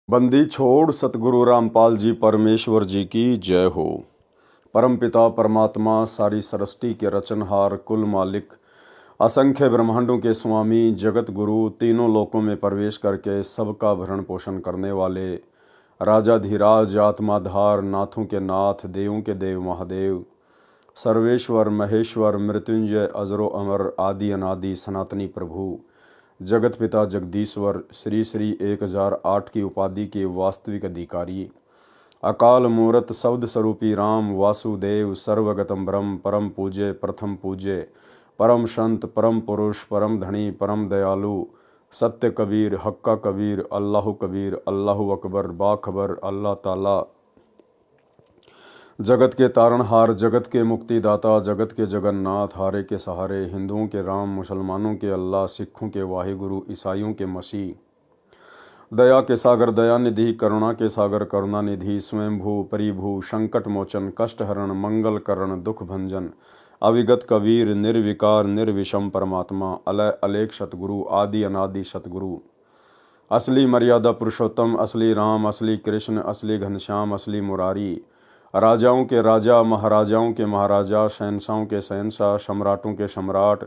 बंदी छोड़ सतगुरु रामपाल जी परमेश्वर जी की जय हो। परमपिता परमात्मा सारी सृष्टि के रचनहार कुल मालिक असंख्य ब्रह्मांडों के स्वामी जगत गुरु तीनों लोकों में प्रवेश करके सबका भरण पोषण करने वाले राजाधिराज आत्माधार नाथों के नाथ देवों के देव महादेव सर्वेश्वर महेश्वर मृत्युंजय अजरो अमर आदि अनादि सनातनी प्रभु जगत पिता जगदीश्वर श्री श्री 1008 की उपाधि के वास्तविक अधिकारी अकाल मूरत शब्द स्वरूपी राम वासुदेव सर्वगतम ब्रह्म परम पूज्य प्रथम पूज्य परम संत परम पुरुष परम धनी परम दयालु सत्य कबीर हक्का कबीर अल्लाह अकबर बाखबर अल्लाह ताला जगत के तारणहार जगत के मुक्तिदाता जगत के जगन्नाथ हारे के सहारे हिंदुओं के राम मुसलमानों के अल्लाह सिखों के वाहिगुरु ईसाइयों के मसीह दया के सागर दयानिधि करुणा के सागर करुणानिधि स्वयंभू परिभू संकट मोचन कष्ट हरण मंगल करण दुख भंजन अविगत कबीर निर्विकार निर्विषम परमात्मा अलय अलेख सतगुरु आदि अनादि सतगुरु असली मर्यादा पुरुषोत्तम असली राम असली कृष्ण असली घनश्याम असली मुरारी राजाओं के राजा महाराजाओं के महाराजा शहनशाहों के शहनशाह सम्राटों के सम्राट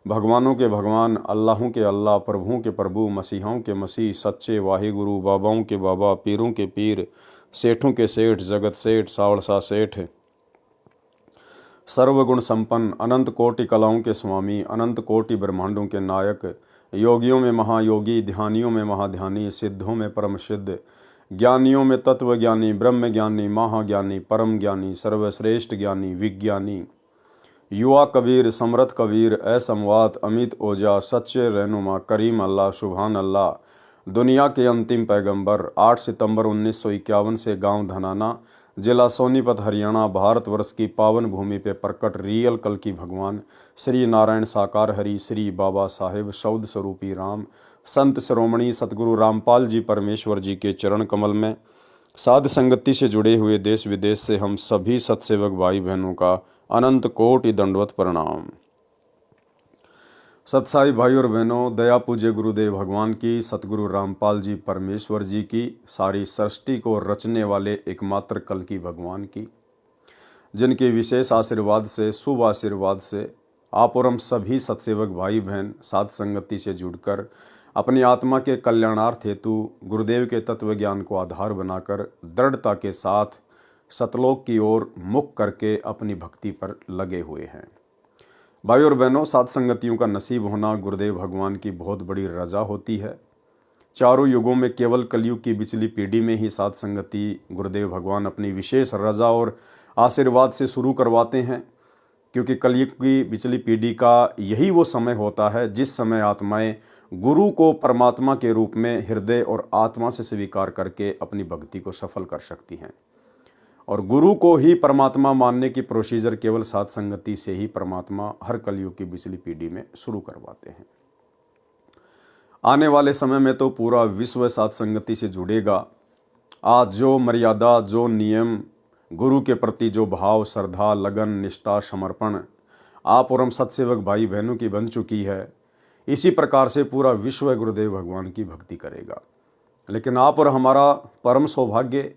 भगवानों के भगवान अल्लाहों के अल्लाह प्रभुओं के प्रभु मसीहाओं के मसीह सच्चे वाहिगुरु बाबाओं के बाबा पीरों के पीर सेठों के सेठ जगत सेठ सावड़सा सेठ सर्वगुण संपन्न अनंत कोटि कलाओं के स्वामी अनंत कोटि ब्रह्मांडों के नायक योगियों में महायोगी ध्यानियों में महाध्यानी सिद्धों में परम सिद्ध ज्ञानियों में तत्व ज्ञानी ब्रह्म ज्ञानी महाज्ञानी परम ज्ञानी सर्वश्रेष्ठ ज्ञानी विज्ञानी युवा कबीर समरथ कबीर असमवात अमित ओजा सच्चे रहनुमा करीम अल्लाह सुभान अल्लाह दुनिया के अंतिम पैगंबर 8 सितंबर 1951 से गांव धनाना जिला सोनीपत हरियाणा भारतवर्ष की पावन भूमि पे प्रकट रियल कल की भगवान श्री नारायण साकार हरि श्री बाबा साहेब शब्द स्वरूपी राम संत शिरोमणि सतगुरु रामपाल जी परमेश्वर जी के चरण कमल में साध संगति से जुड़े हुए देश विदेश से हम सभी सत्सेवक भाई बहनों का अनंत कोटि दंडवत प्रणाम। सत्साई भाई और बहनों, दया पूज्य गुरुदेव भगवान की सतगुरु रामपाल जी परमेश्वर जी की सारी सृष्टि को रचने वाले एकमात्र कल की भगवान की जिनके विशेष आशीर्वाद से शुभ आशीर्वाद से आप और हम सभी सत्सेवक भाई बहन साध संगति से जुड़कर अपनी आत्मा के कल्याणार्थ हेतु गुरुदेव के तत्व ज्ञान को आधार बनाकर दृढ़ता के साथ सतलोक की ओर मुख करके अपनी भक्ति पर लगे हुए हैं। भाई और बहनों, साध संगतियों का नसीब होना गुरुदेव भगवान की बहुत बड़ी रजा होती है। चारों युगों में केवल कलयुग की बिचली पीढ़ी में ही साध संगति गुरुदेव भगवान अपनी विशेष रजा और आशीर्वाद से शुरू करवाते हैं, क्योंकि कलयुग की बिचली पीढ़ी का यही वो समय होता है जिस समय आत्माएं गुरु को परमात्मा के रूप में हृदय और आत्मा से स्वीकार करके अपनी भक्ति को सफल कर सकती हैं। और गुरु को ही परमात्मा मानने की प्रोसीजर केवल साध संगति से ही परमात्मा हर कलयुग की बिचली पीढ़ी में शुरू करवाते हैं। आने वाले समय में तो पूरा विश्व साध संगति से जुड़ेगा। आज जो मर्यादा जो नियम गुरु के प्रति जो भाव श्रद्धा लगन निष्ठा समर्पण आप और हम सत्सेवक भाई बहनों की बन चुकी है, इसी प्रकार से पूरा विश्व गुरुदेव भगवान की भक्ति करेगा। लेकिन आप और हमारा परम सौभाग्य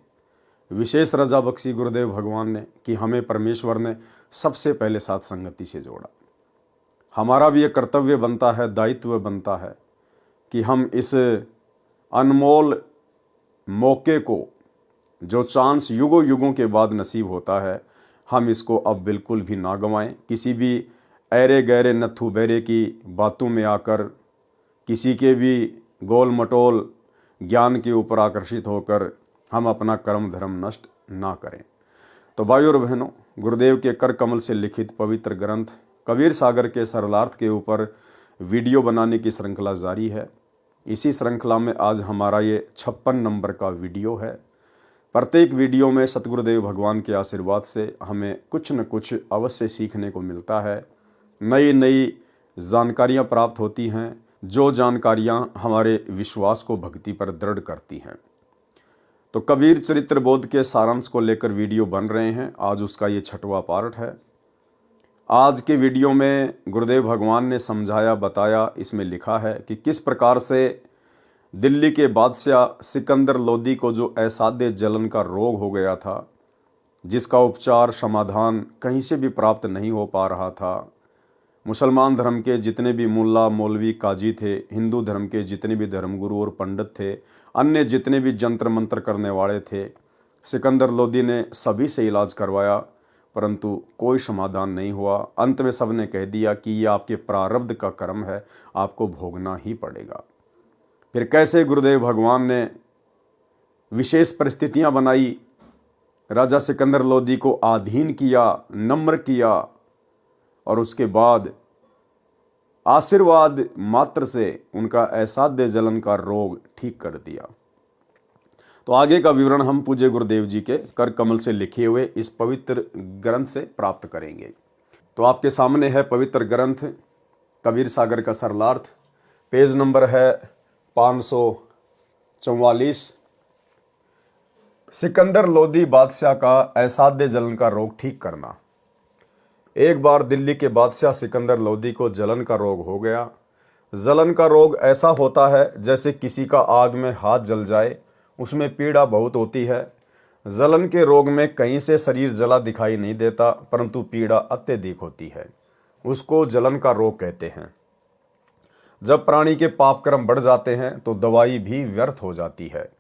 विशेष रजा बख्शी गुरुदेव भगवान ने कि हमें परमेश्वर ने सबसे पहले साथ संगति से जोड़ा। हमारा भी ये कर्तव्य बनता है, दायित्व बनता है कि हम इस अनमोल मौके को जो चांस युगों युगों के बाद नसीब होता है, हम इसको अब बिल्कुल भी ना गंवाएं। किसी भी ऐरे गहरे नत्थु बैरे की बातों में आकर किसी के भी गोल मटोल ज्ञान के ऊपर आकर्षित होकर हम अपना कर्म धर्म नष्ट ना करें। तो भाई और बहनों, गुरुदेव के कर कमल से लिखित पवित्र ग्रंथ कबीर सागर के सरलार्थ के ऊपर वीडियो बनाने की श्रृंखला जारी है। इसी श्रृंखला में आज हमारा ये 56 नंबर का वीडियो है। प्रत्येक वीडियो में सतगुरुदेव भगवान के आशीर्वाद से हमें कुछ न कुछ अवश्य सीखने को मिलता है, नई नई जानकारियाँ प्राप्त होती हैं, जो जानकारियाँ हमारे विश्वास को भक्ति पर दृढ़ करती हैं। तो कबीर चरित्र बोध के सारांश को लेकर वीडियो बन रहे हैं। आज उसका ये 6वां पार्ट है। आज के वीडियो में गुरुदेव भगवान ने समझाया बताया, इसमें लिखा है कि किस प्रकार से दिल्ली के बादशाह सिकंदर लोदी को जो असाध्य जलन का रोग हो गया था, जिसका उपचार समाधान कहीं से भी प्राप्त नहीं हो पा रहा था, मुसलमान धर्म के जितने भी मुल्ला मौलवी काजी थे, हिंदू धर्म के जितने भी धर्मगुरु और पंडित थे, अन्य जितने भी जंत्र मंत्र करने वाले थे, सिकंदर लोदी ने सभी से इलाज करवाया, परंतु कोई समाधान नहीं हुआ। अंत में सबने कह दिया कि ये आपके प्रारब्ध का कर्म है, आपको भोगना ही पड़ेगा। फिर कैसे गुरुदेव भगवान ने विशेष परिस्थितियां बनाई, राजा सिकंदर लोदी को आधीन किया, नम्र किया, और उसके बाद आशीर्वाद मात्र से उनका असाध्य जलन का रोग ठीक कर दिया। तो आगे का विवरण हम पूज्य गुरुदेव जी के कर कमल से लिखे हुए इस पवित्र ग्रंथ से प्राप्त करेंगे। तो आपके सामने है पवित्र ग्रंथ कबीर सागर का सरलार्थ, पेज नंबर है 544। सिकंदर लोदी बादशाह का असाध्य जलन का रोग ठीक करना। एक बार दिल्ली के बादशाह सिकंदर लोदी को जलन का रोग हो गया। जलन का रोग ऐसा होता है जैसे किसी का आग में हाथ जल जाए, उसमें पीड़ा बहुत होती है। जलन के रोग में कहीं से शरीर जला दिखाई नहीं देता, परंतु पीड़ा अत्यधिक होती है, उसको जलन का रोग कहते हैं। जब प्राणी के पाप कर्म बढ़ जाते हैं तो दवाई भी व्यर्थ हो जाती है।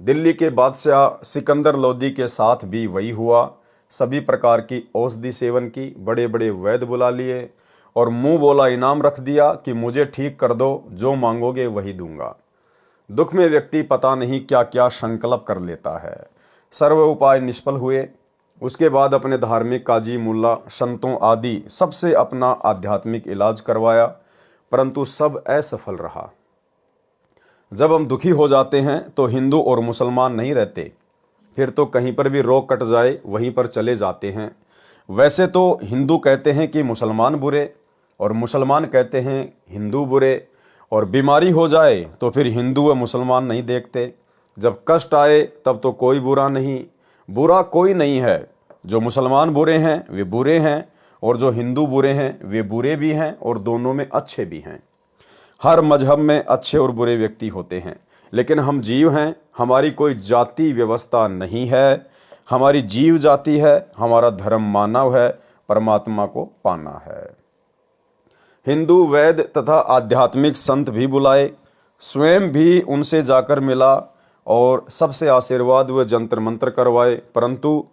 दिल्ली के बादशाह सिकंदर लोदी के साथ भी वही हुआ। सभी प्रकार की औषधि सेवन की, बड़े बड़े वैद्य बुला लिए और मुंह बोला इनाम रख दिया कि मुझे ठीक कर दो, जो मांगोगे वही दूंगा। दुख में व्यक्ति पता नहीं क्या क्या संकल्प कर लेता है। सर्व उपाय निष्फल हुए। उसके बाद अपने धार्मिक काजी, मुल्ला, संतों आदि सबसे अपना आध्यात्मिक इलाज करवाया, परंतु सब असफल रहा। जब हम दुखी हो जाते हैं तो हिंदू और मुसलमान नहीं रहते, फिर तो कहीं पर भी रोग कट जाए वहीं पर चले जाते हैं। वैसे तो हिंदू कहते हैं कि मुसलमान बुरे, और मुसलमान कहते हैं हिंदू बुरे, और बीमारी हो जाए तो फिर हिंदू व मुसलमान नहीं देखते। जब कष्ट आए तब तो कोई बुरा नहीं, बुरा कोई नहीं है। जो मुसलमान बुरे हैं वे बुरे हैं, और जो हिंदू बुरे हैं वे बुरे भी हैं, और दोनों में अच्छे भी हैं। हर मजहब में अच्छे और बुरे व्यक्ति होते हैं, लेकिन हम जीव हैं, हमारी कोई जाति व्यवस्था नहीं है। हमारी जीव जाति है, हमारा धर्म मानव है, परमात्मा को पाना है। हिंदू वैद्य तथा आध्यात्मिक संत भी बुलाए, स्वयं भी उनसे जाकर मिला और सबसे आशीर्वाद व जंतर मंत्र करवाए, परंतु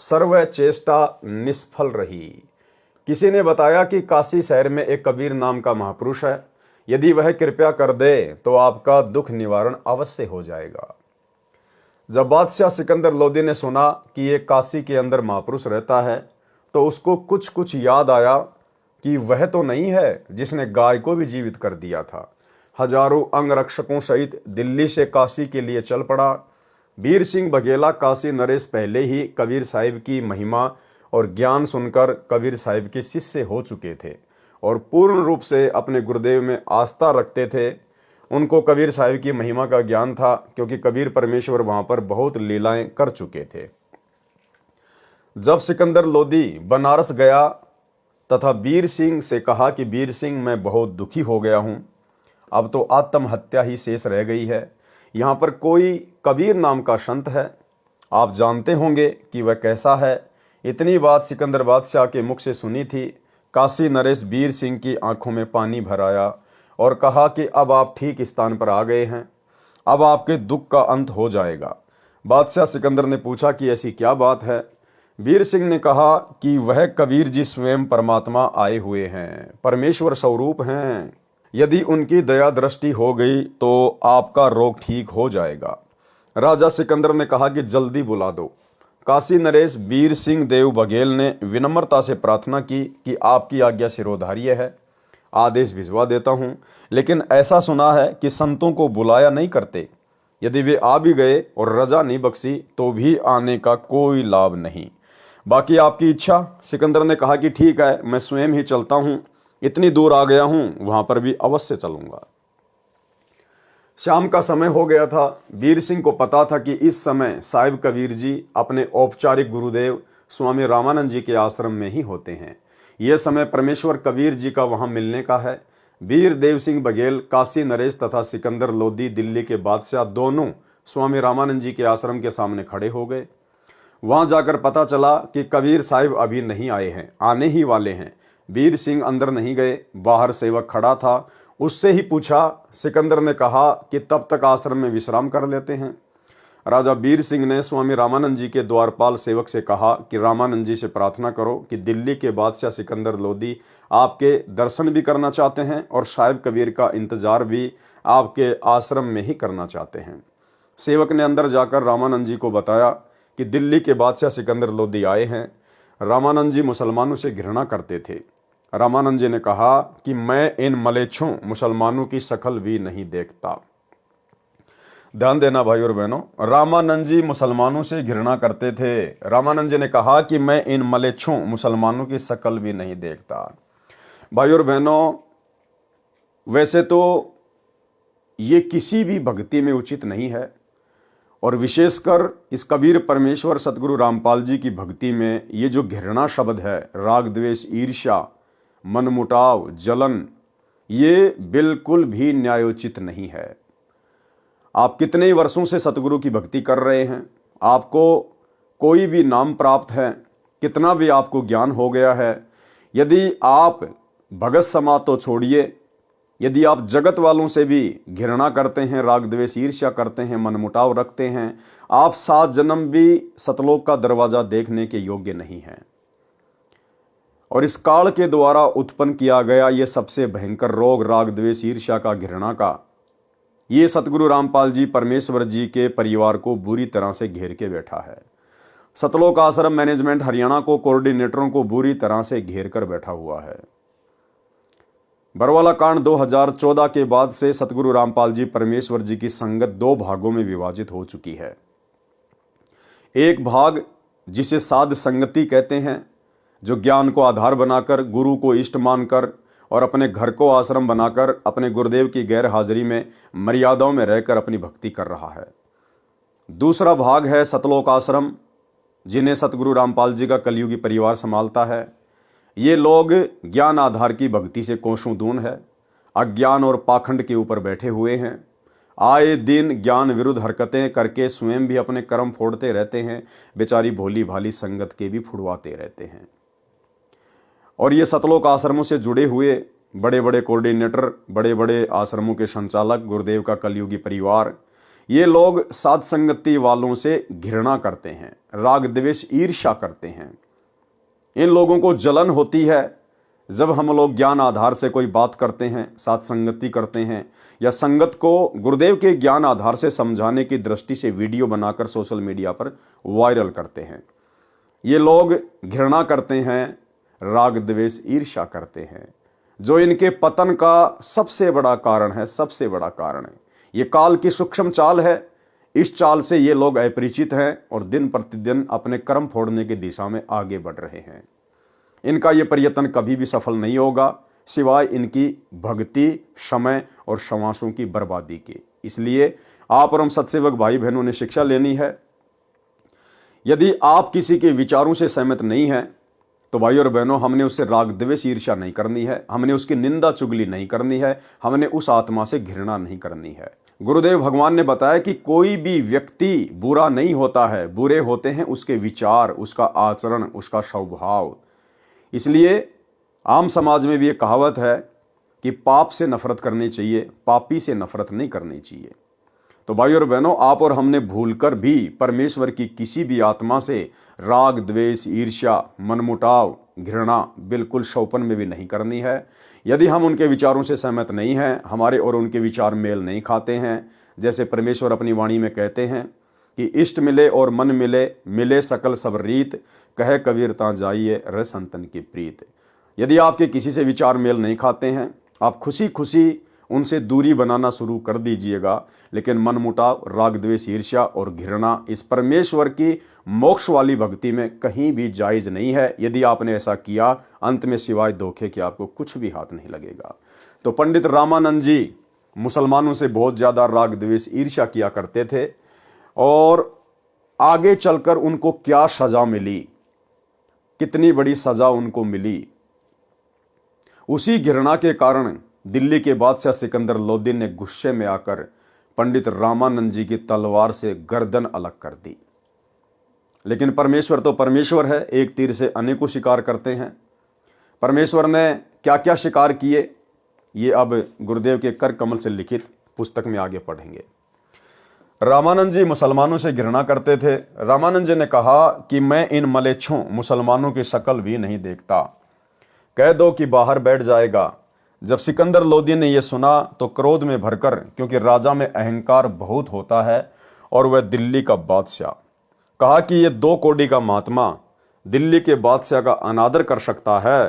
सर्व चेष्टा निष्फल रही। किसी ने बताया कि काशी शहर में एक कबीर नाम का महापुरुष है, यदि वह कृपया कर दे तो आपका दुख निवारण अवश्य हो जाएगा। जब बादशाह सिकंदर लोदी ने सुना कि एक काशी के अंदर महापुरुष रहता है, तो उसको कुछ कुछ याद आया कि वह तो नहीं है जिसने गाय को भी जीवित कर दिया था। हजारों अंगरक्षकों सहित दिल्ली से काशी के लिए चल पड़ा। वीर सिंह बघेला काशी नरेश पहले ही कबीर साहिब की महिमा और ज्ञान सुनकर कबीर साहिब के शिष्य हो चुके थे और पूर्ण रूप से अपने गुरुदेव में आस्था रखते थे। उनको कबीर साहिब की महिमा का ज्ञान था, क्योंकि कबीर परमेश्वर वहां पर बहुत लीलाएं कर चुके थे। जब सिकंदर लोदी बनारस गया तथा वीर सिंह से कहा कि वीर सिंह मैं बहुत दुखी हो गया हूं, अब तो आत्महत्या ही शेष रह गई है। यहाँ पर कोई कबीर नाम का संत है, आप जानते होंगे कि वह कैसा है। इतनी बात सिकंदर बादशाह के मुख से सुनी थी। काशी नरेश वीर सिंह की आंखों में पानी भर आया और कहा कि अब आप ठीक स्थान पर आ गए हैं, अब आपके दुख का अंत हो जाएगा। बादशाह सिकंदर ने पूछा कि ऐसी क्या बात है। वीर सिंह ने कहा कि वह कबीर जी स्वयं परमात्मा आए हुए हैं, परमेश्वर स्वरूप हैं। यदि उनकी दया दृष्टि हो गई तो आपका रोग ठीक हो जाएगा। राजा सिकंदर ने कहा कि जल्दी बुला दो। काशी नरेश वीर सिंह देव बघेल ने विनम्रता से प्रार्थना की कि आपकी आज्ञा शिरोधार्य है, आदेश भिजवा देता हूं, लेकिन ऐसा सुना है कि संतों को बुलाया नहीं करते। यदि वे आ भी गए और रजा नहीं बख्शी तो भी आने का कोई लाभ नहीं। बाकी आपकी इच्छा। सिकंदर ने कहा कि ठीक है, मैं स्वयं ही चलता हूं, इतनी दूर आ गया हूं, वहां पर भी अवश्य चलूंगा। शाम का समय हो गया था। वीर सिंह को पता था कि इस समय साहिब कबीर जी अपने औपचारिक गुरुदेव स्वामी रामानंद जी के आश्रम में ही होते हैं। यह समय परमेश्वर कबीर जी का वहां मिलने का है। वीर देव सिंह बघेल, काशी नरेश तथा सिकंदर लोदी दिल्ली के बादशाह दोनों स्वामी रामानंद जी के आश्रम के सामने खड़े हो गए। वहां जाकर पता चला कि कबीर साहिब अभी नहीं आए हैं, आने ही वाले हैं। वीर सिंह अंदर नहीं गए, बाहर सेवक खड़ा था, उससे ही पूछा। सिकंदर ने कहा कि तब तक आश्रम में विश्राम कर लेते हैं। राजा वीर सिंह ने स्वामी रामानंद जी के द्वारपाल सेवक से कहा कि रामानंद जी से प्रार्थना करो कि दिल्ली के बादशाह सिकंदर लोदी आपके दर्शन भी करना चाहते हैं और साहिब कबीर का इंतजार भी आपके आश्रम में ही करना चाहते हैं। सेवक ने अंदर जाकर रामानंद जी को बताया कि दिल्ली के बादशाह सिकंदर लोदी आए हैं। रामानंद जी मुसलमानों से घृणा करते थे। रामानंद जी ने कहा कि मैं इन मलेच्छों मुसलमानों की शक्ल भी नहीं देखता। ध्यान देना भाई और बहनों, रामानंद जी मुसलमानों से घृणा करते थे। रामानंद जी ने कहा कि मैं इन मलेच्छों मुसलमानों की शक्ल भी नहीं देखता। भाई और बहनों, वैसे तो ये किसी भी भक्ति में उचित नहीं है, और विशेषकर इस कबीर परमेश्वर सतगुरु रामपाल जी की भक्ति में ये जो घृणा शब्द है, राग द्वेष ईर्ष्या मनमुटाव जलन, ये बिल्कुल भी न्यायोचित नहीं है। आप कितने ही वर्षों से सतगुरु की भक्ति कर रहे हैं, आपको कोई भी नाम प्राप्त है, कितना भी आपको ज्ञान हो गया है, यदि आप भगत समाज तो छोड़िए, यदि आप जगत वालों से भी घृणा करते हैं, राग द्वेष ईर्ष्या करते हैं, मनमुटाव रखते हैं, आप 7 जन्म भी सतलोक का दरवाजा देखने के योग्य नहीं हैं। और इस काल के द्वारा उत्पन्न किया गया ये सबसे भयंकर रोग राग द्वेष ईर्ष्या का, घृणा का, ये सतगुरु रामपाल जी परमेश्वर जी के परिवार को बुरी तरह से घेर के बैठा है। सतलोक आश्रम मैनेजमेंट हरियाणा को, कोऑर्डिनेटरों को बुरी तरह से घेर कर बैठा हुआ है। बरवाला कांड 2014 के बाद से सतगुरु रामपाल जी परमेश्वर जी की संगत 2 भागों में विभाजित हो चुकी है। एक भाग जिसे साध संगति कहते हैं, जो ज्ञान को आधार बनाकर, गुरु को इष्ट मानकर और अपने घर को आश्रम बनाकर अपने गुरुदेव की गैर हाजिरी में मर्यादाओं में रहकर अपनी भक्ति कर रहा है। दूसरा भाग है सतलोक आश्रम, जिन्हें सतगुरु रामपाल जी का कलयुगी परिवार संभालता है। ये लोग ज्ञान आधार की भक्ति से कोसों दूर है, अज्ञान और पाखंड के ऊपर बैठे हुए हैं। आए दिन ज्ञान विरुद्ध हरकतें करके स्वयं भी अपने कर्म फोड़ते रहते हैं, बेचारी भोली भाली संगत के भी फुड़वाते रहते हैं। और ये सतलोक आश्रमों से जुड़े हुए बड़े बड़े कोऑर्डिनेटर, बड़े बड़े आश्रमों के संचालक, गुरुदेव का कलयुगी परिवार, ये लोग साध संगति वालों से घृणा करते हैं, राग द्वेष ईर्ष्या करते हैं। इन लोगों को जलन होती है जब हम लोग ज्ञान आधार से कोई बात करते हैं, साथ संगति करते हैं, या संगत को गुरुदेव के ज्ञान आधार से समझाने की दृष्टि से वीडियो बनाकर सोशल मीडिया पर वायरल करते हैं। ये लोग घृणा करते हैं, राग द्वेष ईर्ष्या करते हैं, जो इनके पतन का सबसे बड़ा कारण है, सबसे बड़ा कारण है। ये काल की सूक्ष्म चाल है, इस चाल से ये लोग अपरिचित हैं और दिन प्रतिदिन अपने कर्म फोड़ने की दिशा में आगे बढ़ रहे हैं। इनका ये प्रयत्न कभी भी सफल नहीं होगा, सिवाय इनकी भक्ति, समय और श्वासों की बर्बादी के। इसलिए आप और हम सत्सेवक भाई बहनों ने शिक्षा लेनी है। यदि आप किसी के विचारों से सहमत नहीं हैं तो भाई और बहनों, हमने उससे राग द्वेष ईर्ष्या नहीं करनी है, हमने उसकी निंदा चुगली नहीं करनी है, हमने उस आत्मा से घृणा नहीं करनी है। गुरुदेव भगवान ने बताया कि कोई भी व्यक्ति बुरा नहीं होता है, बुरे होते हैं उसके विचार, उसका आचरण, उसका स्वभाव। इसलिए आम समाज में भी ये कहावत है कि पाप से नफरत करनी चाहिए, पापी से नफरत नहीं करनी चाहिए। तो भाई और बहनों, आप और हमने भूलकर भी परमेश्वर की किसी भी आत्मा से राग द्वेष ईर्ष्या मनमुटाव घृणा बिल्कुल शौपन में भी नहीं करनी है। यदि हम उनके विचारों से सहमत नहीं हैं, हमारे और उनके विचार मेल नहीं खाते हैं, जैसे परमेश्वर अपनी वाणी में कहते हैं कि इष्ट मिले और मन मिले, मिले सकल सब रीत, कहे कबीर ता जाइए रे संतन की प्रीत। यदि आपके किसी से विचार मेल नहीं खाते हैं, आप खुशी खुशी उनसे दूरी बनाना शुरू कर दीजिएगा, लेकिन मनमुटाव, राग द्वेष ईर्ष्या और घृणा इस परमेश्वर की मोक्ष वाली भक्ति में कहीं भी जायज नहीं है। यदि आपने ऐसा किया, अंत में सिवाय धोखे के आपको कुछ भी हाथ नहीं लगेगा। तो पंडित रामानंद जी मुसलमानों से बहुत ज्यादा राग द्वेष ईर्ष्या किया करते थे, और आगे चलकर उनको क्या सजा मिली, कितनी बड़ी सजा उनको मिली। उसी घृणा के कारण दिल्ली के बादशाह सिकंदर लोदी ने गुस्से में आकर पंडित रामानंद जी की तलवार से गर्दन अलग कर दी। लेकिन परमेश्वर तो परमेश्वर है, एक तीर से अनेकों शिकार करते हैं। परमेश्वर ने क्या क्या शिकार किए, ये अब गुरुदेव के कर कमल से लिखित पुस्तक में आगे पढ़ेंगे। रामानंद जी मुसलमानों से घृणा करते थे। रामानंद जी ने कहा कि मैं इन मलेच्छों मुसलमानों की शक्ल भी नहीं देखता, कह दो कि बाहर बैठ जाएगा। जब सिकंदर लोदी ने यह सुना तो क्रोध में भरकर, क्योंकि राजा में अहंकार बहुत होता है और वह दिल्ली का बादशाह, कहा कि ये 2 कौड़ी का महात्मा दिल्ली के बादशाह का अनादर कर सकता है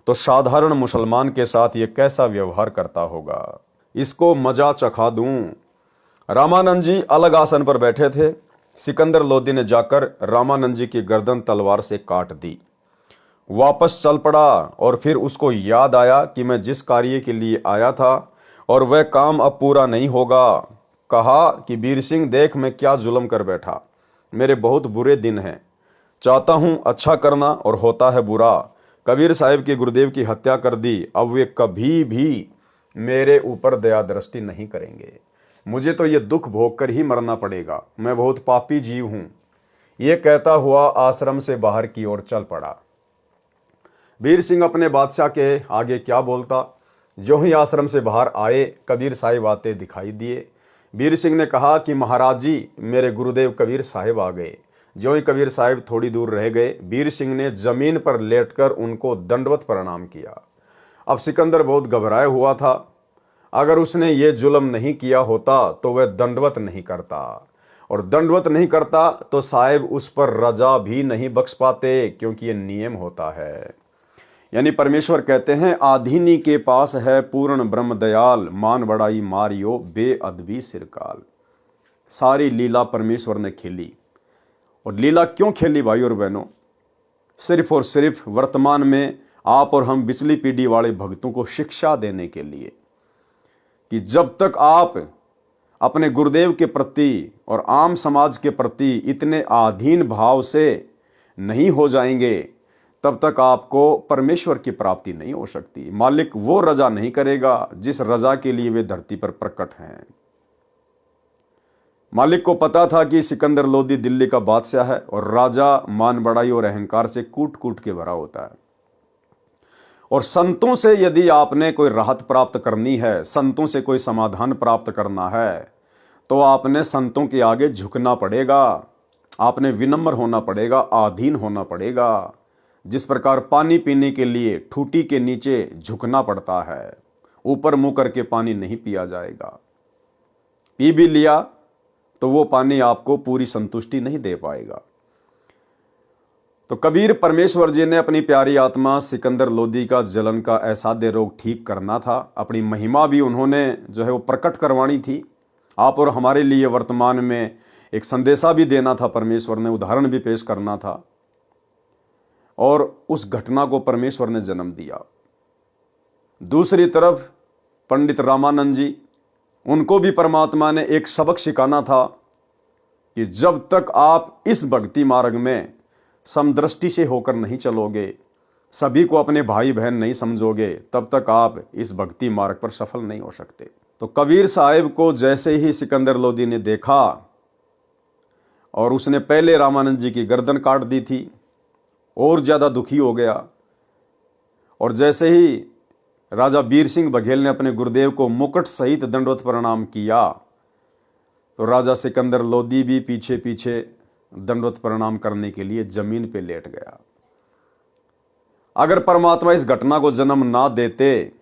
तो साधारण मुसलमान के साथ ये कैसा व्यवहार करता होगा, इसको मजा चखा दूं। रामानंद जी अलग आसन पर बैठे थे। सिकंदर लोदी ने जाकर रामानंद जी की गर्दन तलवार से काट दी, वापस चल पड़ा और फिर उसको याद आया कि मैं जिस कार्य के लिए आया था और वह काम अब पूरा नहीं होगा। कहा कि वीर सिंह देख, मैं क्या जुल्म कर बैठा, मेरे बहुत बुरे दिन हैं, चाहता हूं अच्छा करना और होता है बुरा। कबीर साहिब के गुरुदेव की हत्या कर दी, अब वे कभी भी मेरे ऊपर दया दृष्टि नहीं करेंगे, मुझे तो ये दुख भोग कर ही मरना पड़ेगा, मैं बहुत पापी जीव हूं। ये कहता हुआ आश्रम से बाहर की ओर चल पड़ा। वीर सिंह अपने बादशाह के आगे क्या बोलता। जो ही आश्रम से बाहर आए, कबीर साहिब आते दिखाई दिए। वीर सिंह ने कहा कि महाराज जी, मेरे गुरुदेव कबीर साहिब आ गए। जो ही कबीर साहिब थोड़ी दूर रह गए, वीर सिंह ने जमीन पर लेटकर उनको दंडवत प्रणाम किया। अब सिकंदर बहुत घबराया हुआ था। अगर उसने ये जुल्म नहीं किया होता तो वह दंडवत नहीं करता, और दंडवत नहीं करता तो साहिब उस पर रजा भी नहीं बख्श पाते, क्योंकि ये नियम होता है। यानी परमेश्वर कहते हैं, आधीनी के पास है पूर्ण ब्रह्म दयाल, मान बड़ाई मारियो बेअदबी सिरकाल। सारी लीला परमेश्वर ने खेली। और लीला क्यों खेली भाई और बहनों? सिर्फ और सिर्फ वर्तमान में आप और हम बिचली पीढ़ी वाले भक्तों को शिक्षा देने के लिए कि जब तक आप अपने गुरुदेव के प्रति और आम समाज के प्रति इतने आधीन भाव से नहीं हो जाएंगे, तब तक आपको परमेश्वर की प्राप्ति नहीं हो सकती। मालिक वो रजा नहीं करेगा जिस रजा के लिए वे धरती पर प्रकट हैं। मालिक को पता था कि सिकंदर लोदी दिल्ली का बादशाह है और राजा मान बढ़ाई और अहंकार से कूट कूट के भरा होता है। और संतों से यदि आपने कोई राहत प्राप्त करनी है, संतों से कोई समाधान प्राप्त करना है, तो आपने संतों के आगे झुकना पड़ेगा, आपने विनम्र होना पड़ेगा, अधीन होना पड़ेगा। जिस प्रकार पानी पीने के लिए ठूटी के नीचे झुकना पड़ता है, ऊपर मुंह करके पानी नहीं पिया जाएगा। पी भी लिया तो वो पानी आपको पूरी संतुष्टि नहीं दे पाएगा। तो कबीर परमेश्वर जी ने अपनी प्यारी आत्मा सिकंदर लोदी का जलन का असाध्य रोग ठीक करना था। अपनी महिमा भी उन्होंने जो है वो प्रकट करवानी थी। आप और हमारे लिए वर्तमान में एक संदेशा भी देना था, परमेश्वर ने उदाहरण भी पेश करना था, और उस घटना को परमेश्वर ने जन्म दिया। दूसरी तरफ पंडित रामानंद जी, उनको भी परमात्मा ने एक सबक सिखाना था कि जब तक आप इस भक्ति मार्ग में समदृष्टि से होकर नहीं चलोगे, सभी को अपने भाई बहन नहीं समझोगे, तब तक आप इस भक्ति मार्ग पर सफल नहीं हो सकते। तो कबीर साहिब को जैसे ही सिकंदर लोदी ने देखा, और उसने पहले रामानंद जी की गर्दन काट दी थी, और ज़्यादा दुखी हो गया। और जैसे ही राजा वीर सिंह बघेल ने अपने गुरुदेव को मुकुट सहित दंडवत प्रणाम किया, तो राजा सिकंदर लोदी भी पीछे पीछे दंडवत प्रणाम करने के लिए जमीन पे लेट गया। अगर परमात्मा इस घटना को जन्म ना देते,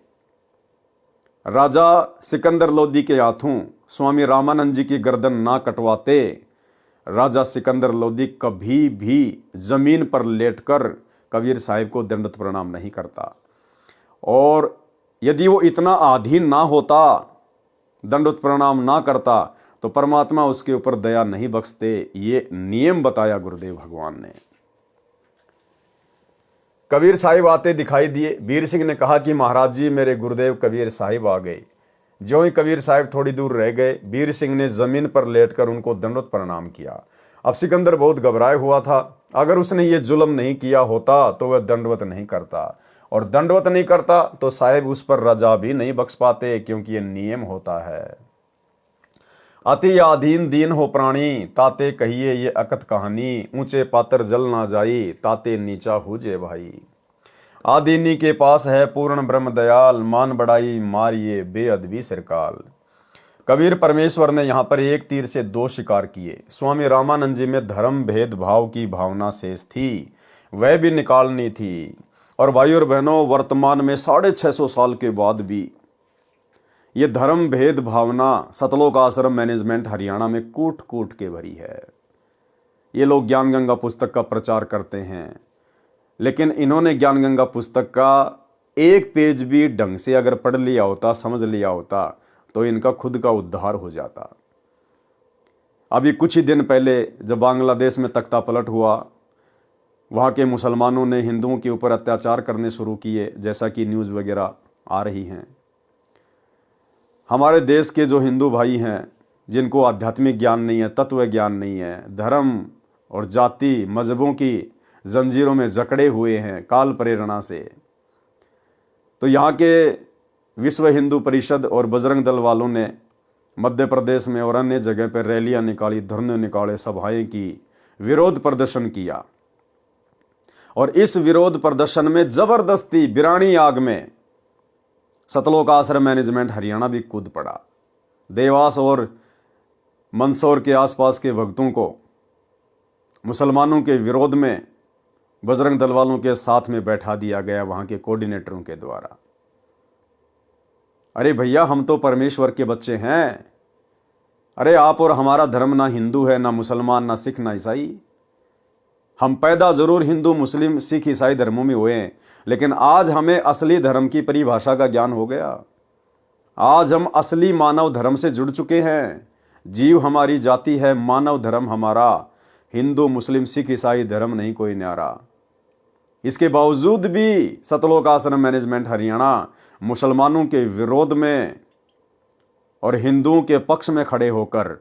राजा सिकंदर लोदी के हाथों स्वामी रामानंद जी की गर्दन ना कटवाते, राजा सिकंदर लोदी कभी भी जमीन पर लेटकर कबीर साहिब को दंडवत प्रणाम नहीं करता। और यदि वो इतना आधीन ना होता, दंडवत प्रणाम ना करता, तो परमात्मा उसके ऊपर दया नहीं बख्शते। ये नियम बताया गुरुदेव भगवान ने। कबीर साहिब आते दिखाई दिए। वीर सिंह ने कहा कि महाराज जी, मेरे गुरुदेव कबीर साहिब आ गए। जो ही कबीर साहिब थोड़ी दूर रह गए, वीर सिंह ने जमीन पर लेटकर उनको दंडवत प्रणाम किया। अब सिकंदर बहुत घबराया हुआ था। अगर उसने ये जुल्म नहीं किया होता तो वह दंडवत नहीं करता, और दंडवत नहीं करता तो साहिब उस पर रजा भी नहीं बख्श पाते, क्योंकि ये नियम होता है। अति आधीन दीन हो प्राणी, ताते कहिए ये अकत कहानी, ऊंचे पात्र जल ना जाई, ताते नीचा हुजे भाई। आदीनी के पास है पूर्ण ब्रह्म दयाल, मान बढ़ाई मारिए बेअदबी सिरकाल। कबीर परमेश्वर ने यहाँ पर एक तीर से दो शिकार किए। स्वामी रामानंद जी में धर्म भेदभाव की भावना शेष थी, वह भी निकालनी थी। और भाई और बहनों, वर्तमान में 650 साल के बाद भी ये धर्म भेद भावना सतलोक आश्रम मैनेजमेंट हरियाणा में कूट कूट के भरी है। ये लोग ज्ञान गंगा पुस्तक का प्रचार करते हैं, लेकिन इन्होंने ज्ञान गंगा पुस्तक का एक पेज भी ढंग से अगर पढ़ लिया होता, समझ लिया होता, तो इनका खुद का उद्धार हो जाता। अभी कुछ ही दिन पहले जब बांग्लादेश में तख्ता पलट हुआ, वहाँ के मुसलमानों ने हिंदुओं के ऊपर अत्याचार करने शुरू किए, जैसा कि न्यूज़ वगैरह आ रही हैं। हमारे देश के जो हिंदू भाई हैं, जिनको आध्यात्मिक ज्ञान नहीं है, तत्व ज्ञान नहीं है, धर्म और जाति मजहबों की जंजीरों में जकड़े हुए हैं काल प्रेरणा से, तो यहाँ के विश्व हिंदू परिषद और बजरंग दल वालों ने मध्य प्रदेश में और अन्य जगह पर रैलियां निकाली, धरने निकाले, सभाएं की, विरोध प्रदर्शन किया। और इस विरोध प्रदर्शन में जबरदस्ती बिरानी आग में सतलोक आश्रम मैनेजमेंट हरियाणा भी कूद पड़ा। देवास और मंदसौर के आसपास के भक्तों को मुसलमानों के विरोध में बजरंग दल वालों के साथ में बैठा दिया गया, वहां के कोऑर्डिनेटरों के द्वारा। अरे भैया, हम तो परमेश्वर के बच्चे हैं। अरे आप और हमारा धर्म ना हिंदू है, ना मुसलमान, ना सिख, ना ईसाई। हम पैदा जरूर हिंदू मुस्लिम सिख ईसाई धर्मों में हुए हैं, लेकिन आज हमें असली धर्म की परिभाषा का ज्ञान हो गया। आज हम असली मानव धर्म से जुड़ चुके हैं। जीव हमारी जाति है, मानव धर्म हमारा, हिंदू मुस्लिम सिख ईसाई धर्म नहीं कोई न्यारा। इसके बावजूद भी सतलोक आश्रम मैनेजमेंट हरियाणा मुसलमानों के विरोध में और हिंदुओं के पक्ष में खड़े होकर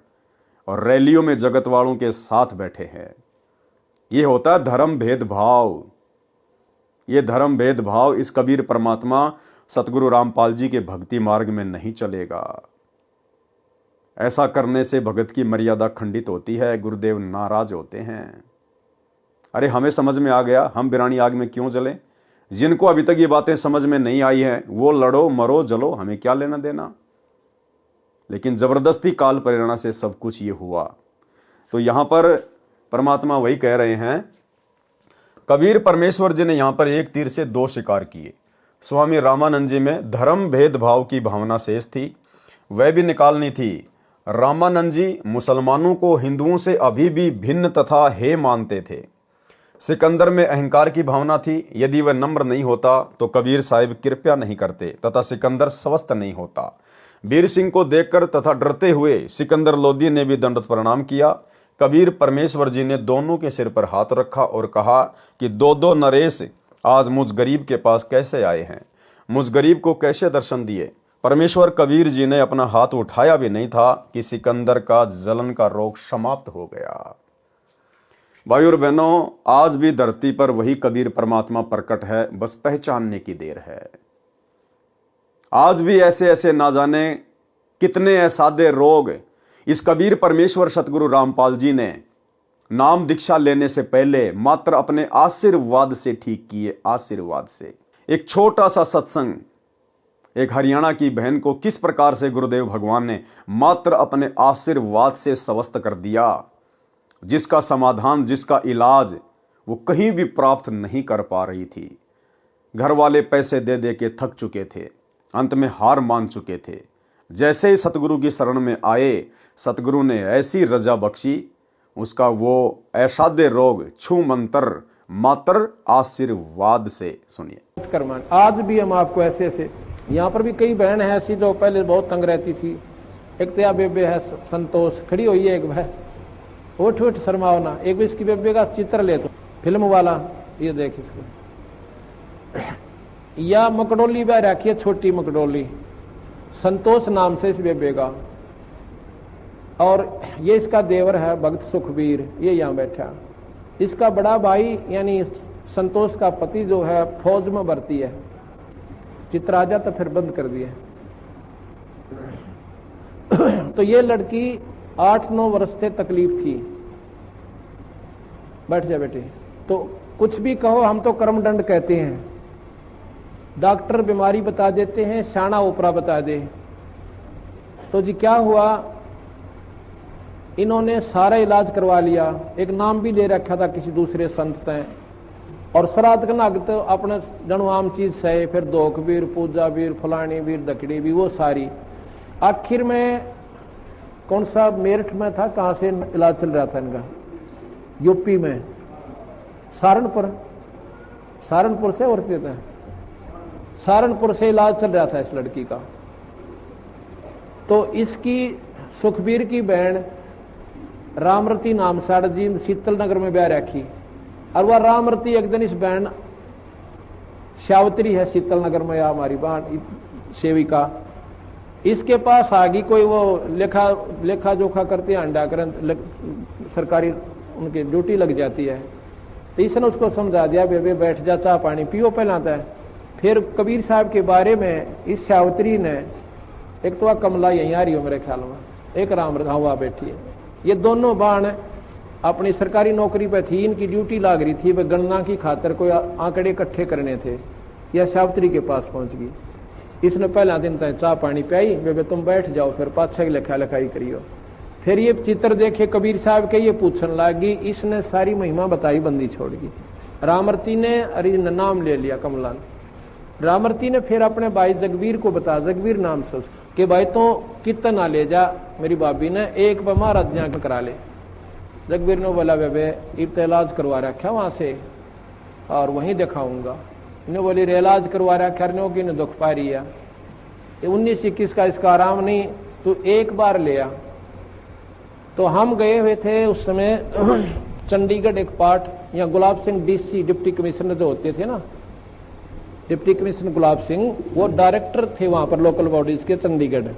और रैलियों में जगत वालों के साथ बैठे हैं। ये होता है धर्म भेदभाव। ये धर्म भेदभाव इस कबीर परमात्मा सतगुरु रामपाल जी के भक्ति मार्ग में नहीं चलेगा। ऐसा करने से भगत की मर्यादा खंडित होती है, गुरुदेव नाराज होते हैं। अरे हमें समझ में आ गया, हम बिरानी आग में क्यों जलें। जिनको अभी तक ये बातें समझ में नहीं आई हैं, वो लड़ो मरो जलो, हमें क्या लेना देना। लेकिन जबरदस्ती काल प्रेरणा से सब कुछ ये हुआ। तो यहां पर परमात्मा वही कह रहे हैं, कबीर परमेश्वर जी ने यहां पर एक तीर से दो शिकार किए। स्वामी रामानंद जी में धर्म भेदभाव की भावना शेष थी, वह भी निकालनी थी। रामानंद जी मुसलमानों को हिंदुओं से अभी भी भिन्न तथा हे मानते थे। सिकंदर में अहंकार की भावना थी, यदि वह नम्र नहीं होता तो कबीर साहिब कृपया नहीं करते तथा सिकंदर स्वस्थ नहीं होता। वीर सिंह को देखकर तथा डरते हुए सिकंदर लोधी ने भी दंडवत प्रणाम किया। कबीर परमेश्वर जी ने दोनों के सिर पर हाथ रखा और कहा कि दो दो नरेश आज मुझ गरीब के पास कैसे आए हैं, मुझ गरीब को कैसे दर्शन दिए। परमेश्वर कबीर जी ने अपना हाथ उठाया भी नहीं था कि सिकंदर का जलन का रोग समाप्त हो गया। भाई और बहनों, आज भी धरती पर वही कबीर परमात्मा प्रकट है, बस पहचानने की देर है। आज भी ऐसे ऐसे ना जाने कितने असाध्य रोग इस कबीर परमेश्वर सतगुरु रामपाल जी ने नाम दीक्षा लेने से पहले मात्र अपने आशीर्वाद से ठीक किए। आशीर्वाद से। एक छोटा सा सत्संग एक हरियाणा की बहन को किस प्रकार से गुरुदेव भगवान ने मात्र अपने आशीर्वाद से स्वस्थ कर दिया, जिसका समाधान, जिसका इलाज वो कहीं भी प्राप्त नहीं कर पा रही थी। घर वाले पैसे दे दे के थक चुके थे, अंत में हार मान चुके थे। जैसे ही सतगुरु की शरण में आए, सतगुरु ने ऐसी रजा बख्शी, उसका वो असाध्य रोग छू मंत्र मात्र आशीर्वाद से। सुनिए। आज भी हम आपको ऐसे ऐसे, यहाँ पर भी कई बहन है ऐसी जो पहले बहुत तंग रहती थी। एक तया बेबे है संतोष, खड़ी हुई है, एक वह उठ उठ शर्मावना। एक भी इसकी बेबे का चित्र ले तो फिल्म वाला, ये देख इसको। या मकडोली बह रखी है, छोटी मकडोली, संतोष नाम से इस बेबे का। और ये इसका देवर है भक्त सुखबीर, ये यहाँ बैठा। इसका बड़ा भाई यानी संतोष का पति जो है फौज में भर्ती है। चित्र आ जाता फिर बंद कर दिए। तो ये लड़की 8-9 वर्ष से तकलीफ थी। बैठ जा बेटे। तो कुछ भी कहो, हम तो कर्मदंड कहते हैं। डॉक्टर बीमारी बता देते हैं, शाना ओपरा बता दे। तो जी क्या हुआ, इन्होंने सारा इलाज करवा लिया, एक नाम भी ले रखा था किसी दूसरे संत ने, और श्राद्ध का नाग तो अपने जनु आम चीज सहे, फिर दोख वीर, पूजा वीर, फलानी वीर, दकड़ी भी, वो सारी। आखिर में कौन सा मेरठ में था, कहां से इलाज चल रहा था इनका, यूपी में, सहारनपुर से, और कहते हैं सहारनपुर से इलाज चल रहा था इस लड़की का। तो इसकी सुखबीर की बहन रामरती नाम साड़ जी शीतल नगर में ब्याह रखी, और वह रामरती एक दिन इस बहन श्यावत्री है शीतल नगर में, या हमारी बहन सेविका, इसके पास आ गई। कोई वो लेखा जोखा करते हैं, अंडा करें, सरकारी उनकी ड्यूटी लग जाती है। तो इसने उसको समझा दिया, बेबे बैठ जा, चाह पानी पियो पहलाता है। फिर कबीर साहब के बारे में इस श्यावत्री ने, एक तो कमला यहीं आ रही हो मेरे ख्याल में, एक राम हुआ बैठी है, ये दोनों बाण अपनी सरकारी नौकरी पे थी, इनकी ड्यूटी लाग रही थी, वे गणना की खातर कोई आंकड़े इकट्ठे करने थे। यह श्यावत्री के पास पहुंच गई। इसने पहला दिन तक चाह पानी पियाई, बेबे तुम बैठ जाओ, फिर पाछे की लिखा लिखाई करियो। फिर ये चित्र देखे कबीर साहब के, ये पूछने लगी। इसने सारी महिमा बताई, बंदी छोड़ गई। रामरती ने अरे नाम ले लिया कमला ने। रामरती ने फिर अपने भाई जगवीर को बता, जगवीर नाम से कि भाई तो कितना ले जा, मेरी भाभी ने एक बार महाराज यहाँ करा ले। जगवीर ने बोला, बेबे इब तो इलाज करवा रखा वहां से, और वहीं दिखाऊंगा। इन्हें बोली रे इलाज करवा रखा, कि ने दुख पा रही है, 19-21 का इसका आराम नहीं, तो एक बार ले आ। तो हम गए हुए थे उस समय चंडीगढ़ एक पार्ट, या Gulab Singh DC deputy commissioner जो होते थे ना, डिप्टी कमिश्नर गुलाब सिंह, वो डायरेक्टर थे वहां पर लोकल बॉडीज के चंडीगढ़।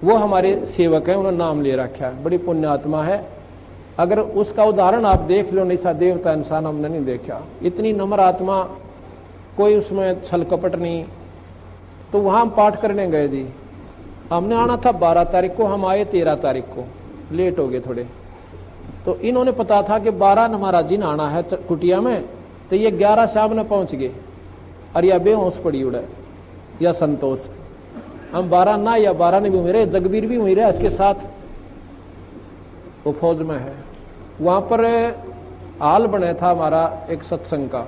वो हमारे सेवक हैं, उन्होंने नाम ले रखा है, बड़ी पुण्यात्मा है। अगर उसका उदाहरण आप देख लो, निशा देवता इंसान हमने नहीं देखा, इतनी नम्र आत्मा, कोई उसमें छल कपट नहीं। तो वहां हम पाठ करने गए जी। हमने आना था 12 तारीख को, हम आए 13 तारीख को, लेट हो गए थोड़े। तो इन्होंने पता था कि 12 न महाराज जी ने आना है कुटिया में, तो ये 11 शाम ने पहुंच गए, और या बेहोश पड़ी उड़े या संतोष। हम 12 ना, या 12 ने भी मेरे, जगवीर भी मेरे इसके साथ, वो फौज में है। वहां पर हाल बने था हमारा एक सत्संग का।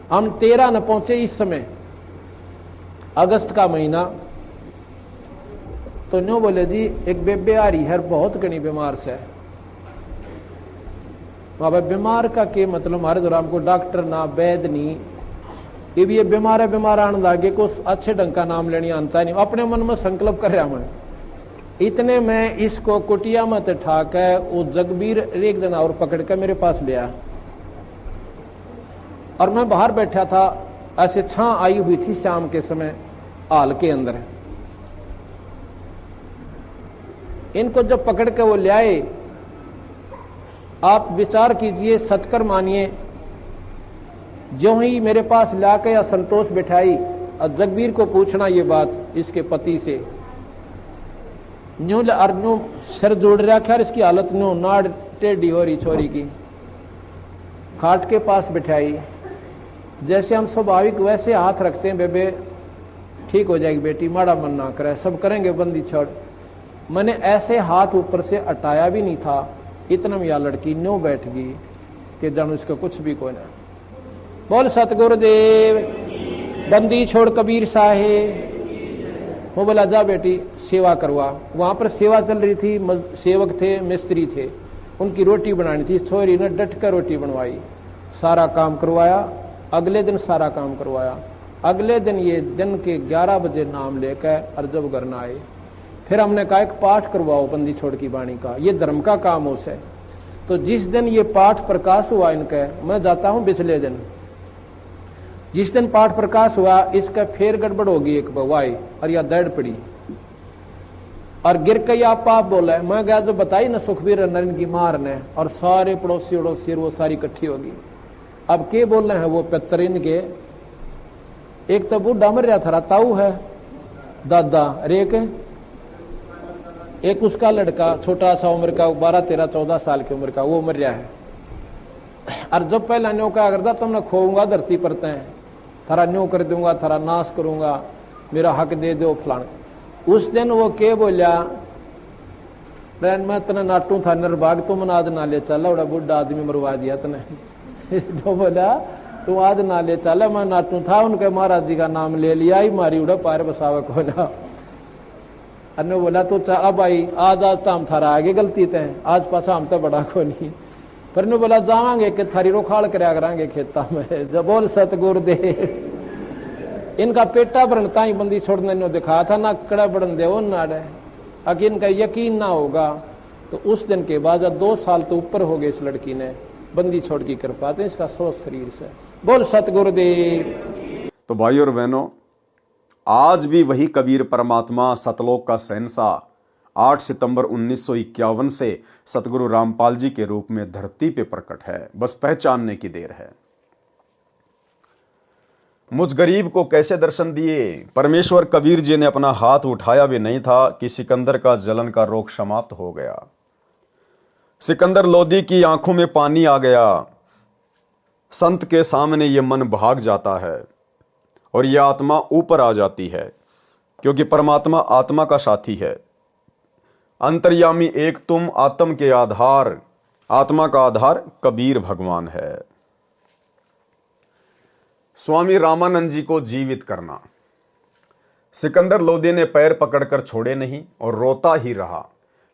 हम 13 न पहुंचे इस समय, अगस्त का महीना। तो न्यू बोले जी एक बेबे आ रही है, बहुत घनी बीमार से। बाबा बीमार का के मतलब, हमारे दौरान को डॉक्टर ना वैद नहीं, ये भी ये बीमार है, बीमार आने लागे को अच्छे ढंग का नाम लेने आता नहीं। अपने मन में संकल्प कर रहा मैं। इतने में इसको कुटिया मत ठाक है, वो जगबीर एक दिन और पकड़ के मेरे पास ले आया, और मैं बाहर बैठा था, ऐसे छां आई हुई थी शाम के समय हाल के अंदर। इनको जब पकड़ के वो ले आए, आप विचार कीजिए, सत्कर मानिए, जो ही मेरे पास लाके या संतोष बिठाई, और जगबीर को पूछना ये बात इसके पति से, न्यू अर्जू सिर जोड़ रखा, इसकी हालत न्यू नाड़ टेढ़ी हो रही छोरी की। खाट के पास बिठाई, जैसे हम स्वाभाविक वैसे हाथ रखते हैं, बेबे ठीक हो जाएगी बेटी, माड़ा मन ना करे, सब करेंगे, बंदी छोड़। मैंने ऐसे हाथ ऊपर से हटाया भी नहीं था, इतना में यह लड़की न्यू बैठ गई कि जानू इसका कुछ भी कोई ना। बोल सतगुरुदेव, बंदी छोड़ कबीर साहेब। वो बोला जा बेटी सेवा करवा। वहां पर सेवा चल रही थी, सेवक थे, मिस्त्री थे, उनकी रोटी बनानी थी। छोरी ने डट कर रोटी बनवाई, सारा काम करवाया। अगले दिन सारा काम करवाया। अगले दिन ये दिन के 11 बजे नाम लेकर और जब घर न आए, फिर हमने कहा एक पाठ करवाओ बंदी छोड़ की वाणी का, ये धर्म का काम हो से। तो जिस दिन ये पाठ प्रकाश हुआ इनका, मैं जाता हूं पिछले दिन, जिस दिन पाठ प्रकाश हुआ इसका फिर गड़बड़ होगी एक बवाई, और या दर्द पड़ी और गिर के आप बोला। मैं गया जो बताई ना सुखबीर नरेंद्र की मार ने, और सारे पड़ोसी उड़ोसी वो सारी इकट्ठी होगी। अब के बोल रहे हैं वो पेतरिन के, एक तो बूढ़ा मर रहा था, ताऊ है दादा, अरे एक उसका लड़का छोटा सा उम्र का 12, 13, 14 साल की उम्र का, वो मर रहा है। और जब पहला न्यो क्या करता, तुमने खोऊंगा धरती पर तय, थारा न्यो कर दूंगा, थारा नाश करूंगा, मेरा हक दे दो फलान। उस दिन वो के बोलिया, मैं तने नाटू था निर्भाग, तुम आज ना ले चला, बड़ा बुढ़ा आदमी मरवा दिया तने। जो बोला तू आज ना ले चला, मैं नाटू था, उनके महाराज जी का नाम ले लिया ही, मारी उड़ा पार बसावक हो ना। अन्य बोला तो अब आई आज तो हम थारा आगे गलती तय, आज पाछा हम तो बड़ा को नहीं। पर ने बोला जावांगे कि थारी रोखाड़ करया करांगे खेता में। जब बोल सतगुरु दे, इनका पेटा भरनता ही बंदी छोड़ने ने दिखा था ना, कड़ा बढ़न दे वो नाड़े, अगर इनका यकीन ना होगा तो उस दिन के बाद 2 साल तो ऊपर हो गए इस लड़की ने बंदी छोड़ की कृपा, तो इसका सोच शरीर से। बोल सतगुरुदेव। तो भाई और बहनों, आज भी वही कबीर परमात्मा सतलोक का शहंशाह 8 सितंबर 1951 से सतगुरु रामपाल जी के रूप में धरती पे प्रकट है, बस पहचानने की देर है। मुझ गरीब को कैसे दर्शन दिए? परमेश्वर कबीर जी ने अपना हाथ उठाया भी नहीं था कि सिकंदर का जलन का रोग समाप्त हो गया। सिकंदर लोदी की आंखों में पानी आ गया। संत के सामने ये मन भाग जाता है और यह आत्मा ऊपर आ जाती है, क्योंकि परमात्मा आत्मा का साथी है। अंतर्यामी एक तुम, आत्म के आधार, आत्मा का आधार कबीर भगवान है। स्वामी रामानंद जी को जीवित करना। सिकंदर लोदी ने पैर पकड़कर छोड़े नहीं और रोता ही रहा।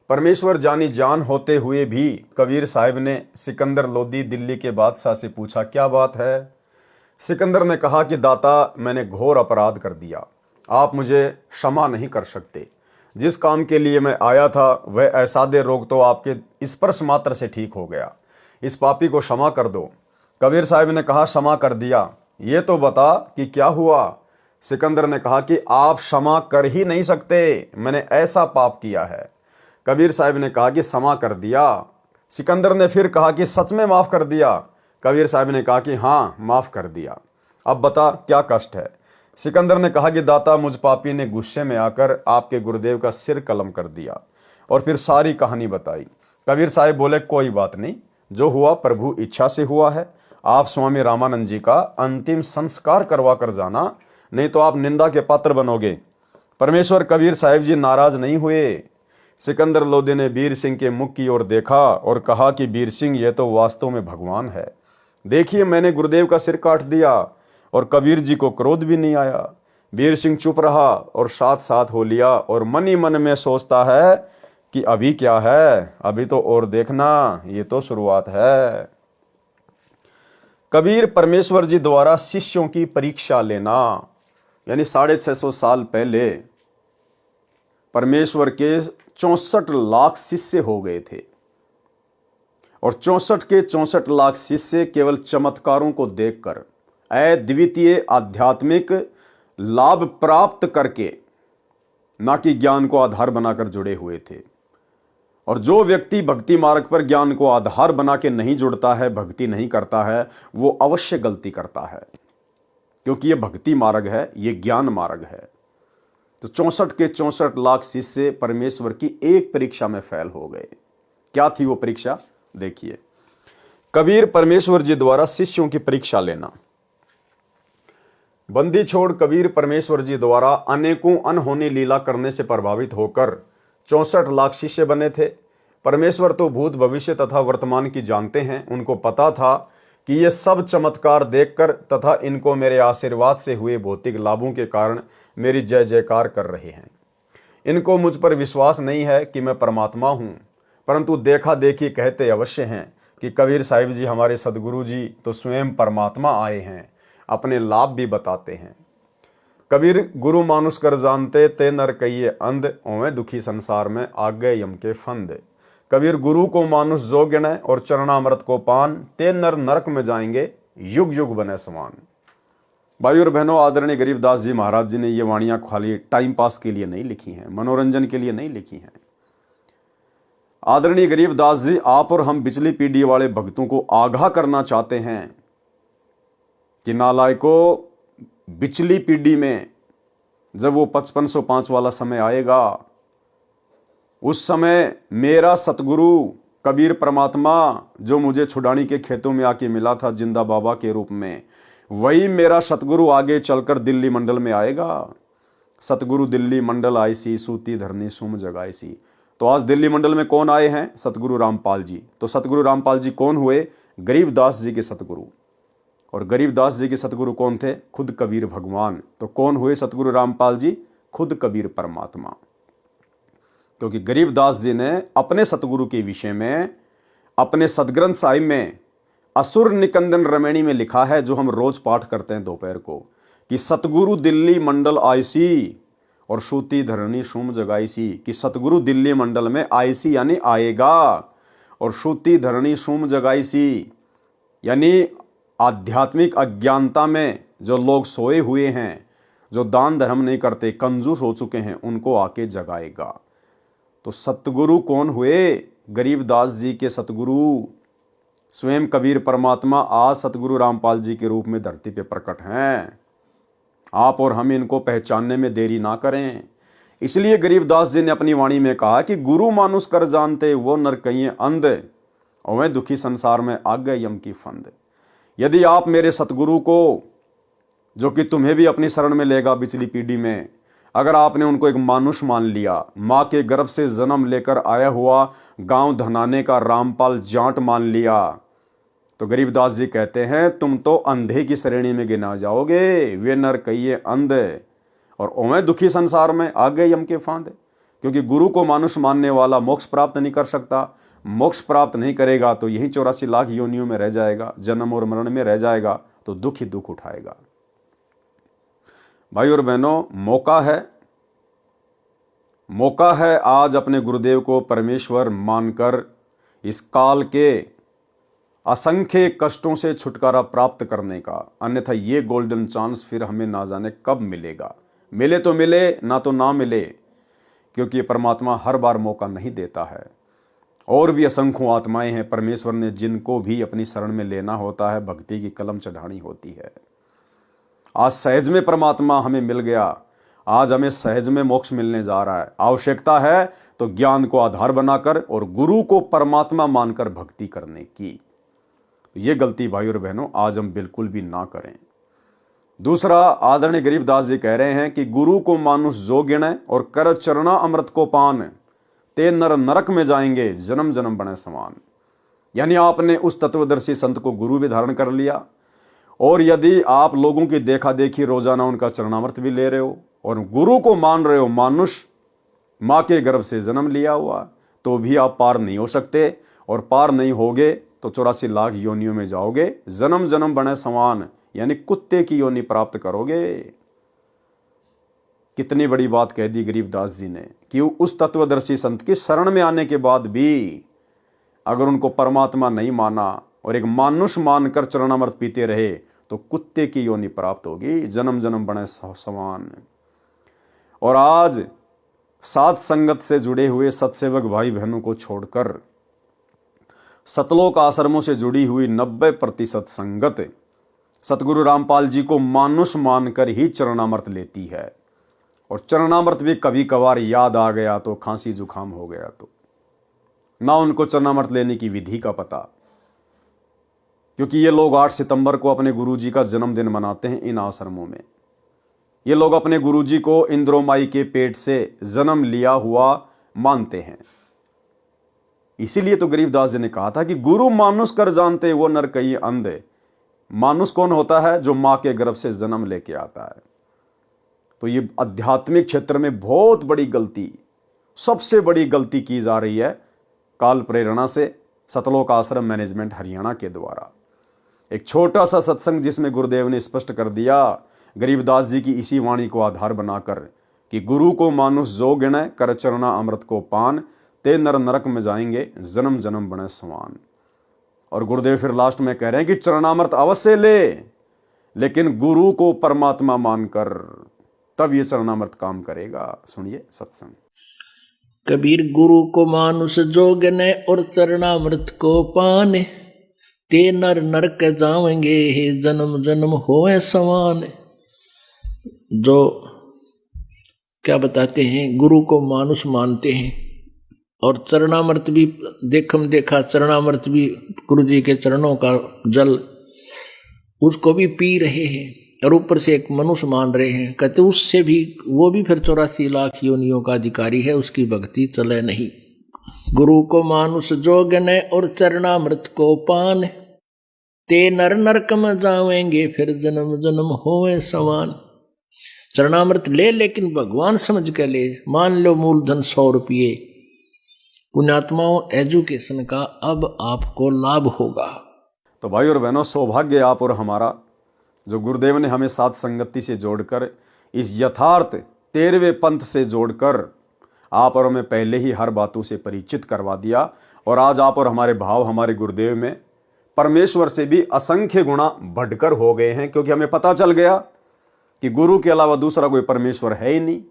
परमेश्वर जानी जान होते हुए भी कबीर साहिब ने सिकंदर लोदी दिल्ली के बादशाह से पूछा, क्या बात है? सिकंदर ने कहा कि दाता, मैंने घोर अपराध कर दिया, आप मुझे क्षमा नहीं कर सकते। जिस काम के लिए मैं आया था वह ऐसादे रोग तो आपके स्पर्श मात्र से ठीक हो गया, इस पापी को क्षमा कर दो। कबीर साहिब ने कहा, क्षमा कर दिया, ये तो बता कि क्या हुआ? सिकंदर ने कहा कि आप क्षमा कर ही नहीं सकते, मैंने ऐसा पाप किया है। कबीर साहिब ने कहा कि क्षमा कर दिया। सिकंदर ने फिर कहा कि सच में माफ कर दिया। कबीर साहिब ने कहा कि हाँ, माफ कर दिया। अब बता क्या कष्ट है? सिकंदर ने कहा कि दाता, मुझ पापी ने गुस्से में आकर आपके गुरुदेव का सिर कलम कर दिया, और फिर सारी कहानी बताई। कबीर साहिब बोले, कोई बात नहीं, जो हुआ प्रभु इच्छा से हुआ है। आप स्वामी रामानंद जी का अंतिम संस्कार करवा कर जाना, नहीं तो आप निंदा के पात्र बनोगे। परमेश्वर कबीर साहिब जी नाराज नहीं हुए। सिकंदर लोदी ने वीर सिंह के मुख की ओर देखा और कहा कि वीर सिंह, ये तो वास्तव में भगवान है। देखिए, मैंने गुरुदेव का सिर काट दिया और कबीर जी को क्रोध भी नहीं आया। वीर सिंह चुप रहा और साथ साथ हो लिया और मन ही मन में सोचता है कि अभी क्या है, अभी तो और देखना, ये तो शुरुआत है। कबीर परमेश्वर जी द्वारा शिष्यों की परीक्षा लेना, यानी 650 साल पहले परमेश्वर के 64 लाख शिष्य हो गए थे, और 64 के 64 लाख शिष्य केवल चमत्कारों को देखकर अद्वितीय आध्यात्मिक लाभ प्राप्त करके, ना कि ज्ञान को आधार बनाकर जुड़े हुए थे। और जो व्यक्ति भक्ति मार्ग पर ज्ञान को आधार बना के नहीं जुड़ता है, भक्ति नहीं करता है, वो अवश्य गलती करता है, क्योंकि ये भक्ति मार्ग है, ये ज्ञान मार्ग है। तो 64 के 64 लाख शिष्य परमेश्वर की एक परीक्षा में फेल हो गए। क्या थी वो परीक्षा? देखिए, कबीर परमेश्वर जी द्वारा शिष्यों की परीक्षा लेना। बंदी छोड़ कबीर परमेश्वर जी द्वारा अनेकों अनहोनी लीला करने से प्रभावित होकर 64 लाख शिष्य बने थे। परमेश्वर तो भूत भविष्य तथा वर्तमान की जानते हैं। उनको पता था कि ये सब चमत्कार देखकर तथा इनको मेरे आशीर्वाद से हुए भौतिक लाभों के कारण मेरी जय जयकार कर रहे हैं। इनको मुझ पर विश्वास नहीं है कि मैं परमात्मा हूँ, परंतु देखा देखी कहते अवश्य हैं कि कबीर साहिब जी हमारे सदगुरु जी तो स्वयं परमात्मा आए हैं, अपने लाभ भी बताते हैं। कबीर गुरु मानुष कर जानते, ते नर कहिए अंध, ओवें दुखी संसार में आगे यम के फंद। कबीर गुरु को मानुष जो गिने और चरणामृत को पान, ते नर नरक में जाएंगे युग युग बने समान। भाई और बहनों, आदरणीय गरीबदास जी महाराज जी ने ये वाणियाँ खाली टाइम पास के लिए नहीं लिखी हैं, मनोरंजन के लिए नहीं लिखी हैं। आदरणीय गरीबदास जी आप और हम पिछली पीढ़ी वाले भक्तों को आगाह करना चाहते हैं कि नालायकों, पिछली पीढ़ी में जब वो 5505 वाला समय आएगा, उस समय मेरा सतगुरु कबीर परमात्मा जो मुझे छुड़ानी के खेतों में आके मिला था जिंदा बाबा के रूप में, वही मेरा सतगुरु आगे चलकर दिल्ली मंडल में आएगा। सतगुरु दिल्ली मंडल आईसी, सूती धरनी सुम जगाईसी। तो आज दिल्ली मंडल में कौन आए हैं? सतगुरु रामपाल जी। तो सतगुरु रामपाल जी कौन हुए? गरीबदास जी के सतगुरु। और गरीबदास जी के सतगुरु कौन थे? खुद कबीर भगवान। तो कौन हुए सतगुरु रामपाल जी? खुद कबीर परमात्मा। क्योंकि गरीबदास जी ने अपने सतगुरु के विषय में अपने सदग्रंथ साहिब में असुर निकंदन रमैणी में लिखा है, जो हम रोज पाठ करते हैं दोपहर को, कि सतगुरु दिल्ली मंडल आईसी और सूती धरनी सुम जगाईसी। कि सतगुरु दिल्ली मंडल में आईसी यानी आएगा, और सूती धरनी सुम जगाईसी यानी आध्यात्मिक अज्ञानता में जो लोग सोए हुए हैं, जो दान धर्म नहीं करते, कंजूस हो चुके हैं, उनको आके जगाएगा। तो सतगुरु कौन हुए? गरीबदास जी के सतगुरु स्वयं कबीर परमात्मा आज सतगुरु रामपाल जी के रूप में धरती पे प्रकट हैं। आप और हम इनको पहचानने में देरी ना करें। इसलिए गरीबदास जी ने अपनी वाणी में कहा कि गुरु मानुष कर जानते वो नर कहिए अंध, और वह दुखी संसार में आ गए यम की फंद। यदि आप मेरे सतगुरु को, जो कि तुम्हें भी अपनी शरण में लेगा पिछली पीढ़ी में, अगर आपने उनको एक मानुष मान लिया, माँ के गर्भ से जन्म लेकर आया हुआ गांव धनाने का रामपाल जाट मान लिया, तो गरीबदास जी कहते हैं तुम तो अंधे की श्रेणी में गिना जाओगे। वे नर कहिए अंध, और ओमें दुखी संसार में आ गए यम के फांद। क्योंकि गुरु को मानुष मानने वाला मोक्ष प्राप्त नहीं कर सकता। मोक्ष प्राप्त नहीं करेगा तो यही 84 लाख योनियों में रह जाएगा, जन्म और मरण में रह जाएगा, तो दुख ही दुख उठाएगा। भाई और बहनों, मौका है आज अपने गुरुदेव को परमेश्वर मानकर इस काल के असंख्य कष्टों से छुटकारा प्राप्त करने का। अन्यथा ये गोल्डन चांस फिर हमें ना जाने कब मिलेगा। मिले तो मिले, ना तो ना मिले, क्योंकि परमात्मा हर बार मौका नहीं देता है। और भी असंख्यों आत्माएं हैं परमेश्वर ने जिनको भी अपनी शरण में लेना होता है, भक्ति की कलम चढ़ानी होती है। आज सहज में परमात्मा हमें मिल गया, आज हमें सहज में मोक्ष मिलने जा रहा है। आवश्यकता है तो ज्ञान को आधार बनाकर और गुरु को परमात्मा मानकर भक्ति करने की। ये गलती भाई और बहनों आज हम बिल्कुल भी ना करें। दूसरा, आदरणीय गरीबदास जी कह रहे हैं कि गुरु को मानुष जो गिने और कर चरणा अमृत को पान, ते नर नरक में जाएंगे जन्म जन्म बने समान। यानी आपने उस तत्वदर्शी संत को गुरु भी धारण कर लिया, और यदि आप लोगों की देखा देखी रोजाना उनका चरणामृत भी ले रहे हो और गुरु को मान रहे हो, मानुष माँ के गर्भ से जन्म लिया हुआ, तो भी आप पार नहीं हो सकते। और पार नहीं होगे तो 84 लाख योनियों में जाओगे, जन्म जन्म बने समान, यानी कुत्ते की योनि प्राप्त करोगे। कितनी बड़ी बात कह दी गरीबदास जी ने कि उस तत्वदर्शी संत की शरण में आने के बाद भी अगर उनको परमात्मा नहीं माना और एक मानुष मानकर चरणामृत पीते रहे तो कुत्ते की योनि प्राप्त होगी, जन्म जन्म बने समान। और आज सात संगत से जुड़े हुए सत्सेवक भाई बहनों को छोड़कर सतलोक आश्रमों से जुड़ी हुई 90% संगत सतगुरु रामपाल जी को मानुष मानकर ही चरणामृत लेती है। और चरणामृत भी कभी कभार याद आ गया तो, खांसी जुकाम हो गया तो, ना उनको चरणामृत लेने की विधि का पता। क्योंकि ये लोग 8 सितंबर को अपने गुरुजी का जन्मदिन मनाते हैं इन आश्रमों में। ये लोग अपने गुरुजी को इंद्रोमाई के पेट से जन्म लिया हुआ मानते हैं। इसीलिए तो गरीबदास जी ने कहा था कि गुरु मानुष कर जानते वो नर कहिए अंध। मानुष कौन होता है? जो मां के गर्भ से जन्म लेके आता है। तो ये आध्यात्मिक क्षेत्र में बहुत बड़ी गलती, सबसे बड़ी गलती की जा रही है काल प्रेरणा से सतलोक आश्रम मैनेजमेंट हरियाणा के द्वारा। एक छोटा सा सत्संग जिसमें गुरुदेव ने स्पष्ट कर दिया गरीबदास जी की इसी वाणी को आधार बनाकर कि गुरु को मानुष जो गिने कर चरना अमृत को पान, ते नर नरक में जाएंगे जन्म जन्म बने समान। और गुरुदेव फिर लास्ट में कह रहे हैं कि चरणामृत अवश्य ले, लेकिन गुरु को परमात्मा मानकर, तब ये चरणामृत काम करेगा। सुनिए सत्संग। कबीर गुरु को मानुष जोगने और चरणामृत को पाने, ते नर नरक जावेंगे, हे जन्म जन्म होए समान। जो क्या बताते हैं, गुरु को मानुष मानते हैं और चरणामृत भी देखम देखा, चरणामृत भी गुरु जी के चरणों का जल उसको भी पी रहे हैं और ऊपर से एक मनुष्य मान रहे हैं। कहते उससे भी वो भी फिर 84 लाख योनियों का अधिकारी है, उसकी भक्ति चले नहीं। गुरु को मानुष जोगन और चरणामृत को पान, ते नर नरक में जावेंगे, फिर जन्म जन्म होवे समान। चरणामृत ले लेकिन भगवान समझ के ले। मान लो मूलधन 100 रुपये, पुण्यात्माओं एजुकेशन का अब आपको लाभ होगा। तो भाई और बहनों, सौभाग्य आप और हमारा जो गुरुदेव ने हमें साथ संगति से जोड़कर, इस यथार्थ 13वें पंथ से जोड़कर आप और हमें पहले ही हर बातों से परिचित करवा दिया। और आज आप और हमारे भाव हमारे गुरुदेव में परमेश्वर से भी असंख्य गुणा बढ़कर हो गए हैं, क्योंकि हमें पता चल गया कि गुरु के अलावा दूसरा कोई परमेश्वर है ही नहीं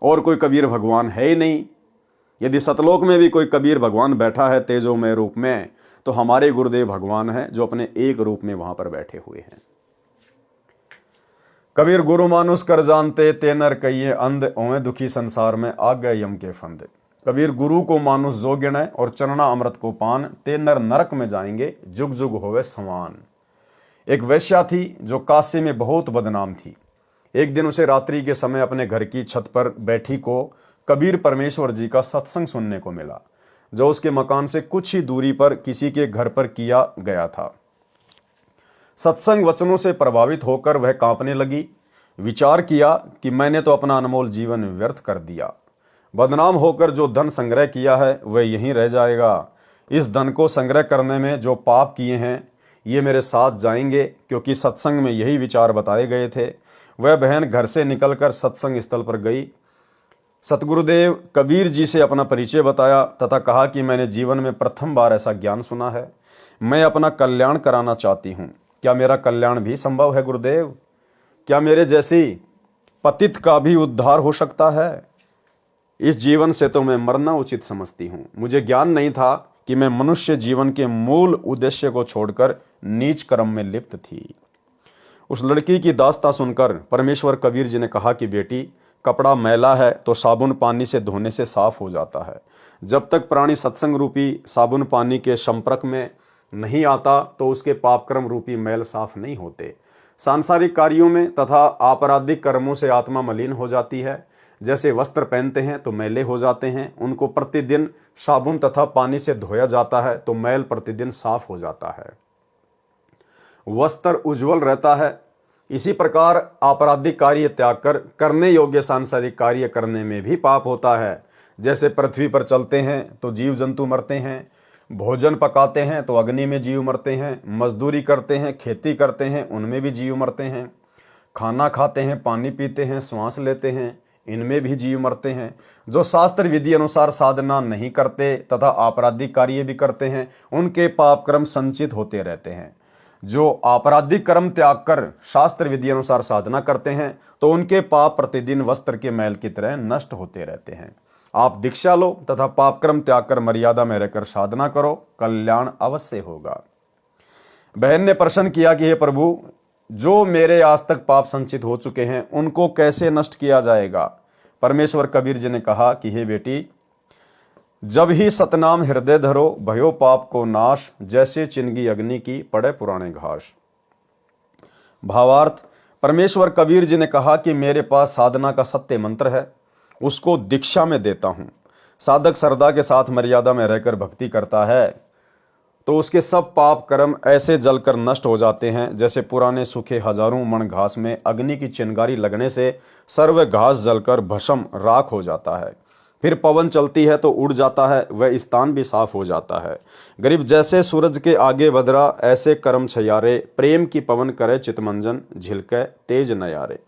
और कोई कबीर भगवान है ही नहीं। यदि सतलोक में भी कोई कबीर भगवान बैठा है तेजोमय रूप में, तो हमारे गुरुदेव भगवान हैं जो अपने एक रूप में वहां पर बैठे हुए हैं। कबीर गुरु मानुष कर जानते, ते नर कहिए अंध, ओए दुखी संसार में आ गए यम के फंद। कबीर गुरु को मानुष जो गिने और चरना अमृत को पान, ते नर नरक में जाएंगे जुग जुग होवे समान। एक वेश्या थी जो काशी में बहुत बदनाम थी। एक दिन उसे रात्रि के समय अपने घर की छत पर बैठी को कबीर परमेश्वर जी का सत्संग सुनने को मिला, जो उसके मकान से कुछ ही दूरी पर किसी के घर पर किया गया था। सत्संग वचनों से प्रभावित होकर वह कांपने लगी। विचार किया कि मैंने तो अपना अनमोल जीवन व्यर्थ कर दिया। बदनाम होकर जो धन संग्रह किया है वह यहीं रह जाएगा। इस धन को संग्रह करने में जो पाप किए हैं ये मेरे साथ जाएंगे, क्योंकि सत्संग में यही विचार बताए गए थे। वह बहन घर से निकलकर सत्संग स्थल पर गई। सतगुरुदेव कबीर जी से अपना परिचय बताया तथा कहा कि मैंने जीवन में प्रथम बार ऐसा ज्ञान सुना है। मैं अपना कल्याण कराना चाहती हूँ। क्या मेरा कल्याण भी संभव है गुरुदेव? क्या मेरे जैसी पतित का भी उद्धार हो सकता है? इस जीवन से तो मैं मरना उचित समझती हूँ। मुझे ज्ञान नहीं था कि मैं मनुष्य जीवन के मूल उद्देश्य को छोड़कर नीच कर्म में लिप्त थी। उस लड़की की दास्तां सुनकर परमेश्वर कबीर जी ने कहा कि बेटी, कपड़ा मैला है तो साबुन पानी से धोने से साफ हो जाता है। जब तक प्राणी सत्संग रूपी साबुन पानी के संपर्क में नहीं आता तो उसके पापक्रम रूपी मैल साफ नहीं होते। सांसारिक कार्यों में तथा आपराधिक कर्मों से आत्मा मलिन हो जाती है। जैसे वस्त्र पहनते हैं तो मैले हो जाते हैं, उनको प्रतिदिन साबुन तथा पानी से धोया जाता है तो मैल प्रतिदिन साफ हो जाता है, वस्त्र उज्जवल रहता है। इसी प्रकार आपराधिक कार्य त्याग कर करने योग्य सांसारिक कार्य करने में भी पाप होता है। जैसे पृथ्वी पर चलते हैं तो जीव जंतु मरते हैं, भोजन पकाते हैं तो अग्नि में जीव मरते हैं, मजदूरी करते हैं, खेती करते हैं, उनमें भी जीव मरते हैं, खाना खाते हैं, पानी पीते हैं, श्वास लेते हैं, इनमें भी जीव मरते हैं। जो शास्त्र विधि अनुसार साधना नहीं करते तथा आपराधिक कार्य भी करते हैं, उनके पाप कर्म संचित होते रहते हैं। जो आपराधिक कर्म त्याग कर शास्त्र विधि अनुसार साधना करते हैं तो उनके पाप प्रतिदिन वस्त्र के मैल की तरह नष्ट होते रहते हैं। आप दीक्षा लो तथा पाप कर्म त्याग कर मर्यादा में रहकर साधना करो, कल्याण अवश्य होगा। बहन ने प्रश्न किया कि हे प्रभु, जो मेरे आज तक पाप संचित हो चुके हैं उनको कैसे नष्ट किया जाएगा? परमेश्वर कबीर जी ने कहा कि हे बेटी, जब ही सतनाम हृदय धरो, भयो पाप को नाश, जैसे चिनगी अग्नि की पड़े पुराने घास। भावार्थ, परमेश्वर कबीर जी ने कहा कि मेरे पास साधना का सत्य मंत्र है, उसको दीक्षा में देता हूं। साधक श्रद्धा के साथ मर्यादा में रहकर भक्ति करता है तो उसके सब पाप कर्म ऐसे जलकर नष्ट हो जाते हैं जैसे पुराने सूखे हजारों मण घास में अग्नि की चिंगारी लगने से सर्व घास जलकर भस्म राख हो जाता है। फिर पवन चलती है तो उड़ जाता है, वह स्थान भी साफ हो जाता है। गरीब जैसे सूरज के आगे बदरा, ऐसे कर्म छयारे, प्रेम की पवन करे चितमंजन, झिलके तेज नयारे।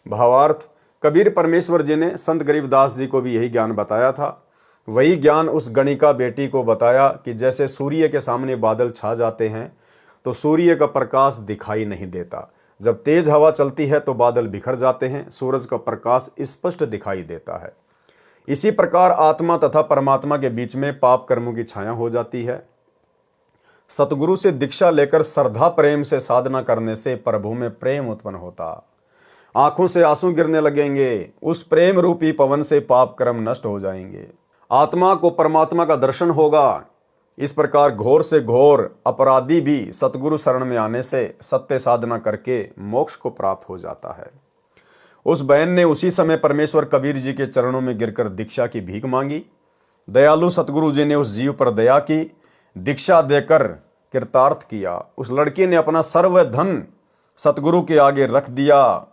भावार्थ, कबीर परमेश्वर जी ने संत गरीबदास जी को भी यही ज्ञान बताया था। वही ज्ञान उस गणिका बेटी को बताया कि जैसे सूर्य के सामने बादल छा जाते हैं तो सूर्य का प्रकाश दिखाई नहीं देता, जब तेज हवा चलती है तो बादल बिखर जाते हैं, सूरज का प्रकाश स्पष्ट दिखाई देता है। इसी प्रकार आत्मा तथा परमात्मा के बीच में पाप कर्मों की छाया हो जाती है। सतगुरु से दीक्षा लेकर श्रद्धा प्रेम से साधना करने से प्रभु में प्रेम उत्पन्न होता, आंखों से आंसू गिरने लगेंगे, उस प्रेम रूपी पवन से पाप कर्म नष्ट हो जाएंगे, आत्मा को परमात्मा का दर्शन होगा। इस प्रकार घोर से घोर अपराधी भी सतगुरु शरण में आने से सत्य साधना करके मोक्ष को प्राप्त हो जाता है। उस बहन ने उसी समय परमेश्वर कबीर जी के चरणों में गिरकर दीक्षा की भीख मांगी। दयालु सतगुरु जी ने उस जीव पर दया की, दीक्षा देकर कृतार्थ किया। उस लड़की ने अपना सर्व धन सतगुरु के आगे रख दिया।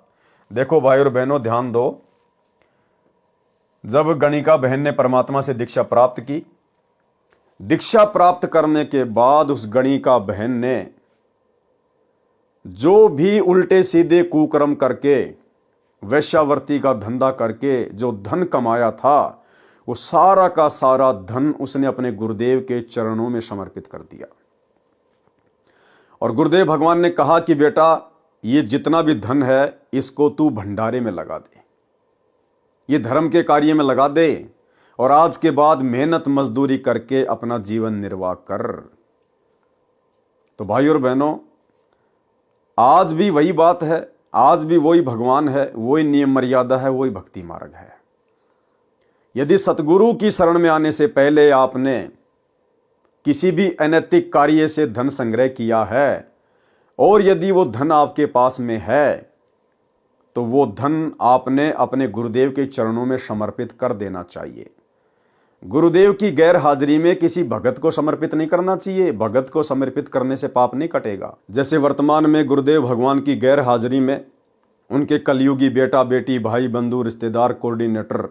देखो भाई और बहनों, ध्यान दो, जब गणिका बहन ने परमात्मा से दीक्षा प्राप्त की, दीक्षा प्राप्त करने के बाद उस गणिका बहन ने जो भी उल्टे सीधे कुकर्म करके, वैश्यावर्ती का धंधा करके जो धन कमाया था, वो सारा का सारा धन उसने अपने गुरुदेव के चरणों में समर्पित कर दिया। और गुरुदेव भगवान ने कहा कि बेटा, ये जितना भी धन है इसको तू भंडारे में लगा दे, ये धर्म के कार्य में लगा दे, और आज के बाद मेहनत मजदूरी करके अपना जीवन निर्वाह कर। तो भाई और बहनों, आज भी वही बात है, आज भी वही भगवान है, वही नियम मर्यादा है, वही भक्ति मार्ग है। यदि सतगुरु की शरण में आने से पहले आपने किसी भी अनैतिक कार्य से धन संग्रह किया है, और यदि वो धन आपके पास में है, तो वो धन आपने अपने गुरुदेव के चरणों में समर्पित कर देना चाहिए। गुरुदेव की गैर हाजिरी में किसी भगत को समर्पित नहीं करना चाहिए। भगत को समर्पित करने से पाप नहीं कटेगा। जैसे वर्तमान में गुरुदेव भगवान की गैर हाजिरी में उनके कलयुगी बेटा बेटी, भाई बंधु, रिश्तेदार, कोऑर्डिनेटर,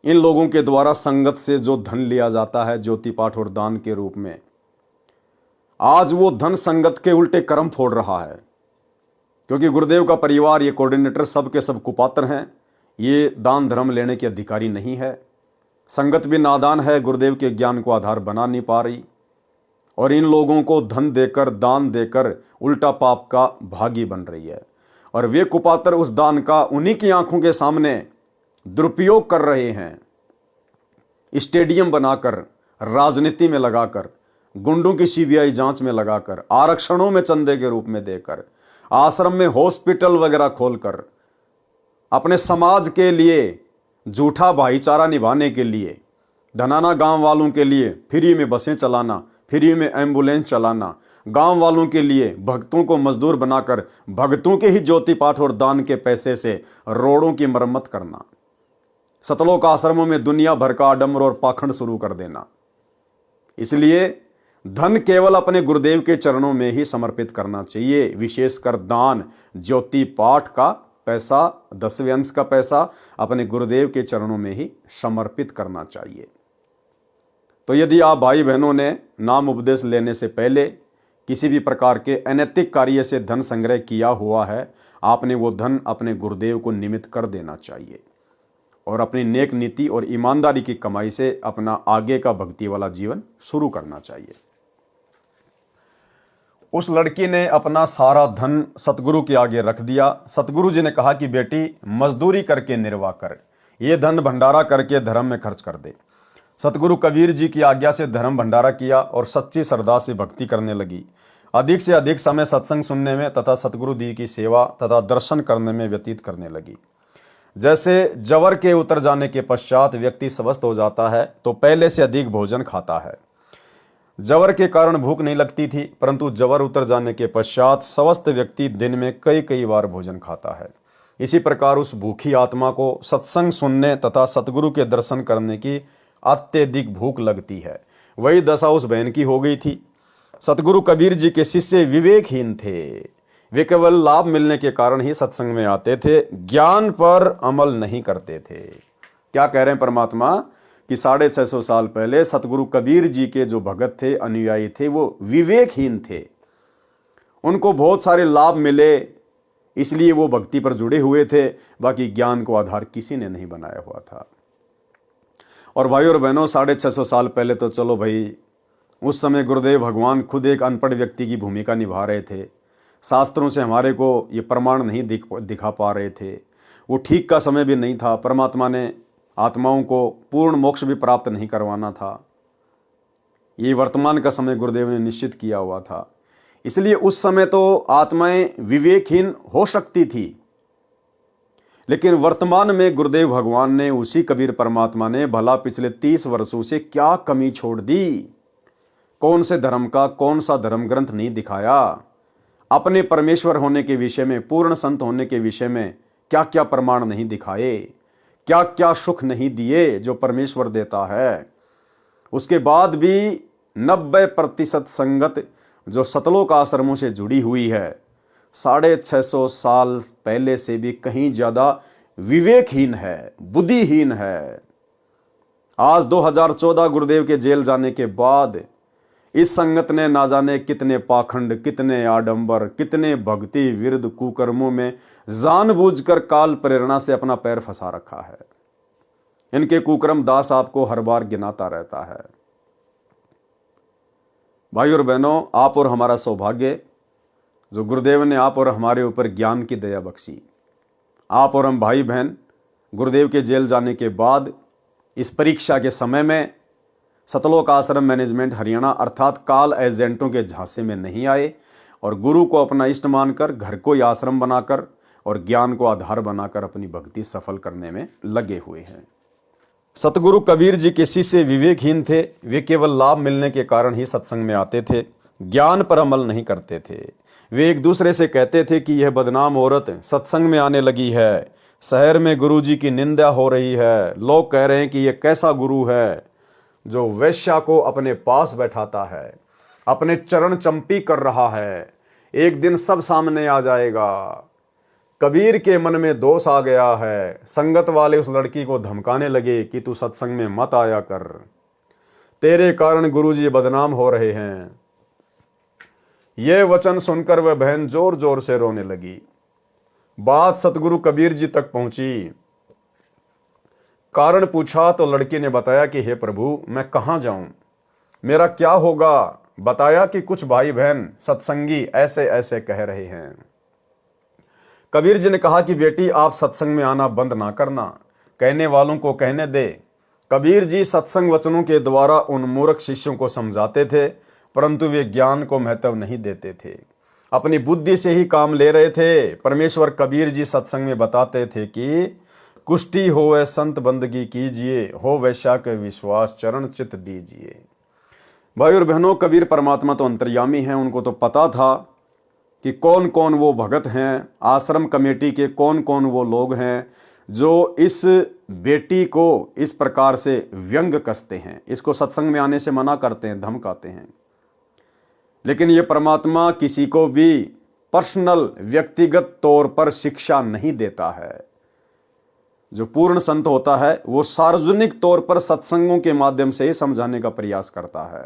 इन लोगों के द्वारा संगत से जो धन लिया जाता है ज्योति पाठ और दान के रूप में, आज वो धन संगत के उल्टे कर्म फोड़ रहा है। क्योंकि गुरुदेव का परिवार, ये कोऑर्डिनेटर सब के सब कुपात्र हैं, ये दान धर्म लेने के अधिकारी नहीं है। संगत भी नादान है, गुरुदेव के ज्ञान को आधार बना नहीं पा रही, और इन लोगों को धन देकर, दान देकर उल्टा पाप का भागी बन रही है। और वे कुपात्र उस दान का उन्हीं की आंखों के सामने दुरुपयोग कर रहे हैं, स्टेडियम बनाकर, राजनीति में लगाकर, गुंडों की सीबीआई जांच में लगाकर, आरक्षणों में चंदे के रूप में देकर, आश्रम में हॉस्पिटल वगैरह खोलकर, अपने समाज के लिए झूठा भाईचारा निभाने के लिए, धनाना गांव वालों के लिए फ्री में बसें चलाना, फ्री में एम्बुलेंस चलाना, गांव वालों के लिए भक्तों को मजदूर बनाकर भक्तों के ही ज्योति पाठ और दान के पैसे से रोडों की मरम्मत करना, सतलोक आश्रमों में दुनिया भर का आडंबर और पाखंड शुरू कर देना। इसलिए धन केवल अपने गुरुदेव के चरणों में ही समर्पित करना चाहिए। विशेषकर दान, ज्योति पाठ का पैसा, 10वें अंश का पैसा अपने गुरुदेव के चरणों में ही समर्पित करना चाहिए। तो यदि आप भाई बहनों ने नाम उपदेश लेने से पहले किसी भी प्रकार के अनैतिक कार्य से धन संग्रह किया हुआ है, आपने वो धन अपने गुरुदेव को निमित्त कर देना चाहिए और अपनी नेक नीति और ईमानदारी की कमाई से अपना आगे का भक्ति वाला जीवन शुरू करना चाहिए। उस लड़की ने अपना सारा धन सतगुरु के आगे रख दिया। सतगुरु जी ने कहा कि बेटी, मजदूरी करके निर्वाह कर, ये धन भंडारा करके धर्म में खर्च कर दे। सतगुरु कबीर जी की आज्ञा से धर्म भंडारा किया और सच्ची श्रद्धा से भक्ति करने लगी। अधिक से अधिक समय सत्संग सुनने में तथा सतगुरु जी की सेवा तथा दर्शन करने में व्यतीत करने लगी। जैसे जवर के उतर जाने के पश्चात व्यक्ति स्वस्थ हो जाता है तो पहले से अधिक भोजन खाता है। जवर के कारण भूख नहीं लगती थी, परंतु जवर उतर जाने के पश्चात स्वस्थ व्यक्ति दिन में कई कई बार भोजन खाता है। इसी प्रकार उस भूखी आत्मा को सत्संग सुनने तथा सतगुरु के दर्शन करने की अत्यधिक भूख लगती है। वही दशा उस बहन की हो गई थी। सतगुरु कबीर जी के शिष्य विवेकहीन थे। वे केवल लाभ मिलने के कारण ही सत्संग में आते थे, ज्ञान पर अमल नहीं करते थे। क्या कह रहे हैं परमात्मा कि 650 साल पहले सतगुरु कबीर जी के जो भगत थे, अनुयायी थे, वो विवेकहीन थे। उनको बहुत सारे लाभ मिले, इसलिए वो भक्ति पर जुड़े हुए थे, बाकी ज्ञान को आधार किसी ने नहीं बनाया हुआ था। और भाई और बहनों, 650 साल पहले तो चलो भाई, उस समय गुरुदेव भगवान खुद एक अनपढ़ व्यक्ति की भूमिका निभा रहे थे। शास्त्रों से हमारे को ये प्रमाण नहीं दिखा पा रहे थे। वो ठीक का समय भी नहीं था। परमात्मा ने आत्माओं को पूर्ण मोक्ष भी प्राप्त नहीं करवाना था। ये वर्तमान का समय गुरुदेव ने निश्चित किया हुआ था। इसलिए उस समय तो आत्माएं विवेकहीन हो सकती थी, लेकिन वर्तमान में गुरुदेव भगवान ने, उसी कबीर परमात्मा ने भला पिछले 30 वर्षों से क्या कमी छोड़ दी। कौन से धर्म का कौन सा धर्म ग्रंथ नहीं दिखाया। अपने परमेश्वर होने के विषय में, पूर्ण संत होने के विषय में क्या क्या प्रमाण नहीं दिखाए, क्या क्या सुख नहीं दिए जो परमेश्वर देता है। उसके बाद भी 90% संगत जो सतलोक आश्रमों से जुड़ी हुई है, 650 साल पहले से भी कहीं ज्यादा विवेकहीन है, बुद्धिहीन है। आज 2014 गुरुदेव के जेल जाने के बाद इस संगत ने ना जाने कितने पाखंड, कितने आडंबर, कितने भक्ति विरुद्ध कुकर्मों में जानबूझकर काल प्रेरणा से अपना पैर फंसा रखा है। इनके कुकर्म दास आपको हर बार गिनाता रहता है। भाई और बहनों, आप और हमारा सौभाग्य जो गुरुदेव ने आप और हमारे ऊपर ज्ञान की दया बख्शी। आप और हम भाई बहन गुरुदेव के जेल जाने के बाद इस परीक्षा के समय में सतलोक आश्रम मैनेजमेंट हरियाणा अर्थात काल एजेंटों के झांसे में नहीं आए और गुरु को अपना इष्ट मानकर घर को ही आश्रम बनाकर और ज्ञान को आधार बनाकर अपनी भक्ति सफल करने में लगे हुए हैं। सतगुरु कबीर जी के शिष्य विवेकहीन थे। वे केवल लाभ मिलने के कारण ही सत्संग में आते थे, ज्ञान पर अमल नहीं करते थे। वे एक दूसरे से कहते थे कि यह बदनाम औरत सत्संग में आने लगी है, शहर में गुरु जी की निंदा हो रही है, लोग कह रहे हैं कि यह कैसा गुरु है जो वैश्या को अपने पास बैठाता है, अपने चरण चंपी कर रहा है, एक दिन सब सामने आ जाएगा। कबीर के मन में दोष आ गया है। संगत वाले उस लड़की को धमकाने लगे कि तू सत्संग में मत आया कर, तेरे कारण गुरुजी बदनाम हो रहे हैं। यह वचन सुनकर वह बहन जोर जोर से रोने लगी। बात सतगुरु कबीर जी तक पहुंची। कारण पूछा तो लड़की ने बताया कि हे प्रभु, मैं कहां जाऊं, मेरा क्या होगा। बताया कि कुछ भाई बहन सत्संगी ऐसे ऐसे कह रहे हैं। कबीर जी ने कहा कि बेटी, आप सत्संग में आना बंद ना करना, कहने वालों को कहने दे। कबीर जी सत्संग वचनों के द्वारा उन मूर्ख शिष्यों को समझाते थे, परंतु वे ज्ञान को महत्व नहीं देते थे, अपनी बुद्धि से ही काम ले रहे थे। परमेश्वर कबीर जी सत्संग में बताते थे कि कुष्ठी होवे संत बंदगी कीजिए, हो वैश्या के विश्वास चरण चित दीजिए। भाई और बहनों, कबीर परमात्मा तो अंतर्यामी हैं। उनको तो पता था कि कौन कौन वो भगत हैं, आश्रम कमेटी के कौन कौन वो लोग हैं जो इस बेटी को इस प्रकार से व्यंग कसते हैं, इसको सत्संग में आने से मना करते हैं, धमकाते हैं। लेकिन ये परमात्मा किसी को भी पर्सनल व्यक्तिगत तौर पर शिक्षा नहीं देता है। जो पूर्ण संत होता है वो सार्वजनिक तौर पर सत्संगों के माध्यम से ही समझाने का प्रयास करता है।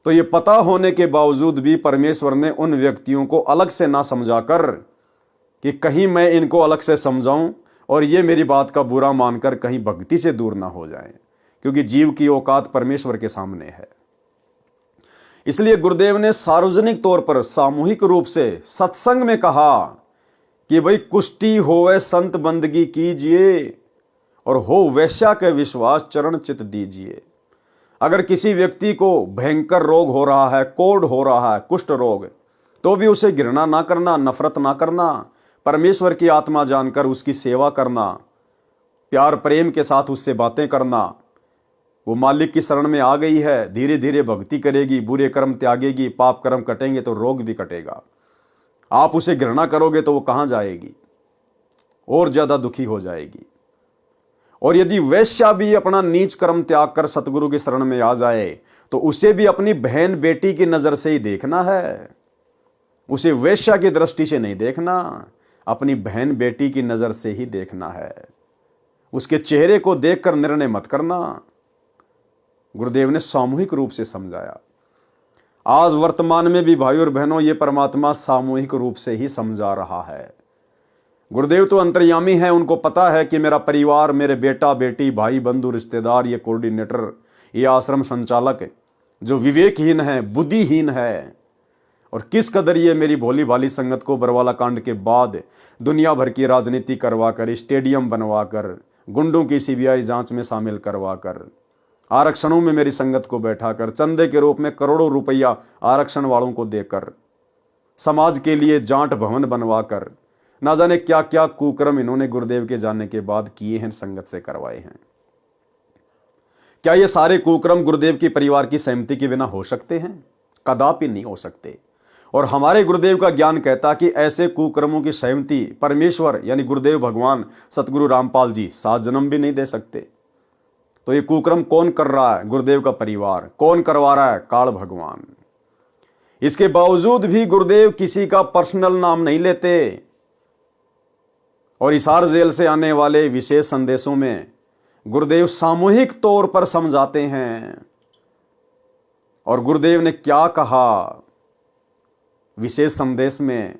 तो ये पता होने के बावजूद भी परमेश्वर ने उन व्यक्तियों को अलग से ना समझाकर कि कहीं मैं इनको अलग से समझाऊं और ये मेरी बात का बुरा मानकर कहीं भक्ति से दूर ना हो जाएं, क्योंकि जीव की औकात परमेश्वर के सामने है। इसलिए गुरुदेव ने सार्वजनिक तौर पर सामूहिक रूप से सत्संग में कहा कि भाई कुष्ठी होवे संत बंदगी कीजिए और हो वैश्या के विश्वास चरण चित दीजिए। अगर किसी व्यक्ति को भयंकर रोग हो रहा है, कोढ़ हो रहा है, कुष्ठ रोग, तो भी उसे घृणा ना करना, नफरत ना करना, परमेश्वर की आत्मा जानकर उसकी सेवा करना, प्यार प्रेम के साथ उससे बातें करना। वो मालिक की शरण में आ गई है, धीरे धीरे भक्ति करेगी, बुरे कर्म त्यागेगी, पाप कर्म कटेंगे तो रोग भी कटेगा। आप उसे घृणा करोगे तो वो कहां जाएगी, और ज्यादा दुखी हो जाएगी। और यदि वैश्या भी अपना नीच कर्म त्याग कर सतगुरु की शरण में आ जाए तो उसे भी अपनी बहन बेटी की नजर से ही देखना है, उसे वैश्या की दृष्टि से नहीं देखना, अपनी बहन बेटी की नजर से ही देखना है। उसके चेहरे को देखकर निर्णय मत करना। गुरुदेव ने सामूहिक रूप से समझाया। आज वर्तमान में भी भाई और बहनों ये परमात्मा सामूहिक रूप से ही समझा रहा है। गुरुदेव तो अंतर्यामी है, उनको पता है कि मेरा परिवार, मेरे बेटा बेटी, भाई बंधु रिश्तेदार, ये कोऑर्डिनेटर, ये आश्रम संचालक जो विवेकहीन है, बुद्धिहीन है, और किस कदर ये मेरी भोली भाली संगत को बरवाला कांड के बाद दुनिया भर की राजनीति करवाकर, स्टेडियम बनवाकर, गुंडों की सीबीआई जांच में शामिल करवाकर आरक्षणों में मेरी संगत को बैठाकर, चंदे के रूप में करोड़ों रुपया आरक्षण वालों को देकर, समाज के लिए जाट भवन बनवाकर, ना जाने क्या क्या कुकर्म इन्होंने गुरुदेव के जाने के बाद किए हैं, संगत से करवाए हैं। क्या ये सारे कुकर्म गुरुदेव के परिवार की सहमति के बिना हो सकते हैं? कदापि नहीं हो सकते। और हमारे गुरुदेव का ज्ञान कहता कि ऐसे कुकर्मों की सहमति परमेश्वर यानी गुरुदेव भगवान सतगुरु रामपाल जी 7 जन्म भी नहीं दे सकते। तो ये कुकर्म कौन कर रहा है? गुरुदेव का परिवार। कौन करवा रहा है? काल भगवान। इसके बावजूद भी गुरुदेव किसी का पर्सनल नाम नहीं लेते और हिसार जेल से आने वाले विशेष संदेशों में गुरुदेव सामूहिक तौर पर समझाते हैं। और गुरुदेव ने क्या कहा विशेष संदेश में?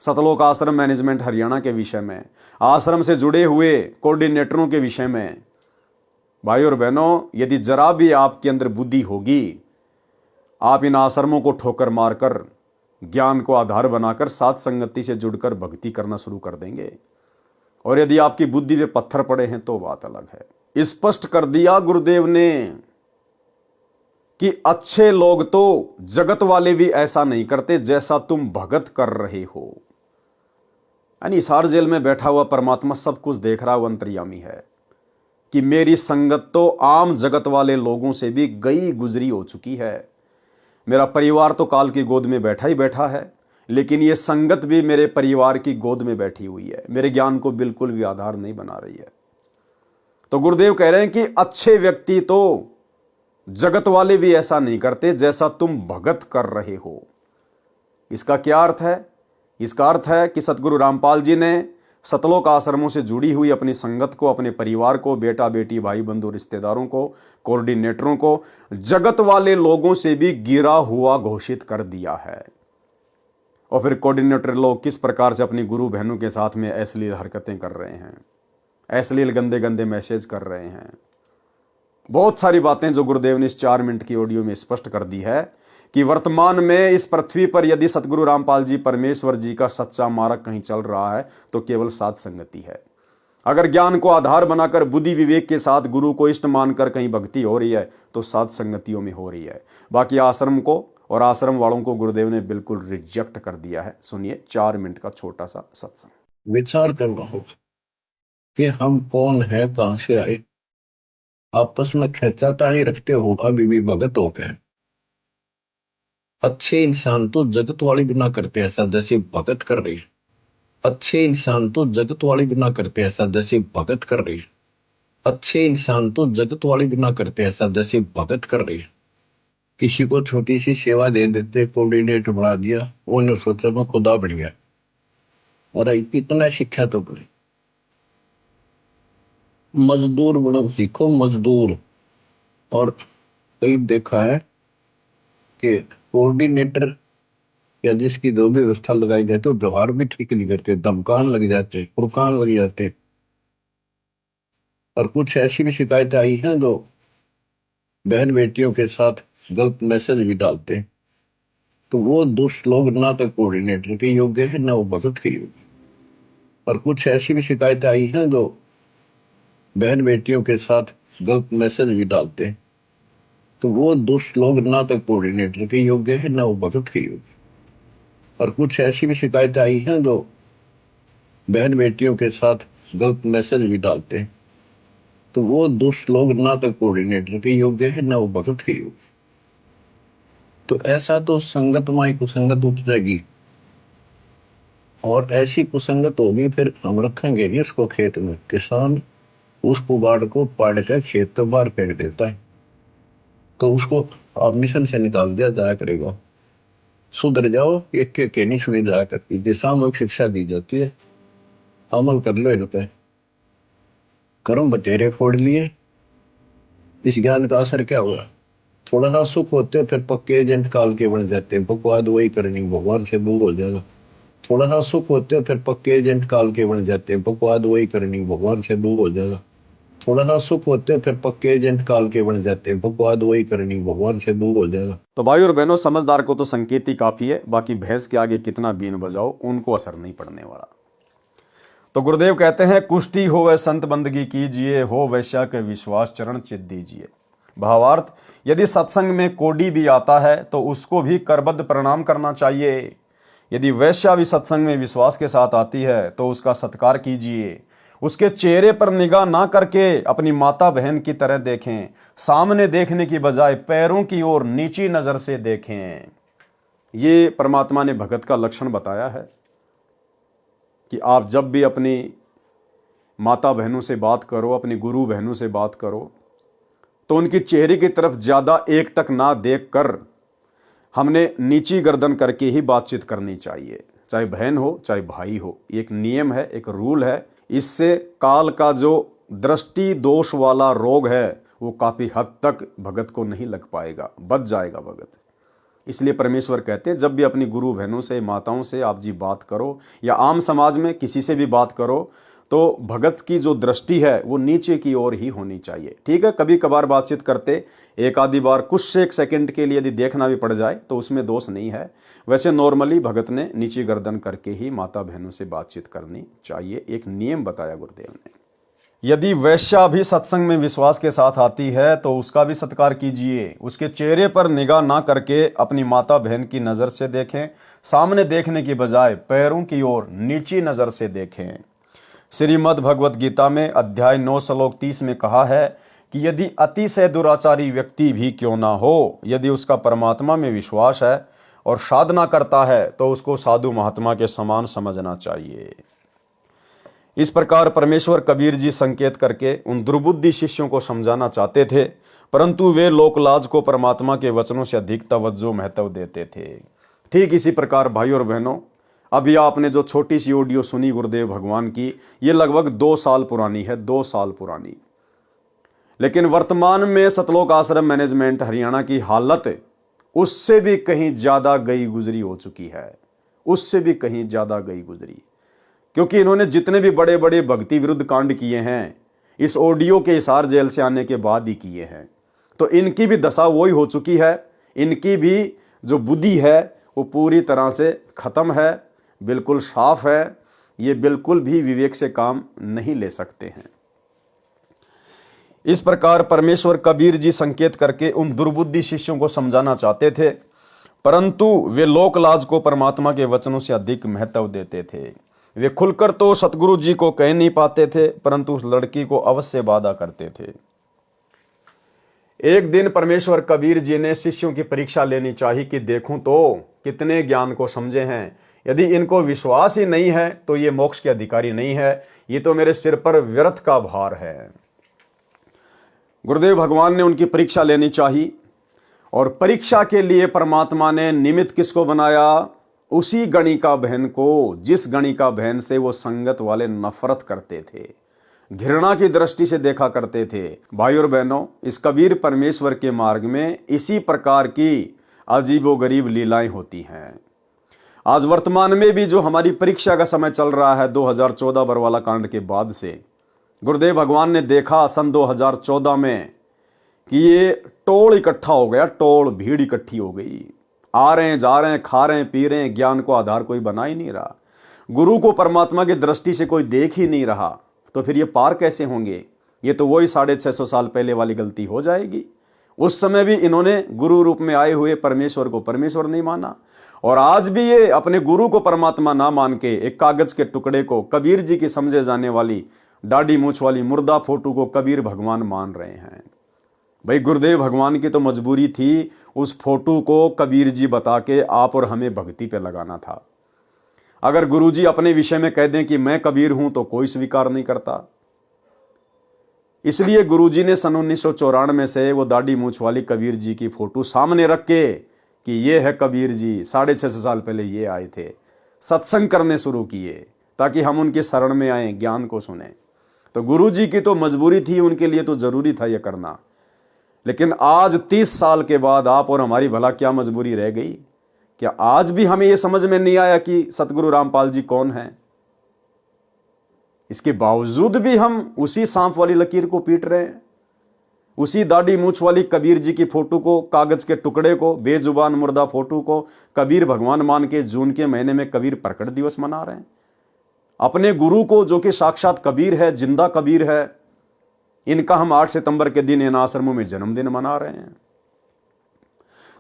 सतलोक आश्रम मैनेजमेंट हरियाणा के विषय में, आश्रम से जुड़े हुए कोऑर्डिनेटरों के विषय में। भाई और बहनों, यदि जरा भी आपके अंदर बुद्धि होगी, आप इन आश्रमों को ठोकर मारकर, ज्ञान को आधार बनाकर साथ संगति से जुड़कर भक्ति करना शुरू कर देंगे। और यदि आपकी बुद्धि पे पत्थर पड़े हैं तो बात अलग है। स्पष्ट कर दिया गुरुदेव ने कि अच्छे लोग तो जगत वाले भी ऐसा नहीं करते जैसा तुम भगत कर रहे हो। यानी हिसार जेल में बैठा हुआ परमात्मा सब कुछ देख रहा, वो अंतर्यामी है कि मेरी संगत तो आम जगत वाले लोगों से भी गई गुजरी हो चुकी है। मेरा परिवार तो काल की गोद में बैठा ही बैठा है, लेकिन ये संगत भी मेरे परिवार की गोद में बैठी हुई है, मेरे ज्ञान को बिल्कुल भी आधार नहीं बना रही है। तो गुरुदेव कह रहे हैं कि अच्छे व्यक्ति तो जगत वाले भी ऐसा नहीं करते जैसा तुम भगत कर रहे हो। इसका क्या अर्थ है? इसका अर्थ है कि सतगुरु रामपाल जी ने सतलोक आश्रमों से जुड़ी हुई अपनी संगत को, अपने परिवार को, बेटा बेटी, भाई बंधु, रिश्तेदारों को, कोऑर्डिनेटरों को जगत वाले लोगों से भी गिरा हुआ घोषित कर दिया है। और फिर कोऑर्डिनेटर लोग किस प्रकार से अपनी गुरु बहनों के साथ में अश्लील हरकतें कर रहे हैं, अश्लील गंदे गंदे मैसेज कर रहे हैं। बहुत सारी बातें जो गुरुदेव ने इस 4 मिनट की ऑडियो में स्पष्ट कर दी है कि वर्तमान में इस पृथ्वी पर यदि सतगुरु रामपाल जी परमेश्वर जी का सच्चा मार्ग कहीं चल रहा है तो केवल साध संगति है। अगर ज्ञान को आधार बनाकर बुद्धि विवेक के साथ गुरु को इष्ट मानकर कहीं भक्ति हो रही है तो साध संगतियों में हो रही है। बाकी आश्रम को और आश्रम वालों को गुरुदेव ने बिल्कुल रिजेक्ट कर दिया है। सुनिए 4 मिनट का छोटा सा सत्संग। विचार करना होगा कि हम कौन है, कहां से आए। आपस में खेचातानी रखते हो अभी भी भगत हो गए। अच्छे इंसान तो जगत वाली बिना करते ऐसा जैसे भगत कर रही है। अच्छे इंसान तो जगत वाली बिना करते ऐसा जैसे भगत कर रही है। अच्छे इंसान तो जगत वाली बिना करते ऐसा जैसे भगत कर रही है। किसी को छोटी सी सेवा दे देते, कोऑर्डिनेटर बना दिया, उन्होंने सोचा मैं खुदा बन गया। और इतना शिक्षा तो पड़ी। मजदूर बनो सीखो, मजदूर। और कई देखा है कि कोऑर्डिनेटर या जिसकी जो भी व्यवस्था लगाई जाती है वो व्यवहार भी ठीक नहीं करते, धमकान लग जाते, फुरकान लग जाते। और कुछ ऐसी भी शिकायतें आई हैं जो बहन बेटियों के साथ गलत मैसेज भी डालते। तो वो दुष्ट लोग ना तो कोऑर्डिनेटर के योग्य है ना वो भगत के योग्य। और कुछ ऐसी भी शिकायतें आई हैं जो बहन बेटियों के साथ गलत मैसेज भी डालते। तो वो दुष्ट लोग ना तो कोऑर्डिनेटर के योग्य है ना वो भगत के योग्य। और कुछ ऐसी भी शिकायतें आई हैं जो बहन बेटियों के साथ गलत मैसेज भी डालते। तो वो दुष्ट लोग ना तो कोऑर्डिनेटर के योग्य है ना वो भगत के योग्य। तो ऐसा तो संगत माई कुसंगत उपजेगी। और ऐसी कुसंगत होगी फिर हम रखेंगे नहीं उसको खेत में। किसान उस कुबाड़ को पाड़ कर खेत तो बाहर फेंक देता है, तो उसको आप मिशन से निकाल दिया जाया करेगा। सुधर जाओ, एक नहीं सुनी जाया करती। दिशात्मक शिक्षा दी जाती है, अमल कर लो इन पे। कर्म बतेरे फोड़ लिए। इस ज्ञान का असर क्या हुआ? थोड़ा सा सुख होते फिर पक्के एजेंट काल के बन जाते। बकवाद वही करनी, भगवान से दूर हो जाएगा। थोड़ा सा सुख होते फिर पक्के एजेंट काल के बन जाते। बकवाद वही करनी, भगवान से दूर हो जाएगा। थोड़ा सा सुख होते फिर पक्के एजेंट काल के बन जाते। बकवाद वही करनी, भगवान से दूर हो जाएगा। तो भाई और बहनों, समझदार को तो संकेत ही काफी है, बाकी भैंस के आगे कितना बीन बजाओ उनको असर नहीं पड़ने वाला। तो गुरुदेव कहते हैं कुष्टी हो वह संत बंदगी कीजिए, हो वैश्या के विश्वास चरण चित दीजिए। भावार्थ, यदि सत्संग में कोडी भी आता है तो उसको भी करबद्ध प्रणाम करना चाहिए। यदि वैश्या भी सत्संग में विश्वास के साथ आती है तो उसका सत्कार कीजिए। उसके चेहरे पर निगाह ना करके अपनी माता बहन की तरह देखें। सामने देखने की बजाय पैरों की ओर नीची नजर से देखें। ये परमात्मा ने भगत का लक्षण बताया है कि आप जब भी अपनी माता बहनों से बात करो, अपनी गुरु बहनों से बात करो, तो उनकी चेहरे की तरफ ज़्यादा एकटक ना देखकर हमने नीची गर्दन करके ही बातचीत करनी चाहिए, चाहे बहन हो चाहे भाई हो। एक नियम है, एक रूल है। इससे काल का जो दृष्टि दोष वाला रोग है वो काफ़ी हद तक भगत को नहीं लग पाएगा, बच जाएगा भगत। इसलिए परमेश्वर कहते हैं जब भी अपनी गुरु बहनों से, माताओं से आप जी बात करो या आम समाज में किसी से भी बात करो तो भगत की जो दृष्टि है वो नीचे की ओर ही होनी चाहिए। ठीक है, कभी कभार बातचीत करते एक आधी बार कुछ एक सेकंड के लिए यदि देखना भी पड़ जाए तो उसमें दोष नहीं है। वैसे नॉर्मली भगत ने नीची गर्दन करके ही माता बहनों से बातचीत करनी चाहिए। एक नियम बताया गुरुदेव ने। यदि वैश्या भी सत्संग में विश्वास के साथ आती है तो उसका भी सत्कार कीजिए। उसके चेहरे पर निगाह ना करके अपनी माता बहन की नज़र से देखें। सामने देखने की बजाय पैरों की ओर नीची नज़र से देखें। श्रीमद् भगवत गीता में अध्याय 9 श्लोक 30 में कहा है कि यदि अतिशय दुराचारी व्यक्ति भी क्यों ना हो, यदि उसका परमात्मा में विश्वास है और साधना करता है तो उसको साधु महात्मा के समान समझना चाहिए। इस प्रकार परमेश्वर कबीर जी संकेत करके उन दुर्बुद्धि शिष्यों को समझाना चाहते थे, परंतु वे लोकलाज को परमात्मा के वचनों से अधिक तवज्जो महत्व देते थे। ठीक इसी प्रकार भाई और बहनों, अभी आपने जो छोटी सी ऑडियो सुनी गुरुदेव भगवान की, ये लगभग 2 साल पुरानी है, 2 साल पुरानी। लेकिन वर्तमान में सतलोक आश्रम मैनेजमेंट हरियाणा की हालत उससे भी कहीं ज्यादा गई गुजरी हो चुकी है, उससे भी कहीं ज्यादा गई गुजरी। क्योंकि इन्होंने जितने भी बड़े बड़े भक्ति विरुद्ध कांड किए हैं इस ऑडियो के हिसार जेल से आने के बाद ही किए हैं, तो इनकी भी दशा वही हो चुकी है। इनकी भी जो बुद्धि है वो पूरी तरह से खत्म है, बिल्कुल साफ है। ये बिल्कुल भी विवेक से काम नहीं ले सकते हैं। इस प्रकार परमेश्वर कबीर जी संकेत करके उन दुर्बुद्धि शिष्यों को समझाना चाहते थे, परंतु वे लोकलाज को परमात्मा के वचनों से अधिक महत्व देते थे। वे खुलकर तो सतगुरु जी को कह नहीं पाते थे, परंतु उस लड़की को अवश्य वादा करते थे। एक दिन परमेश्वर कबीर जी ने शिष्यों की परीक्षा लेनी चाहिए कि देखूं तो कितने ज्ञान को समझे हैं। यदि इनको विश्वास ही नहीं है तो ये मोक्ष के अधिकारी नहीं है, ये तो मेरे सिर पर व्यर्थ का भार है। गुरुदेव भगवान ने उनकी परीक्षा लेनी चाहिए, और परीक्षा के लिए परमात्मा ने निमित्त किसको बनाया? उसी गणिका बहन को, जिस गणिका बहन से वो संगत वाले नफरत करते थे, घृणा की दृष्टि से देखा करते थे। भाई और बहनों, इस कबीर परमेश्वर के मार्ग में इसी प्रकार की अजीबोगरीब लीलाएं होती हैं। आज वर्तमान में भी जो हमारी परीक्षा का समय चल रहा है 2014 बरवाला कांड के बाद से, गुरुदेव भगवान ने देखा सन 2014 में कि ये टोल इकट्ठा हो गया, टोल भीड़ इकट्ठी हो गई। आ रहे हैं, जा रहे हैं, खा रहे हैं, पी रहे हैं, ज्ञान को आधार कोई बना ही नहीं रहा, गुरु को परमात्मा की दृष्टि से कोई देख ही नहीं रहा, तो फिर ये पार कैसे होंगे? ये तो वही 650 साल पहले वाली गलती हो जाएगी। उस समय भी इन्होंने गुरु रूप में आए हुए परमेश्वर को परमेश्वर नहीं माना, और आज भी ये अपने गुरु को परमात्मा ना मान के एक कागज के टुकड़े को, कबीर जी की समझे जाने वाली दाढ़ी मूछ वाली मुर्दा फोटो को कबीर भगवान मान रहे हैं। भाई गुरुदेव भगवान की तो मजबूरी थी उस फोटो को कबीर जी बता के आप और हमें भक्ति पे लगाना था। अगर गुरु जी अपने विषय में कह दें कि मैं कबीर हूं तो कोई स्वीकार नहीं करता। इसलिए गुरु जी ने सन 1994 से वो दाढ़ी मूछ वाली कबीर जी की फोटो सामने रख के कि ये है कबीर जी, 650 साल पहले ये आए थे, सत्संग करने शुरू किए ताकि हम उनके शरण में आए, ज्ञान को सुने। तो गुरु जी की तो मजबूरी थी, उनके लिए तो जरूरी था ये करना। लेकिन आज 30 साल के बाद आप और हमारी भला क्या मजबूरी रह गई? क्या आज भी हमें यह समझ में नहीं आया कि सतगुरु रामपाल जी कौन है? इसके बावजूद भी हम उसी सांप वाली लकीर को पीट रहे हैं, उसी दाढ़ी मूछ वाली कबीर जी की फोटो को, कागज के टुकड़े को, बेजुबान मुर्दा फोटो को कबीर भगवान मान के जून के महीने में कबीर प्रकट दिवस मना रहे हैं। अपने गुरु को जो कि साक्षात कबीर है, जिंदा कबीर है, इनका हम 8 सितंबर के दिन इन आश्रमों में जन्मदिन मना रहे हैं।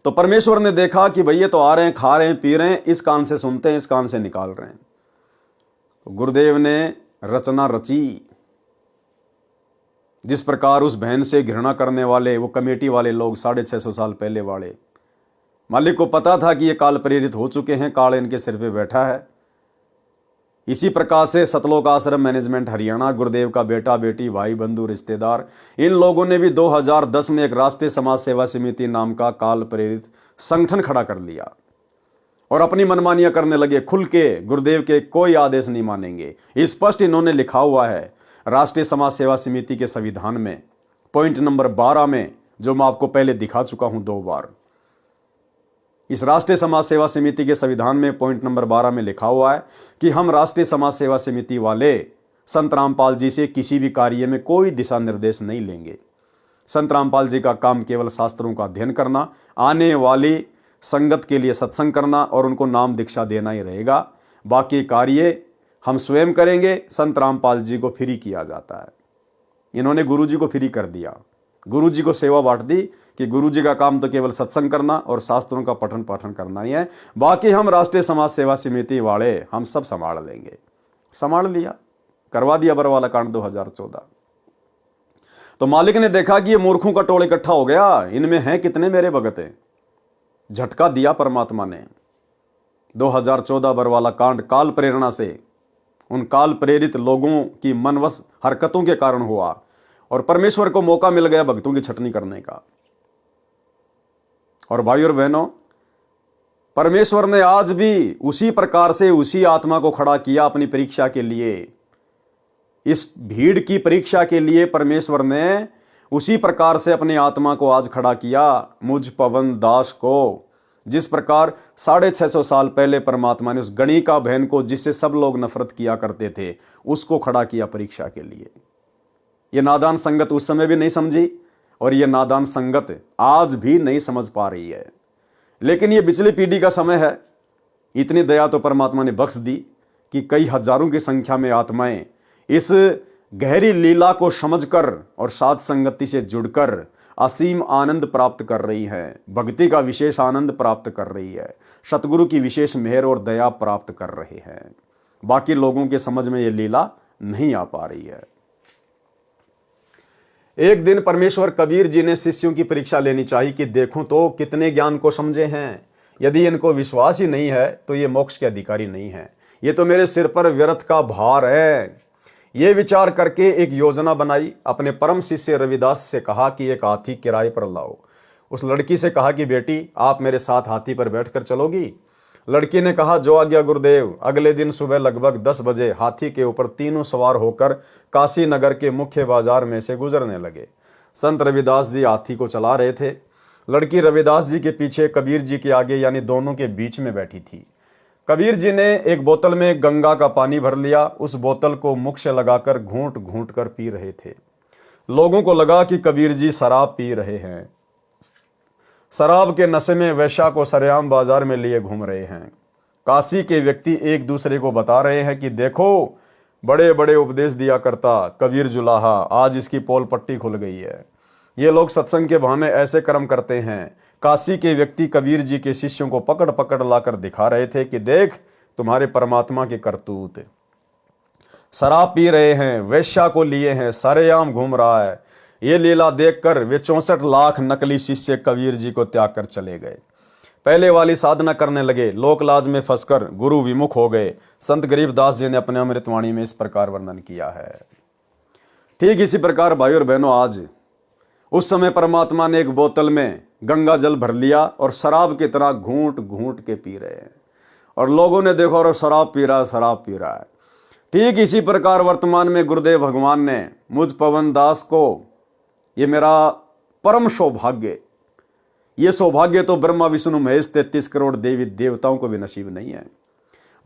तो परमेश्वर ने देखा कि भैया तो आ रहे हैं, खा रहे हैं, पी रहे हैं, इस कान से सुनते हैं, इस कान से निकाल रहे हैं। तो गुरुदेव ने रचना रची। जिस प्रकार उस बहन से घृणा करने वाले वो कमेटी वाले लोग 650 साल पहले वाले, मालिक को पता था कि ये काल प्रेरित हो चुके हैं, काल इनके सिर पे बैठा है। इसी प्रकार से सतलोक आश्रम मैनेजमेंट हरियाणा, गुरुदेव का बेटा बेटी, भाई बंधु रिश्तेदार, इन लोगों ने भी 2010 में एक राष्ट्रीय समाज सेवा समिति नाम का काल प्रेरित संगठन खड़ा कर लिया और अपनी मनमानियां करने लगे। खुल के गुरुदेव के कोई आदेश नहीं मानेंगे। स्पष्ट इन्होंने लिखा हुआ है राष्ट्रीय समाज सेवा समिति के संविधान में पॉइंट नंबर 12 में, जो मैं आपको पहले दिखा चुका हूं 2 बार। इस राष्ट्रीय समाज सेवा समिति के संविधान में पॉइंट नंबर 12 में लिखा हुआ है कि हम राष्ट्रीय समाज सेवा समिति वाले संत रामपाल जी से किसी भी कार्य में कोई दिशा निर्देश नहीं लेंगे। संत रामपाल जी का काम केवल शास्त्रों का अध्ययन करना, आने वाली संगत के लिए सत्संग करना और उनको नाम दीक्षा देना ही रहेगा। बाकी कार्य हम स्वयं करेंगे। संत रामपाल जी को फ्री किया जाता है। इन्होंने गुरु जी को फ्री कर दिया, गुरु जी को सेवा बांट दी कि गुरु जी का काम तो केवल सत्संग करना और शास्त्रों का पठन पाठन करना ही है, बाकी हम राष्ट्रीय समाज सेवा समिति वाले हम सब संभाल लेंगे। संभाल लिया, करवा दिया बरवाला कांड 2014। तो मालिक ने देखा कि ये मूर्खों का टोल इकट्ठा हो गया, इनमें हैं कितने मेरे भगत हैं। झटका दिया परमात्मा ने। 2014 बरवाला कांड काल प्रेरणा से, उन काल प्रेरित लोगों की मनवश हरकतों के कारण हुआ और परमेश्वर को मौका मिल गया भक्तों की छटनी करने का। और भाई और बहनों, परमेश्वर ने आज भी उसी प्रकार से उसी आत्मा को खड़ा किया अपनी परीक्षा के लिए। इस भीड़ की परीक्षा के लिए परमेश्वर ने उसी प्रकार से अपनी आत्मा को आज खड़ा किया, मुझ पवन दास को। जिस प्रकार 650 साल पहले परमात्मा ने उस गणिका बहन को, जिससे सब लोग नफरत किया करते थे, उसको खड़ा किया परीक्षा के लिए। यह नादान संगत उस समय भी नहीं समझी और यह नादान संगत आज भी नहीं समझ पा रही है। लेकिन यह पिछली पीढ़ी का समय है। इतनी दया तो परमात्मा ने बख्श दी कि कई हजारों की संख्या में आत्माएं इस गहरी लीला को समझकर और साध संगति से जुड़कर असीम आनंद प्राप्त कर रही है, भक्ति का विशेष आनंद प्राप्त कर रही है, सतगुरु की विशेष मेहर और दया प्राप्त कर रहे हैं। बाकी लोगों के समझ में यह लीला नहीं आ पा रही है। एक दिन परमेश्वर कबीर जी ने शिष्यों की परीक्षा लेनी चाहिए कि देखूं तो कितने ज्ञान को समझे हैं। यदि इनको विश्वास ही नहीं है तो ये मोक्ष के अधिकारी नहीं है, ये तो मेरे सिर पर व्यर्थ का भार है। ये विचार करके एक योजना बनाई। अपने परम शिष्य रविदास से कहा कि एक हाथी किराए पर लाओ। उस लड़की से कहा कि बेटी आप मेरे साथ हाथी पर बैठकर चलोगी। लड़की ने कहा जो आज्ञा गुरुदेव। अगले दिन सुबह लगभग 10 बजे हाथी के ऊपर तीनों सवार होकर काशी नगर के मुख्य बाजार में से गुजरने लगे। संत रविदास जी हाथी को चला रहे थे। लड़की रविदास जी के पीछे, कबीर जी के आगे, यानी दोनों के बीच में बैठी थी। कबीर जी ने एक बोतल में गंगा का पानी भर लिया। उस बोतल को मुख से लगाकर घूंट घूंट कर पी रहे थे। लोगों को लगा कि कबीर जी शराब पी रहे हैं। शराब के नशे में वैश्या को सरेआम बाजार में लिए घूम रहे हैं। काशी के व्यक्ति एक दूसरे को बता रहे हैं कि देखो बड़े बड़े उपदेश दिया करता कबीर जुलाहा, आज इसकी पोल पट्टी खुल गई है। ये लोग सत्संग के बहाने ऐसे कर्म करते हैं। काशी के व्यक्ति कबीर जी के शिष्यों को पकड़ पकड़ लाकर दिखा रहे थे कि देख तुम्हारे परमात्मा के करतूत। शराब पी रहे हैं, वैश्या को लिए हैं, सरेआम घूम रहा है। ये लीला देखकर वे 64 लाख नकली शिष्य कबीर जी को त्याग कर चले गए। पहले वाली साधना करने लगे, लोक लाज में फंसकर गुरु विमुख हो गए। संत गरीबदास जी ने अपने अमृतवाणी में इस प्रकार वर्णन किया है। ठीक इसी प्रकार भाई और बहनों, आज उस समय परमात्मा ने एक बोतल में गंगा जल भर लिया और शराब की तरह घूंट घूंट के पी रहे हैं। और लोगों ने देखो और शराब पी रहा है, शराब पी रहा है। ठीक इसी प्रकार वर्तमान में गुरुदेव भगवान ने मुझ पवन दास को, ये मेरा परम सौभाग्य, ये सौभाग्य तो ब्रह्मा विष्णु महेश 33 करोड़ देवी देवताओं को भी नसीब नहीं है,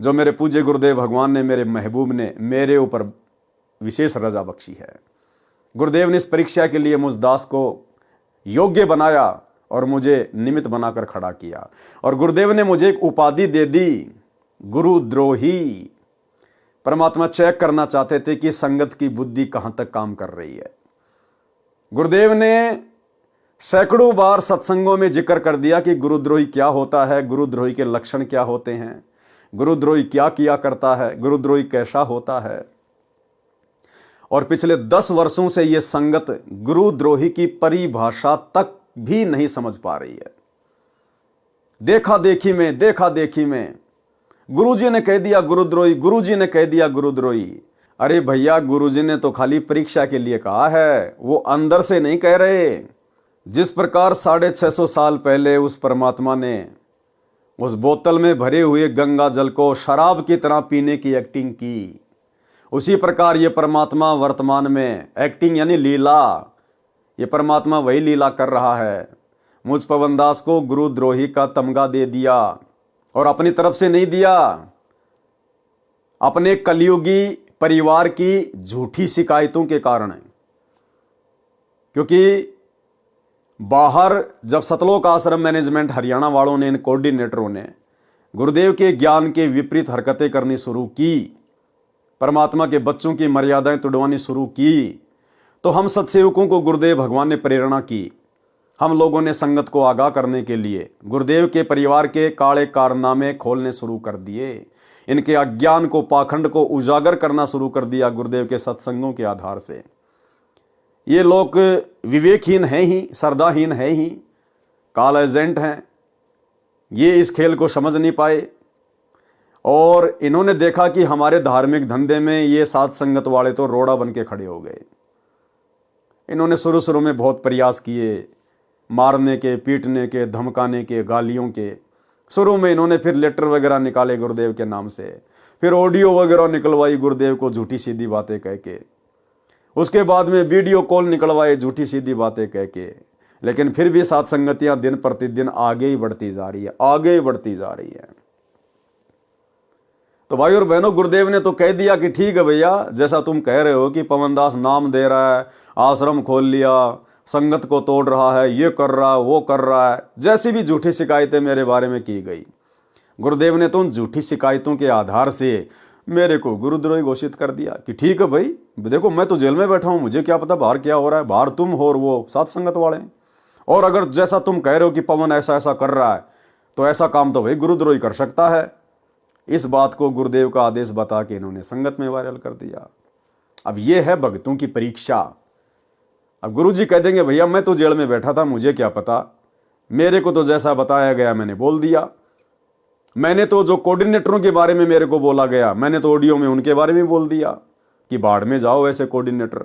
जो मेरे पूज्य गुरुदेव भगवान ने, मेरे महबूब ने मेरे ऊपर विशेष रजा बख्शी है। गुरुदेव ने इस परीक्षा के लिए मुझ दास को योग्य बनाया और मुझे निमित्त बनाकर खड़ा किया। और गुरुदेव ने मुझे एक उपाधि दे दी, गुरुद्रोही। परमात्मा चेक करना चाहते थे कि संगत की बुद्धि कहां तक काम कर रही है। गुरुदेव ने सैकड़ों बार सत्संगों में जिक्र कर दिया कि गुरुद्रोही क्या होता है, गुरुद्रोही के लक्षण क्या होते हैं, गुरुद्रोही क्या किया करता है, गुरुद्रोही कैसा होता है। और पिछले 10 वर्षों से यह संगत गुरुद्रोही की परिभाषा तक भी नहीं समझ पा रही है। देखा देखी में गुरुजी ने कह दिया गुरुद्रोही, गुरुजी ने कह दिया गुरुद्रोही। अरे भैया, गुरुजी ने तो खाली परीक्षा के लिए कहा है, वो अंदर से नहीं कह रहे। जिस प्रकार 650 साल पहले उस परमात्मा ने उस बोतल में भरे हुए गंगा जल को शराब की तरह पीने की एक्टिंग की, उसी प्रकार ये परमात्मा वर्तमान में एक्टिंग यानी लीला, ये परमात्मा वही लीला कर रहा है। मुझ पवनदास को गुरुद्रोही का तमगा दे दिया, और अपनी तरफ से नहीं दिया, अपने कलयुगी परिवार की झूठी शिकायतों के कारण। क्योंकि बाहर जब सतलोक आश्रम मैनेजमेंट हरियाणा वालों ने, इन कोऑर्डिनेटरों ने गुरुदेव के ज्ञान के विपरीत हरकतें करनी शुरू की, परमात्मा के बच्चों की मर्यादाएं तुड़वानी शुरू की, तो हम सत्सेवकों को गुरुदेव भगवान ने प्रेरणा की। हम लोगों ने संगत को आगाह करने के लिए गुरुदेव के परिवार के काले कारनामे खोलने शुरू कर दिए, इनके अज्ञान को, पाखंड को उजागर करना शुरू कर दिया गुरुदेव के सत्संगों के आधार से। ये लोग विवेकहीन हैं ही, श्रद्धाहीन हैं ही, काल एजेंट हैं। ये इस खेल को समझ नहीं पाए, और इन्होंने देखा कि हमारे धार्मिक धंधे में ये साथ संगत वाले तो रोड़ा बन के खड़े हो गए। इन्होंने शुरू में बहुत प्रयास किए, मारने के, पीटने के, धमकाने के, गालियों के। शुरू में इन्होंने फिर लेटर वगैरह निकाले गुरुदेव के नाम से, फिर ऑडियो वगैरह निकलवाई गुरुदेव को झूठी सीधी बातें कह के, उसके बाद में वीडियो कॉल निकलवाए झूठी सीधी बातें कह के। लेकिन फिर भी साथ संगतियां दिन प्रतिदिन आगे ही बढ़ती जा रही है, आगे ही बढ़ती जा रही है। तो भाई और बहनों, गुरुदेव ने तो कह दिया कि ठीक है भैया, जैसा तुम कह रहे हो कि पवनदास नाम दे रहा है, आश्रम खोल लिया, संगत को तोड़ रहा है, ये कर रहा है, वो कर रहा है, जैसी भी झूठी शिकायतें मेरे बारे में की गई, गुरुदेव ने तो उन झूठी शिकायतों के आधार से मेरे को गुरुद्रोही घोषित कर दिया कि ठीक है भाई, देखो मैं तो जेल में बैठा हूं, मुझे क्या पता बाहर क्या हो रहा है, बाहर तुम हो और वो साथ संगत वाले। और अगर जैसा तुम कह रहे हो कि पवन ऐसा ऐसा कर रहा है, तो ऐसा काम तो भाई गुरुद्रोही कर सकता है। इस बात को गुरुदेव का आदेश बता के इन्होंने संगत में वायरल कर दिया। अब ये है भक्तों की परीक्षा। अब गुरुजी कह देंगे भैया मैं तो जेल में बैठा था, मुझे क्या पता, मेरे को तो जैसा बताया गया मैंने बोल दिया, मैंने तो जो कोऑर्डिनेटरों के बारे में मेरे को बोला गया, मैंने तो ऑडियो में उनके बारे में बोल दिया कि बाढ़ में जाओ ऐसे कोऑर्डिनेटर,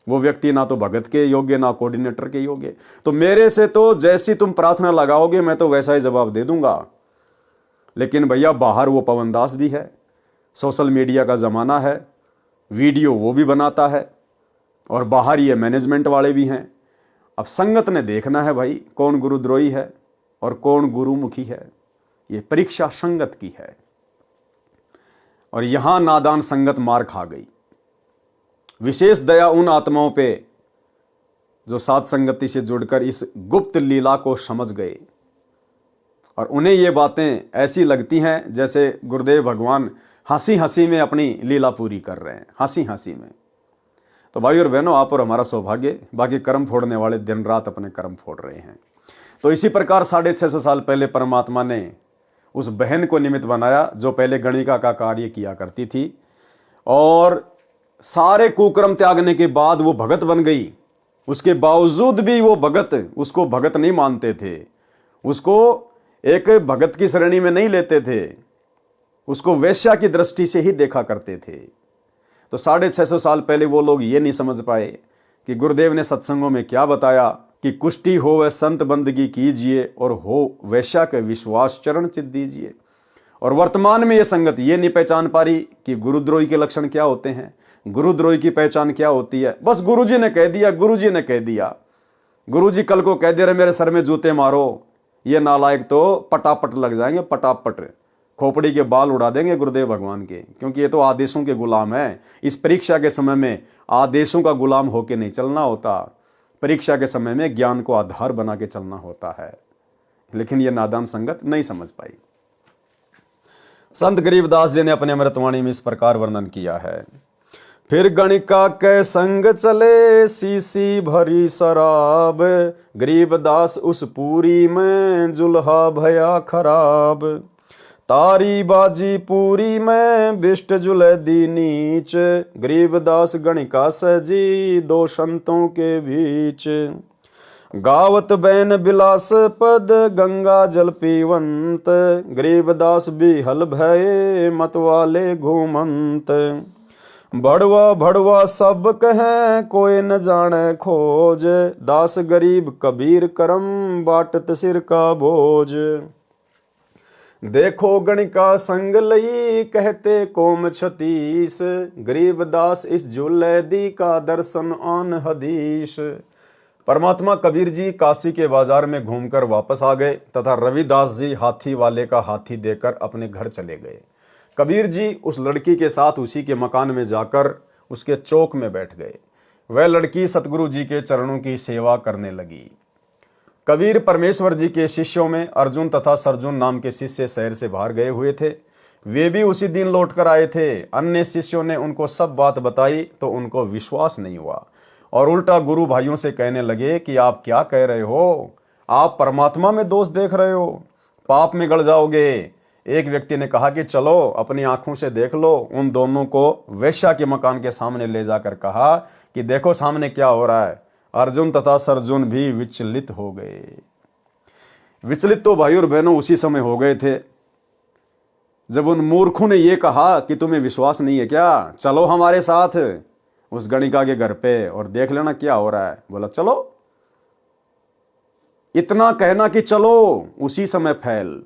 वो व्यक्ति ना तो भगत के योग्य ना कोऑर्डिनेटर के योग्य। तो मेरे से तो जैसी तुम प्रार्थना लगाओगे मैं तो वैसा ही जवाब दे दूंगा। लेकिन भैया बाहर वो पवनदास भी है, सोशल मीडिया का ज़माना है, वीडियो वो भी बनाता है, और बाहर ये मैनेजमेंट वाले भी हैं। अब संगत ने देखना है भाई कौन गुरुद्रोही है और कौन गुरुमुखी है। ये परीक्षा संगत की है, और यहां नादान संगत मार खा गई। विशेष दया उन आत्माओं पे जो साथ संगति से जुड़कर इस गुप्त लीला को समझ गए, और उन्हें ये बातें ऐसी लगती हैं जैसे गुरुदेव भगवान हंसी हंसी में अपनी लीला पूरी कर रहे हैं, हंसी हंसी में। तो भाई और बहनों, आप और हमारा सौभाग्य, बाकी कर्म फोड़ने वाले दिन रात अपने कर्म फोड़ रहे हैं। तो इसी प्रकार 650 साल पहले परमात्मा ने उस बहन को निमित्त बनाया जो पहले गणिका का कार्य किया करती थी, और सारे कुकर्म त्यागने के बाद वो भगत बन गई। उसके बावजूद भी वो भगत उसको भगत नहीं मानते थे, उसको एक भगत की श्रेणी में नहीं लेते थे, उसको वेश्या की दृष्टि से ही देखा करते थे। तो 650 साल पहले वो लोग ये नहीं समझ पाए कि गुरुदेव ने सत्संगों में क्या बताया कि कुष्टी हो वह संत बंदगी कीजिए, और हो वैश्या के विश्वास चरण चित दीजिए। और वर्तमान में ये संगत ये नहीं पहचान पा रही कि गुरुद्रोही के लक्षण क्या होते हैं, गुरुद्रोही की पहचान क्या होती है। बस गुरुजी ने कह दिया, गुरुजी ने कह दिया, गुरुजी कल को कह दे रहे मेरे सर में जूते मारो, ये नालायक तो पटापट लग जाएंगे, पटापट खोपड़ी के बाल उड़ा देंगे गुरुदेव भगवान के, क्योंकि ये तो आदेशों के गुलाम है। इस परीक्षा के समय में आदेशों का गुलाम होके नहीं चलना होता, परीक्षा के समय में ज्ञान को आधार बना के चलना होता है। लेकिन ये नादान संगत नहीं समझ पाई। संत गरीबदास जी ने अपने अमृतवाणी में इस प्रकार वर्णन किया है, फिर गणिका के संग चले सीसी भरी शराब, गरीबदास उस पूरी में जुल्हा भया खराब। तारी बाजी पूरी में बिष्ट जुले दी नीच, गरीबदास गणिका सजी दो संतों के बीच। गावत बैन बिलास पद गंगा जल पीवंत, गरीबदास बिहल भये मतवाले घूमंत। भड़वा भड़वा सब कहें कोई न जाने खोज, दास गरीब कबीर करम बाटत सिर का बोझ। देखो गणिका संग लई कहते कोम छतीस, गरीबदास इस झूले दी का दर्शन आन हदीस। परमात्मा कबीर जी काशी के बाजार में घूमकर वापस आ गए तथा रविदास जी हाथी वाले का हाथी देकर अपने घर चले गए। कबीर जी उस लड़की के साथ उसी के मकान में जाकर उसके चौक में बैठ गए। वह लड़की सतगुरु जी के चरणों की सेवा करने लगी। कबीर परमेश्वर जी के शिष्यों में अर्जुन तथा सरजुन नाम के शिष्य शहर से बाहर गए हुए थे। वे भी उसी दिन लौट कर आए थे। अन्य शिष्यों ने उनको सब बात बताई तो उनको विश्वास नहीं हुआ और उल्टा गुरु भाइयों से कहने लगे कि आप क्या कह रहे हो, आप परमात्मा में दोष देख रहे हो, पाप में गड़ जाओगे। एक व्यक्ति ने कहा कि चलो अपनी आंखों से देख लो। उन दोनों को वेश्या के मकान के सामने ले जाकर कहा कि देखो सामने क्या हो रहा है। अर्जुन तथा सरजुन भी विचलित हो गए। विचलित तो भाई और बहनों उसी समय हो गए थे जब उन मूर्खों ने यह कहा कि तुम्हें विश्वास नहीं है क्या, चलो हमारे साथ उस गणिका के घर पे और देख लेना क्या हो रहा है। बोला चलो। इतना कहना कि चलो उसी समय फैल।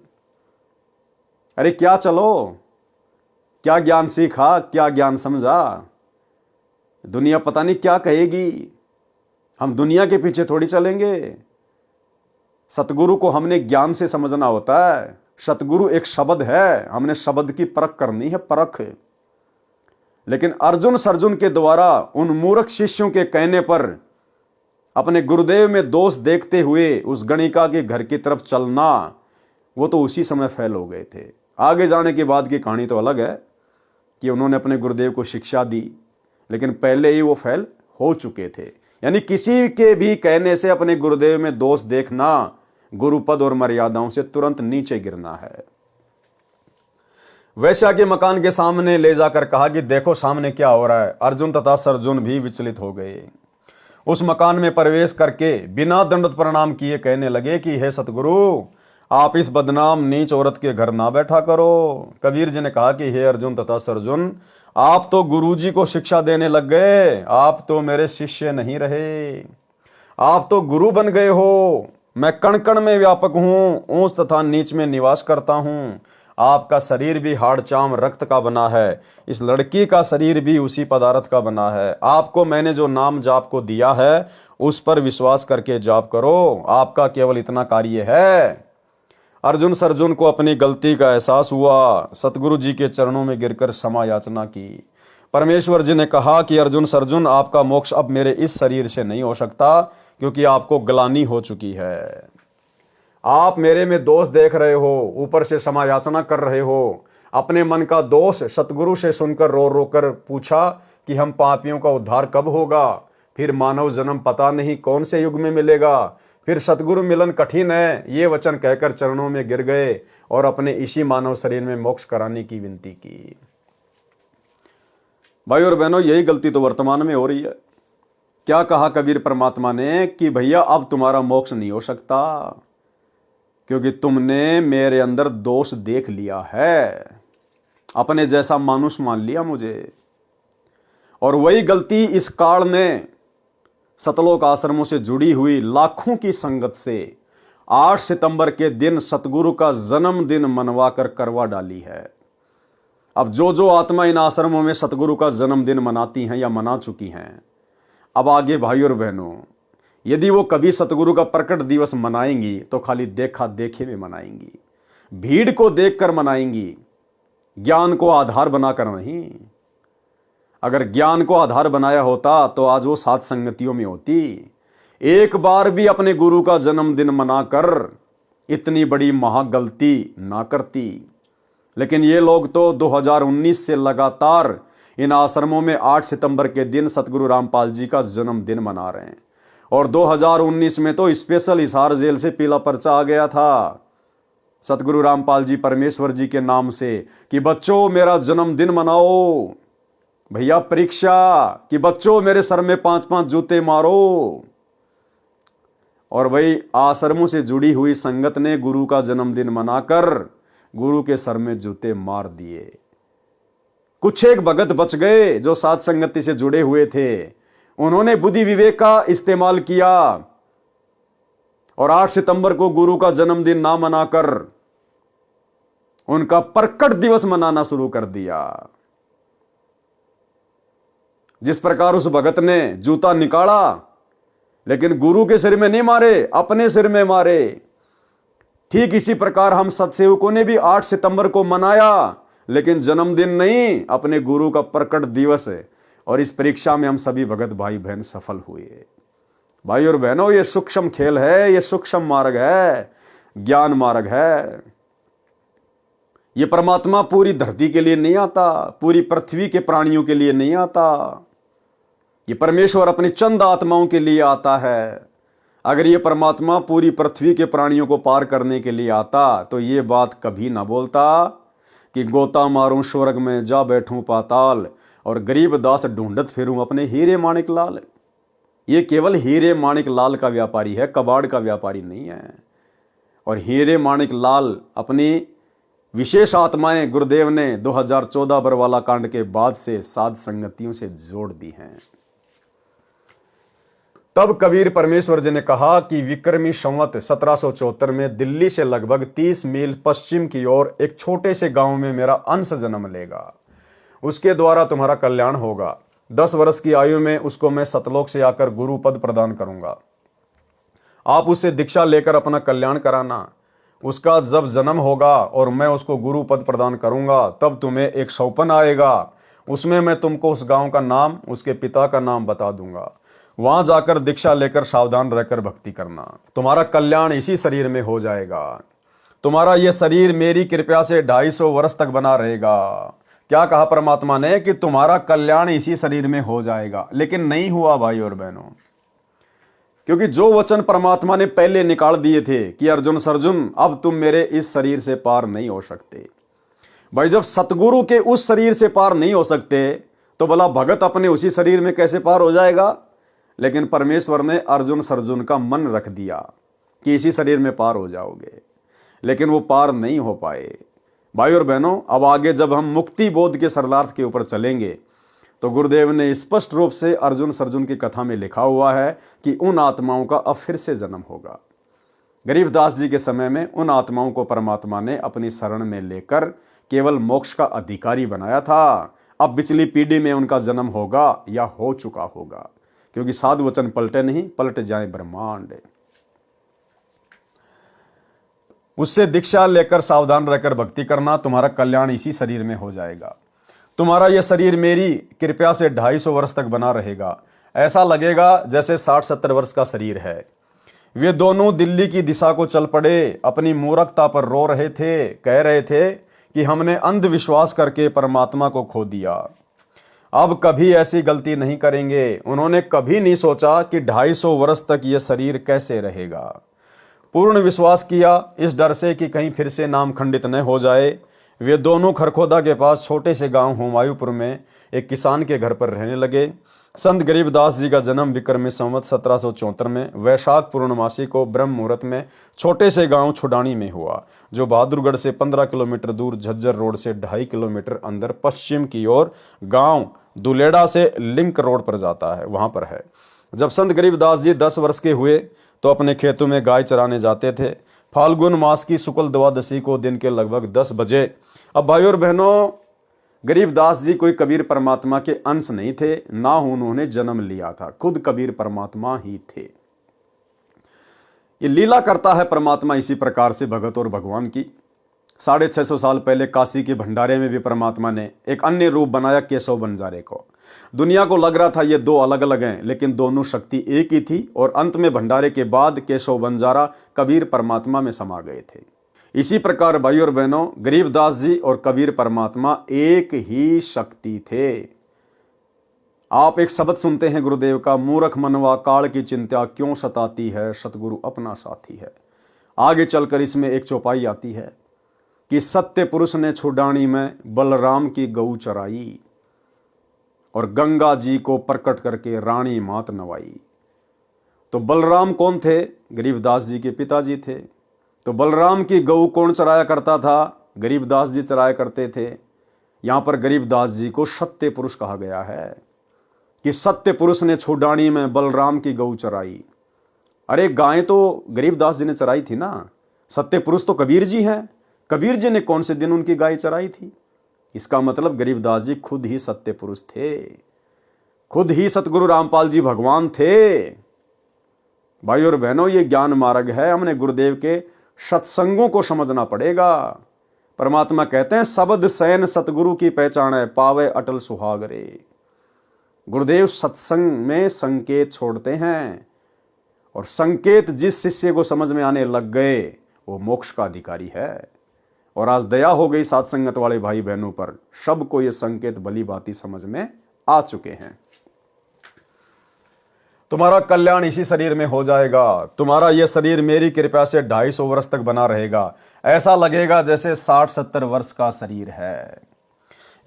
अरे क्या चलो, क्या ज्ञान सीखा, क्या ज्ञान समझा, दुनिया पता नहीं क्या कहेगी। हम दुनिया के पीछे थोड़ी चलेंगे। सतगुरु को हमने ज्ञान से समझना होता है। सतगुरु एक शब्द है, हमने शब्द की परख करनी है, परख। लेकिन अर्जुन सरजुन के द्वारा उन मूर्ख शिष्यों के कहने पर अपने गुरुदेव में दोष देखते हुए उस गणिका के घर की तरफ चलना, वो तो उसी समय फैल हो गए थे। आगे जाने के बाद की कहानी तो अलग है कि उन्होंने अपने गुरुदेव को शिक्षा दी, लेकिन पहले ही वो फैल हो चुके थे। यानी किसी के भी कहने से अपने गुरुदेव में दोष देखना गुरुपद और मर्यादाओं से तुरंत नीचे गिरना है। वैश्या के मकान के सामने ले जाकर कहा कि देखो सामने क्या हो रहा है। अर्जुन तथा सरजुन भी विचलित हो गए। उस मकान में प्रवेश करके बिना दंडवत प्रणाम किए कहने लगे कि हे सतगुरु, आप इस बदनाम नीच औरत के घर ना बैठा करो। कबीर जी ने कहा कि हे अर्जुन तथा सरजुन, आप तो गुरुजी को शिक्षा देने लग गए, आप तो मेरे शिष्य नहीं रहे, आप तो गुरु बन गए हो। मैं कण कण में व्यापक हूं, ऊंच तथा नीच में निवास करता हूं। आपका शरीर भी हाड़ चाम रक्त का बना है, इस लड़की का शरीर भी उसी पदार्थ का बना है। आपको मैंने जो नाम जाप को दिया है उस पर विश्वास करके जाप करो, आपका केवल इतना कार्य है। अर्जुन सरजुन को अपनी गलती का एहसास हुआ। सतगुरु जी के चरणों में गिरकर क्षमा याचना की। परमेश्वर जी ने कहा कि अर्जुन सरजुन, आपका मोक्ष अब मेरे इस शरीर से नहीं हो सकता, क्योंकि आपको ग्लानि हो चुकी है। आप मेरे में दोष देख रहे हो, ऊपर से क्षमा याचना कर रहे हो। अपने मन का दोष सतगुरु से सुनकर रो रो कर पूछा कि हम पापियों का उद्धार कब होगा, फिर मानव जन्म पता नहीं कौन से युग में मिलेगा, फिर सतगुरु मिलन कठिन है, ये वचन कहकर चरणों में गिर गए और अपने इसी मानव शरीर में मोक्ष कराने की विनती की। भाई और बहनों, यही गलती तो वर्तमान में हो रही है। क्या कहा कबीर परमात्मा ने कि भैया अब तुम्हारा मोक्ष नहीं हो सकता, क्योंकि तुमने मेरे अंदर दोष देख लिया है, अपने जैसा मानुष मान लिया मुझे। और वही गलती इस काल ने सतलोक आश्रमों से जुड़ी हुई लाखों की संगत से 8 सितंबर के दिन सतगुरु का जन्मदिन मनवाकर करवा डाली है। अब जो आत्मा इन आश्रमों में सतगुरु का जन्मदिन मनाती हैं या मना चुकी हैं, अब आगे भाई और बहनों, यदि वो कभी सतगुरु का प्रकट दिवस मनाएंगी तो खाली देखा देखे में मनाएंगी, भीड़ को देखकर मनाएंगी, ज्ञान को आधार बनाकर नहीं। अगर ज्ञान को आधार बनाया होता तो आज वो सात संगतियों में होती। एक बार भी अपने गुरु का जन्मदिन मनाकर इतनी बड़ी महागलती ना करती। लेकिन ये लोग तो 2019 से लगातार इन आश्रमों में 8 सितंबर के दिन सतगुरु रामपाल जी का जन्मदिन मना रहे हैं। और 2019 में तो स्पेशल हिसार जेल से पीला पर्चा आ गया था सतगुरु रामपाल जी परमेश्वर जी के नाम से कि बच्चों मेरा जन्मदिन मनाओ। भैया परीक्षा कि बच्चों मेरे सर में 5-5 जूते मारो। और वही आश्रमों से जुड़ी हुई संगत ने गुरु का जन्मदिन मनाकर गुरु के सर में जूते मार दिए। कुछ एक भगत बच गए जो साथ संगति से जुड़े हुए थे, उन्होंने बुद्धि विवेक का इस्तेमाल किया और 8 सितंबर को गुरु का जन्मदिन ना मनाकर उनका प्रकट दिवस मनाना शुरू कर दिया। जिस प्रकार उस भगत ने जूता निकाला लेकिन गुरु के सिर में नहीं मारे, अपने सिर में मारे, ठीक इसी प्रकार हम सत्सेवकों ने भी 8 सितंबर को मनाया लेकिन जन्मदिन नहीं, अपने गुरु का प्रकट दिवस है। और इस परीक्षा में हम सभी भगत भाई बहन सफल हुए। भाई और बहनों, ये सूक्ष्म खेल है, ये सूक्ष्म मार्ग है, ज्ञान मार्ग है। ये परमात्मा पूरी धरती के लिए नहीं आता, पूरी पृथ्वी के प्राणियों के लिए नहीं आता। ये परमेश्वर अपनी चंद आत्माओं के लिए आता है। अगर ये परमात्मा पूरी पृथ्वी के प्राणियों को पार करने के लिए आता तो ये बात कभी ना बोलता कि गोता मारूं स्वर्ग में जा बैठूं पाताल और गरीब दास ढूंढत फिरूं अपने हीरे माणिक लाल। ये केवल हीरे माणिक लाल का व्यापारी है, कबाड़ का व्यापारी नहीं है। और हीरे माणिक लाल अपनी विशेष आत्माएं गुरुदेव ने 2014 बरवाला कांड के बाद से साध संगतियों से जोड़ दी हैं। तब कबीर परमेश्वर जी ने कहा कि विक्रमी संवत 1774 में दिल्ली से लगभग 30 मील पश्चिम की ओर एक छोटे से गांव में मेरा अंश जन्म लेगा। उसके द्वारा तुम्हारा कल्याण होगा। 10 वर्ष की आयु में उसको मैं सतलोक से आकर गुरु पद प्रदान करूंगा। आप उससे दीक्षा लेकर अपना कल्याण कराना। उसका जब जन्म होगा और मैं उसको गुरु पद प्रदान करूंगा तब तुम्हें एक सौपन आएगा, उसमें मैं तुमको उस गांव का नाम, उसके पिता का नाम बता दूंगा। वहां जाकर दीक्षा लेकर सावधान रहकर भक्ति करना। तुम्हारा कल्याण इसी शरीर में हो जाएगा। तुम्हारा यह शरीर मेरी कृपा से 250 वर्ष तक बना रहेगा। क्या कहा परमात्मा ने कि तुम्हारा कल्याण इसी शरीर में हो जाएगा, लेकिन नहीं हुआ भाई और बहनों। क्योंकि जो वचन परमात्मा ने पहले निकाल दिए थे कि अर्जुन सर्जुन अब तुम मेरे इस शरीर से पार नहीं हो सकते। भाई जब सतगुरु के उस शरीर से पार नहीं हो सकते तो भला भगत अपने उसी शरीर में कैसे पार हो जाएगा। लेकिन परमेश्वर ने अर्जुन सर्जुन का मन रख दिया कि इसी शरीर में पार हो जाओगे, लेकिन वो पार नहीं हो पाए। भाई और बहनों, अब आगे जब हम मुक्ति बोध के सरलार्थ के ऊपर चलेंगे तो गुरुदेव ने स्पष्ट रूप से अर्जुन सर्जुन की कथा में लिखा हुआ है कि उन आत्माओं का अब फिर से जन्म होगा। गरीबदास जी के समय में उन आत्माओं को परमात्मा ने अपनी शरण में लेकर केवल मोक्ष का अधिकारी बनाया था। अब पिछली पीढ़ी में उनका जन्म होगा या हो चुका होगा, क्योंकि साधु वचन पलटे नहीं, पलट जाए ब्रह्मांड। उससे दीक्षा लेकर सावधान रहकर भक्ति करना। तुम्हारा कल्याण इसी शरीर में हो जाएगा। तुम्हारा यह शरीर मेरी कृपा से 250 वर्ष तक बना रहेगा। ऐसा लगेगा जैसे 60-70 वर्ष का शरीर है। वे दोनों दिल्ली की दिशा को चल पड़े। अपनी मूर्खता पर रो रहे थे, कह रहे थे कि हमने अंधविश्वास करके परमात्मा को खो दिया, अब कभी ऐसी गलती नहीं करेंगे। उन्होंने कभी नहीं सोचा कि 250 वर्ष तक यह शरीर कैसे रहेगा। पूर्ण विश्वास किया, इस डर से कि कहीं फिर से नाम खंडित न हो जाए। वे दोनों खरखोदा के पास छोटे से गांव हुमायूंपुर में एक किसान के घर पर रहने लगे। संत गरीबदास जी का जन्म विक्रमी संवत 1774 में वैशाख पूर्णमासी को ब्रह्म मुहूर्त में छोटे से गांव छुडानी में हुआ, जो बहादुरगढ़ से 15 किलोमीटर दूर झज्जर रोड से 2.5 किलोमीटर अंदर पश्चिम की ओर गांव दुलेड़ा से लिंक रोड पर जाता है, वहां पर है। जब संत गरीबदास जी 10 वर्ष के हुए तो अपने खेतों में गाय चराने जाते थे। फाल्गुन मास की शुक्ल द्वादशी को दिन के लगभग 10 बजे। अब भाई और बहनों, गरीबदास जी कोई कबीर परमात्मा के अंश नहीं थे, ना उन्होंने जन्म लिया था, खुद कबीर परमात्मा ही थे। ये लीला करता है परमात्मा इसी प्रकार से भगत और भगवान की। 650 साल पहले काशी के भंडारे में भी परमात्मा ने एक अन्य रूप बनाया, केशव बंजारे को। दुनिया को लग रहा था ये दो अलग अलग हैं, लेकिन दोनों शक्ति एक ही थी। और अंत में भंडारे के बाद केशव बंजारा कबीर परमात्मा में समा गए थे। इसी प्रकार भाई और बहनों, गरीबदास जी और कबीर परमात्मा एक ही शक्ति थे। आप एक शब्द सुनते हैं गुरुदेव का, मूर्ख मनवा काल की चिंता क्यों सताती है, सतगुरु अपना साथी है। आगे चलकर इसमें एक चौपाई आती है कि सत्य पुरुष ने छुड़ानी में बलराम की गऊ चराई और गंगा जी को प्रकट करके रानी मात नवाई। तो बलराम कौन थे? गरीबदास जी के पिताजी थे। तो बलराम की गऊ कौन चराया करता था? गरीबदास जी चराया करते थे। यहां पर गरीबदास जी को सत्य पुरुष कहा गया है कि सत्य पुरुष ने छुड़ानी में बलराम की गऊ चराई। अरे गाय तो गरीबदास जी ने चराई थी ना, सत्य पुरुष तो कबीर जी हैं। कबीर जी ने कौन से दिन उनकी गाय चराई थी? इसका मतलब गरीबदास जी खुद ही सत्य पुरुष थे, खुद ही सतगुरु रामपाल जी भगवान थे। भाई और बहनों, ये ज्ञान मार्ग है, हमने गुरुदेव के सत्संगों को समझना पड़ेगा। परमात्मा कहते हैं शब्द सैन सतगुरु की पहचान है, पावे अटल सुहाग रे। गुरुदेव सत्संग में संकेत छोड़ते हैं और संकेत जिस शिष्य को समझ में आने लग गए वो मोक्ष का अधिकारी है। और आज दया हो गई साथ संगत वाले भाई बहनों पर, सबको ये संकेत भली भांति समझ में आ चुके हैं। तुम्हारा कल्याण इसी शरीर में हो जाएगा। तुम्हारा यह शरीर मेरी कृपा से 250 वर्ष तक बना रहेगा। ऐसा लगेगा जैसे 60-70 वर्ष का शरीर है।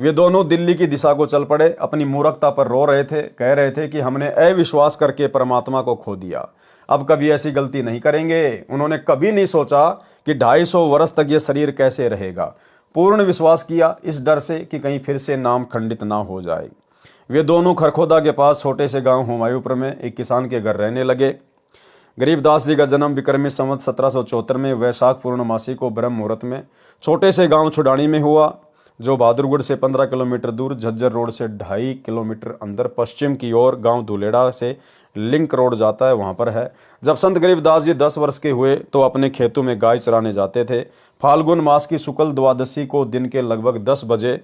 वे दोनों दिल्ली की दिशा को चल पड़े। अपनी मूर्खता पर रो रहे थे, कह रहे थे कि हमने अविश्वास करके परमात्मा को खो दिया, अब कभी ऐसी गलती नहीं करेंगे। उन्होंने कभी नहीं सोचा कि 250 वर्ष तक ये शरीर कैसे रहेगा। पूर्ण विश्वास किया इस डर से कि कहीं फिर से नाम खंडित ना हो जाए। वे दोनों खरखोदा के पास छोटे से गांव हुमायूंपुर में एक किसान के घर रहने लगे। गरीबदास जी का जन्म विक्रमी संवत 1774 में वैशाख पूर्णमासी को ब्रह्म मुहूर्त में छोटे से गांव छुड़ानी में हुआ, जो बहादुरगढ़ से 15 किलोमीटर दूर, झज्जर रोड से 2.5 किलोमीटर अंदर पश्चिम की ओर गांव धुलेड़ा से लिंक रोड जाता है, वहां पर है। जब संत गरीबदास जी 10 वर्ष के हुए तो अपने खेतों में गाय चराने जाते थे। फाल्गुन मास की शुक्ल द्वादशी को दिन के लगभग 10 बजे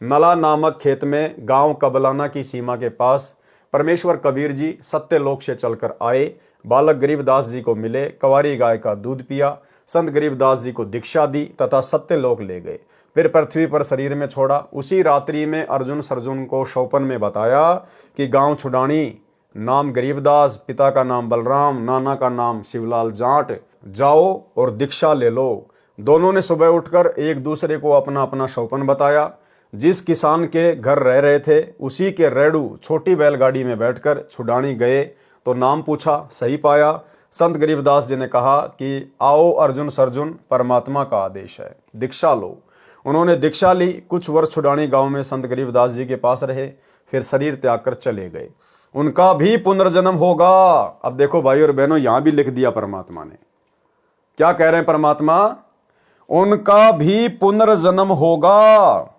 नला नामक खेत में गांव कबलाना की सीमा के पास परमेश्वर कबीर जी सत्यलोक से चलकर आए। बालक गरीबदास जी को मिले, कवारी गाय का दूध पिया, संत गरीबदास जी को दीक्षा दी तथा सत्यलोक ले गए। फिर पृथ्वी पर शरीर में छोड़ा। उसी रात्रि में अर्जुन सर्जुन को शौपन में बताया कि गांव छुड़ानी, नाम गरीबदास, पिता का नाम बलराम, नाना का नाम शिवलाल जाट, जाओ और दीक्षा ले लो। दोनों ने सुबह उठकर एक दूसरे को अपना अपना शौपन बताया। जिस किसान के घर रह रहे थे उसी के रेड़ू छोटी बैलगाड़ी में बैठकर छुड़ानी गए तो नाम पूछा, सही पाया। संत गरीबदास जी ने कहा कि आओ अर्जुन सर्जुन, परमात्मा का आदेश है, दीक्षा लो। उन्होंने दीक्षा ली। कुछ वर्ष छुड़ानी गांव में संत गरीबदास जी के पास रहे, फिर शरीर त्याग कर चले गए। उनका भी पुनर्जन्म होगा। अब देखो भाई और बहनों, यहां भी लिख दिया परमात्मा ने। क्या कह रहे हैं परमात्मा? उनका भी पुनर्जन्म होगा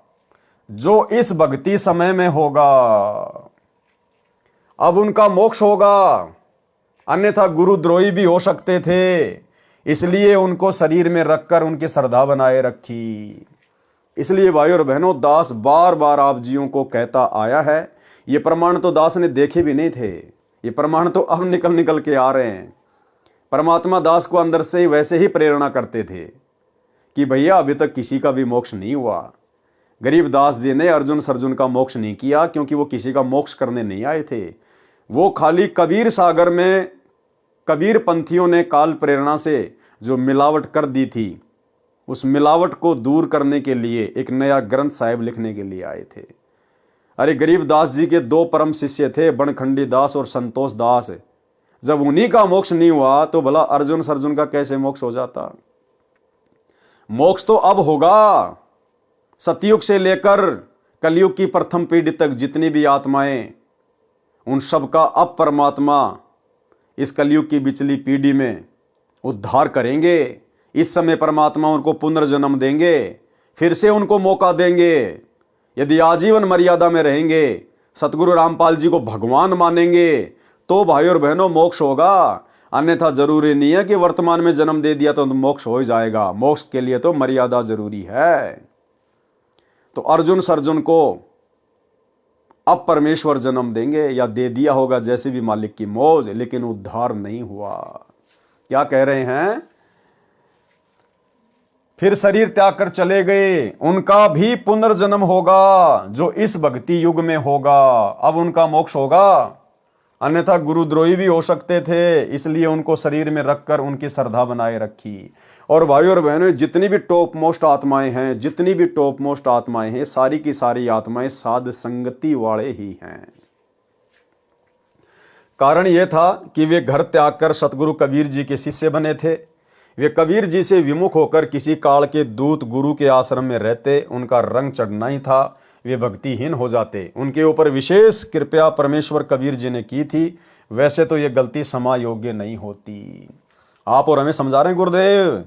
जो इस भक्ति समय में होगा। अब उनका मोक्ष होगा, अन्यथा गुरुद्रोही भी हो सकते थे, इसलिए उनको शरीर में रखकर उनकी श्रद्धा बनाए रखी। इसलिए भाई और बहनों, दास बार बार आप जियों को कहता आया है। ये प्रमाण तो दास ने देखे भी नहीं थे, ये प्रमाण तो अब निकल निकल के आ रहे हैं। परमात्मा दास को अंदर से ही वैसे ही प्रेरणा करते थे कि भैया अभी तक किसी का भी मोक्ष नहीं हुआ। गरीबदास जी ने अर्जुन सर्जुन का मोक्ष नहीं किया क्योंकि वो किसी का मोक्ष करने नहीं आए थे। वो खाली कबीर सागर में कबीर पंथियों ने काल प्रेरणा से जो मिलावट कर दी थी, उस मिलावट को दूर करने के लिए एक नया ग्रंथ साहिब लिखने के लिए आए थे। अरे गरीबदास जी के 2 परम शिष्य थे, बनखंडी दास और संतोष दास। जब उन्हीं का मोक्ष नहीं हुआ तो भला अर्जुन सर्जुन का कैसे मोक्ष हो जाता? मोक्ष तो अब होगा। सतयुग से लेकर कलयुग की प्रथम पीढ़ी तक जितनी भी आत्माएं, उन सब का अब परमात्मा इस कलयुग की बिचली पीढ़ी में उद्धार करेंगे। इस समय परमात्मा उनको पुनर्जन्म देंगे, फिर से उनको मौका देंगे। यदि आजीवन मर्यादा में रहेंगे, सतगुरु रामपाल जी को भगवान मानेंगे, तो भाई और बहनों मोक्ष होगा। अन्यथा जरूरी नहीं है कि वर्तमान में जन्म दे दिया तो मोक्ष हो जाएगा। मोक्ष के लिए तो मर्यादा जरूरी है। तो अर्जुन सर्जुन को अब परमेश्वर जन्म देंगे या दे दिया होगा, जैसे भी मालिक की मौज, लेकिन उद्धार नहीं हुआ। क्या कह रहे हैं? फिर शरीर त्याग कर चले गए, उनका भी पुनर्जन्म होगा जो इस भक्ति युग में होगा। अब उनका मोक्ष होगा, अन्यथा गुरुद्रोही भी हो सकते थे, इसलिए उनको शरीर में रखकर उनकी श्रद्धा बनाए रखी। और भाइयों और बहनों, जितनी भी टॉप मोस्ट आत्माएं हैं, जितनी भी टॉप मोस्ट आत्माएं हैं, सारी की सारी आत्माएं साध संगति वाले ही हैं। कारण यह था कि वे घर त्याग कर सतगुरु कबीर जी के शिष्य बने थे। वे कबीर जी से विमुख होकर किसी काल के दूत गुरु के आश्रम में रहते, उनका रंग चढ़ना ही था, वे भक्तिहीन हो जाते। उनके ऊपर विशेष कृपया परमेश्वर कबीर जी ने की थी, वैसे तो ये गलती क्षमा योग्य नहीं होती। आप और हमें समझा रहे हैं गुरुदेव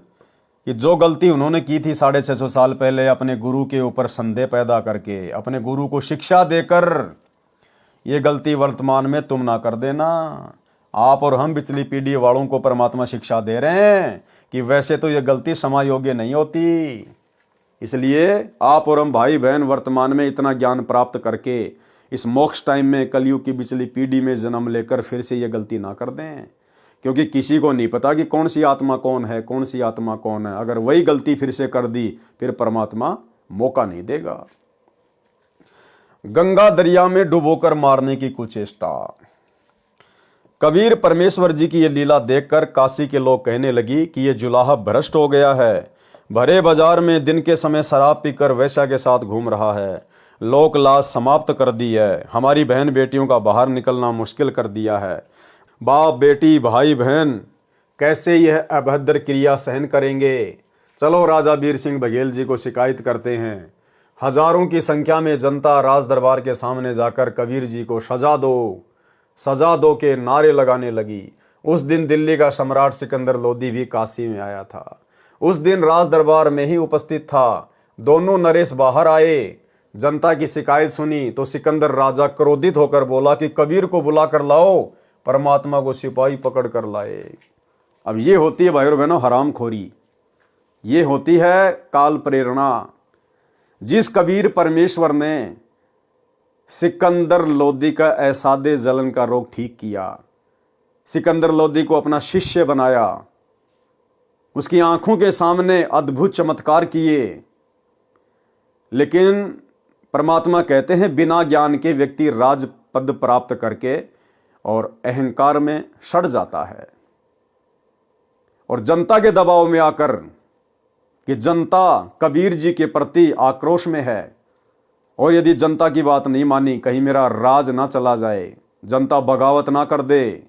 कि जो गलती उन्होंने की थी 650 साल पहले, अपने गुरु के ऊपर संदेह पैदा करके, अपने गुरु को शिक्षा देकर, ये गलती वर्तमान में तुम ना कर देना। आप और हम पिछली पीढ़ी वालों को परमात्मा शिक्षा दे रहे हैं कि वैसे तो ये गलती क्षमा योग्य नहीं होती। इसलिए आप और हम भाई बहन वर्तमान में इतना ज्ञान प्राप्त करके इस मोक्ष टाइम में कलयुग की पिछली पीढ़ी में जन्म लेकर फिर से ये गलती ना कर दें, क्योंकि किसी को नहीं पता कि कौन सी आत्मा कौन है, कौन सी आत्मा कौन है। अगर वही गलती फिर से कर दी, फिर परमात्मा मौका नहीं देगा। गंगा दरिया में डुबोकर मारने की कुचेष्टा। कबीर परमेश्वर जी की ये लीला देखकर काशी के लोग कहने लगी कि ये जुलाहा भ्रष्ट हो गया है, भरे बाजार में दिन के समय शराब पीकर वैश्या के साथ घूम रहा है, लोक लाज समाप्त कर दी है, हमारी बहन बेटियों का बाहर निकलना मुश्किल कर दिया है। बाप बेटी भाई बहन कैसे यह अभद्र क्रिया सहन करेंगे? चलो राजा वीर सिंह बघेल जी को शिकायत करते हैं। हजारों की संख्या में जनता राज दरबार के सामने जाकर कबीर जी को सजा दो के नारे लगाने लगी। उस दिन दिल्ली का सम्राट सिकंदर लोदी भी काशी में आया था, उस दिन राज दरबार में ही उपस्थित था। दोनों नरेश बाहर आए, जनता की शिकायत सुनी तो सिकंदर राजा क्रोधित होकर बोला कि कबीर को बुला कर लाओ, परमात्मा को सिपाही पकड़ कर लाए। अब ये होती है भाइयों बहनों हरामखोरी, ये होती है काल प्रेरणा। जिस कबीर परमेश्वर ने सिकंदर लोदी का ऐसादे जलन का रोग ठीक किया, सिकंदर लोदी को अपना शिष्य बनाया, उसकी आंखों के सामने अद्भुत चमत्कार किए, लेकिन परमात्मा कहते हैं बिना ज्ञान के व्यक्ति राज पद प्राप्त करके और अहंकार में सड़ जाता है। और जनता के दबाव में आकर कि जनता कबीर जी के प्रति आक्रोश में है, और यदि जनता की बात नहीं मानी, कहीं मेरा राज ना चला जाए, जनता बगावत ना कर दे,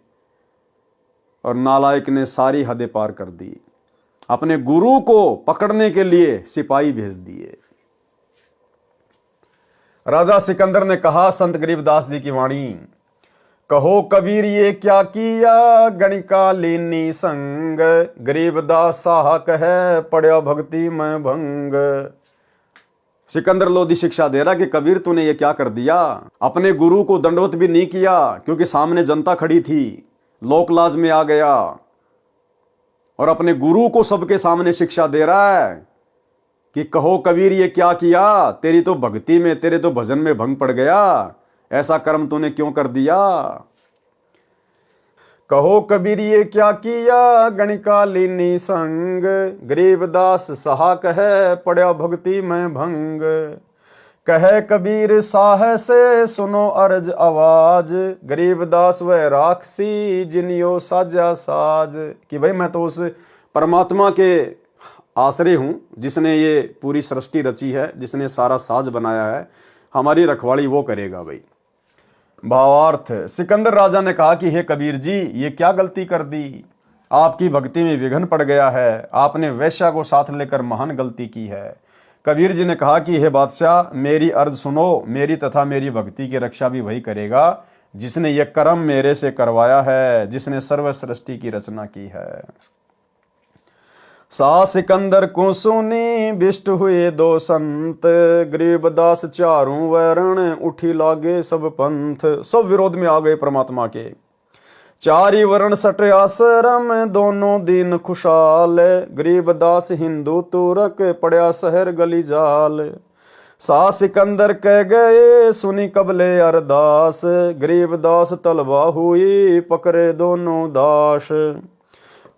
और नालायक ने सारी हदें पार कर दी। अपने गुरु को पकड़ने के लिए सिपाही भेज दिए। राजा सिकंदर ने कहा, संत गरीबदास जी की वाणी, कहो कबीर ये क्या किया, गणिका लीनी संग, गरीबदास साहा कहे पड़या भक्ति में भंग। सिकंदर लोदी शिक्षा दे रहा कि कबीर तूने ये क्या कर दिया, अपने गुरु को दंडवत भी नहीं किया, क्योंकि सामने जनता खड़ी थी, लोकलाज में आ गया, और अपने गुरु को सबके सामने शिक्षा दे रहा है कि कहो कबीर ये क्या किया, तेरी तो भक्ति में, तेरे तो भजन में भंग पड़ गया, ऐसा कर्म तूने क्यों कर दिया। कहो कबीर ये क्या किया, गणिका लीनी संग, गरीबदास सहा कहे पड़या भक्ति में भंग। कहे कबीर साह से सुनो अर्ज आवाज, गरीबदास वह राक्षसी जिनियो साजा साज। कि भाई मैं तो उस परमात्मा के आश्रय हूं जिसने ये पूरी सृष्टि रची है, जिसने सारा साज बनाया है, हमारी रखवाली वो करेगा भाई। भावार्थ, सिकंदर राजा ने कहा कि हे कबीर जी ये क्या गलती कर दी, आपकी भक्ति में विघ्न पड़ गया है, आपने वैश्या को साथ लेकर महान गलती की है। कबीर जी ने कहा कि हे बादशाह मेरी अर्ज सुनो, मेरी तथा मेरी भक्ति की रक्षा भी वही करेगा जिसने ये कर्म मेरे से करवाया है, जिसने सर्व सृष्टि की रचना की है। सा सिकंदर को सुनी बिष्ट हुए दो संत, गरीबदास चारों वरण उठी लागे सब पंथ। सब विरोध में आ गए परमात्मा के। चारी वर्ण सट आश्रम दोनों दिन खुशाल, गरीबदास हिंदू तुरक पड़या शहर गली जाल। सा सिकंदर कह गए सुनी कबले अरदास, गरीबदास तलवा हुई पकड़े दोनों दास।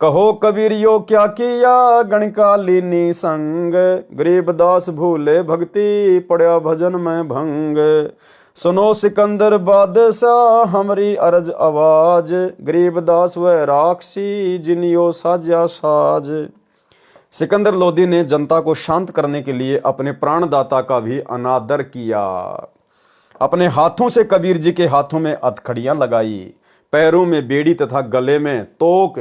कहो कबीर यो क्या किया गणकालीनी संग, गरीबदास भूले भक्ति पड़ा भजन में भंग। सुनो सिकंदर बादशाह हमारी अर्ज आवाज, गरीबदास व राक्षसी जिनियो साजा साज। सिकंदर लोदी ने जनता को शांत करने के लिए अपने प्राणदाता का भी अनादर किया। अपने हाथों से कबीर जी के हाथों में हथकड़ियां लगाई, पैरों में बेड़ी तथा गले में तोक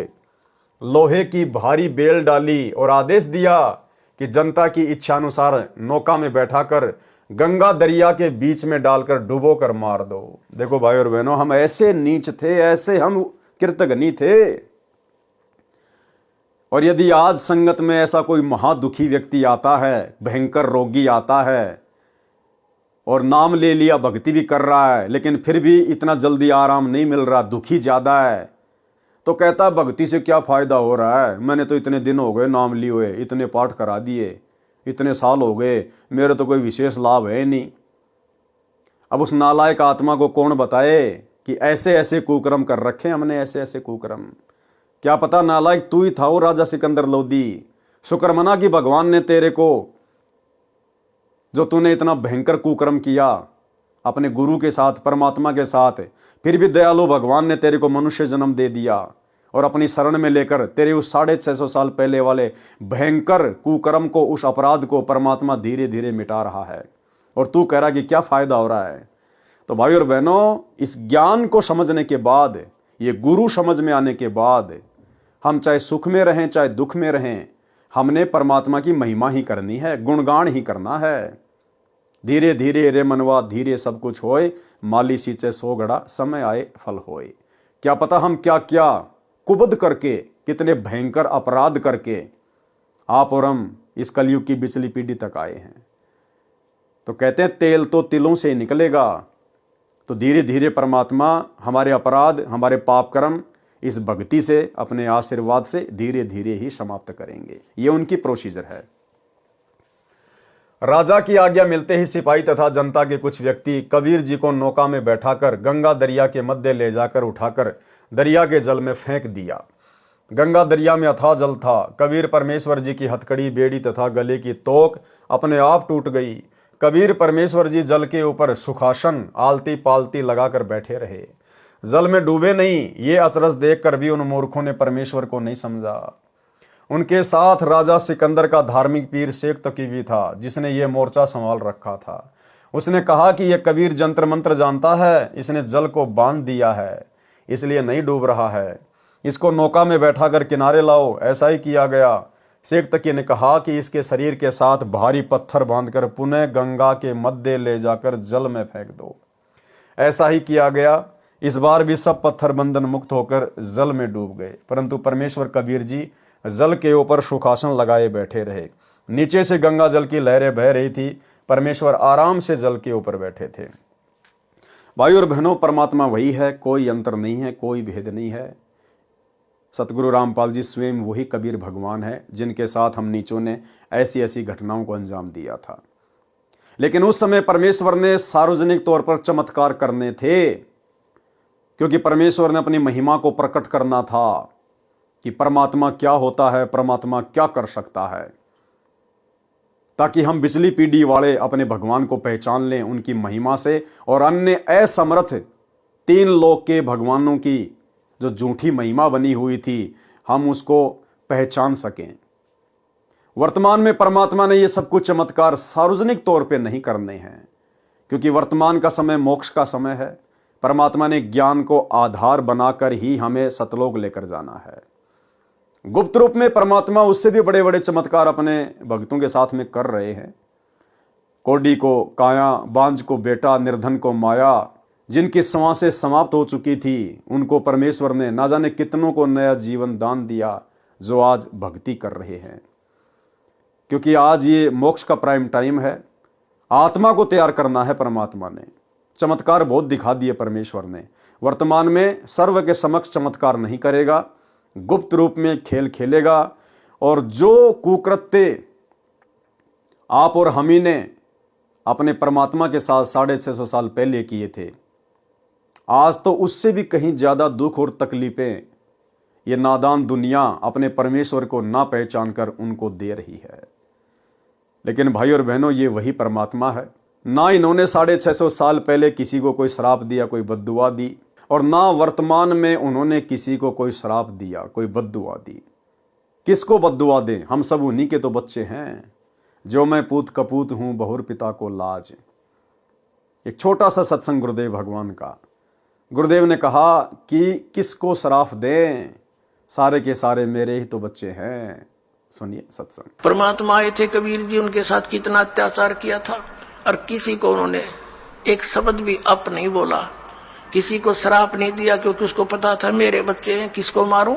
लोहे की भारी बेल डाली और आदेश दिया कि जनता की इच्छानुसार नौका में बैठाकर गंगा दरिया के बीच में डालकर डुबो कर मार दो। देखो भाई और बहनों, हम ऐसे नीच थे, ऐसे हम कृतघ्नी थे। और यदि आज संगत में ऐसा कोई महादुखी व्यक्ति आता है, भयंकर रोगी आता है और नाम ले लिया, भक्ति भी कर रहा है, लेकिन फिर भी इतना जल्दी आराम नहीं मिल रहा, दुखी ज्यादा है, तो कहता भक्ति से क्या फायदा हो रहा है, मैंने तो इतने दिन हो गए नाम लिए हुए, इतने पाठ करा दिए, इतने साल हो गए, मेरे तो कोई विशेष लाभ है नहीं। अब उस नालायक आत्मा को कौन बताए कि ऐसे ऐसे कुकर्म कर रखे हमने, ऐसे ऐसे कुकर्म। क्या पता नालायक तू ही था वो राजा सिकंदर लोदी। शुक्र मना कि भगवान ने तेरे को, जो तूने इतना भयंकर कुकर्म किया अपने गुरु के साथ, परमात्मा के साथ, फिर भी दयालु भगवान ने तेरे को मनुष्य जन्म दे दिया और अपनी शरण में लेकर तेरे उस 650 साल पहले वाले भयंकर कुकर्म को, उस अपराध को परमात्मा धीरे धीरे मिटा रहा है। और तू कह रहा कि क्या फायदा हो रहा है। तो भाई और बहनों, इस ज्ञान को समझने के बाद, ये गुरु समझ में आने के बाद, हम चाहे सुख में रहें चाहे दुख में रहें, हमने परमात्मा की महिमा ही करनी है, गुणगान ही करना है। धीरे धीरे रे मनवा धीरे सब कुछ होए, माली सींचे 100 घड़ा समय आए फल होए। क्या पता हम क्या क्या कुबद करके, कितने भयंकर अपराध करके आप और हम इस कलयुग की बिचली पीढ़ी तक आए हैं। तो कहते हैं तेल तो तिलों से निकलेगा। तो धीरे धीरे परमात्मा हमारे अपराध, हमारे पाप कर्म इस भक्ति से, अपने आशीर्वाद से धीरे धीरे ही समाप्त करेंगे। ये उनकी प्रोसीजर है। राजा की आज्ञा मिलते ही सिपाही तथा जनता के कुछ व्यक्ति कबीर जी को नौका में बैठाकर गंगा दरिया के मध्य ले जाकर उठाकर दरिया के जल में फेंक दिया। गंगा दरिया में अथाह जल था। कबीर परमेश्वर जी की हथकड़ी, बेड़ी तथा गले की तोक अपने आप टूट गई। कबीर परमेश्वर जी जल के ऊपर सुखासन आलती पालती लगाकर बैठे रहे, जल में डूबे नहीं। ये अचरज देखकर भी उन मूर्खों ने परमेश्वर को नहीं समझा। उनके साथ राजा सिकंदर का धार्मिक पीर शेख तकी भी था, जिसने ये मोर्चा संभाल रखा था। उसने कहा कि यह कबीर जंत्र मंत्र जानता है, इसने जल को बांध दिया है, इसलिए नहीं डूब रहा है, इसको नौका में बैठाकर किनारे लाओ। ऐसा ही किया गया। शेख तकी ने कहा कि इसके शरीर के साथ भारी पत्थर बांधकर पुनः गंगा के मध्य ले जाकर जल में फेंक दो। ऐसा ही किया गया। इस बार भी सब पत्थर बंधन मुक्त होकर जल में डूब गए, परंतु परमेश्वर कबीर जी जल के ऊपर सुखासन लगाए बैठे रहे। नीचे से गंगा जल की लहरें बह रही थी, परमेश्वर आराम से जल के ऊपर बैठे थे। भाई और बहनों, परमात्मा वही है, कोई अंतर नहीं है, कोई भेद नहीं है। सतगुरु रामपाल जी स्वयं वही कबीर भगवान है, जिनके साथ हम नीचों ने ऐसी ऐसी घटनाओं को अंजाम दिया था। लेकिन उस समय परमेश्वर ने सार्वजनिक तौर पर चमत्कार करने थे, क्योंकि परमेश्वर ने अपनी महिमा को प्रकट करना था कि परमात्मा क्या होता है, परमात्मा क्या कर सकता है, ताकि हम बिचली पीढ़ी वाले अपने भगवान को पहचान लें उनकी महिमा से, और अन्य असमर्थ 3 लोक के भगवानों की जो झूठी महिमा बनी हुई थी, हम उसको पहचान सकें। वर्तमान में परमात्मा ने ये सब कुछ चमत्कार सार्वजनिक तौर पे नहीं करने हैं, क्योंकि वर्तमान का समय मोक्ष का समय है। परमात्मा ने ज्ञान को आधार बनाकर ही हमें सतलोक लेकर जाना है। गुप्त रूप में परमात्मा उससे भी बड़े बड़े चमत्कार अपने भक्तों के साथ में कर रहे हैं। कोडी को काया, बांझ को बेटा, निर्धन को माया, जिनकी सांसें समाप्त हो चुकी थी, उनको परमेश्वर ने ना जाने कितनों को नया जीवन दान दिया, जो आज भक्ति कर रहे हैं। क्योंकि आज ये मोक्ष का प्राइम टाइम है, आत्मा को तैयार करना है। परमात्मा ने चमत्कार बहुत दिखा दिए परमेश्वर ने। वर्तमान में सर्व के समक्ष चमत्कार नहीं करेगा, गुप्त रूप में खेल खेलेगा। और जो कुकृत्य आप और हम ही ने अपने परमात्मा के साथ 650 साल पहले किए थे, आज तो उससे भी कहीं ज्यादा दुख और तकलीफें ये नादान दुनिया अपने परमेश्वर को ना पहचान कर उनको दे रही है। लेकिन भाई और बहनों, ये वही परमात्मा है। ना इन्होंने 650 साल पहले किसी को कोई श्राप दिया, कोई बद्दुआ दी, और ना वर्तमान में उन्होंने किसी को कोई श्राप दिया, कोई बद्दुआ दी। किसको बद्दुआ दें? हम सब उन्हीं के तो बच्चे हैं। जो मैं पूत कपूत हूं, बहुर पिता को लाज। एक छोटा सा सत्संग गुरुदेव भगवान का। गुरुदेव ने कहा कि किसको श्राप दें, सारे के सारे मेरे ही तो बच्चे हैं। सुनिए सत्संग। परमात्मा आए थे कबीर जी, उनके साथ कितना अत्याचार किया था, और किसी को उन्होंने एक शब्द भी अप नहीं बोला, किसी को श्राप नहीं दिया, क्योंकि उसको पता था मेरे बच्चे हैं, किसको मारूं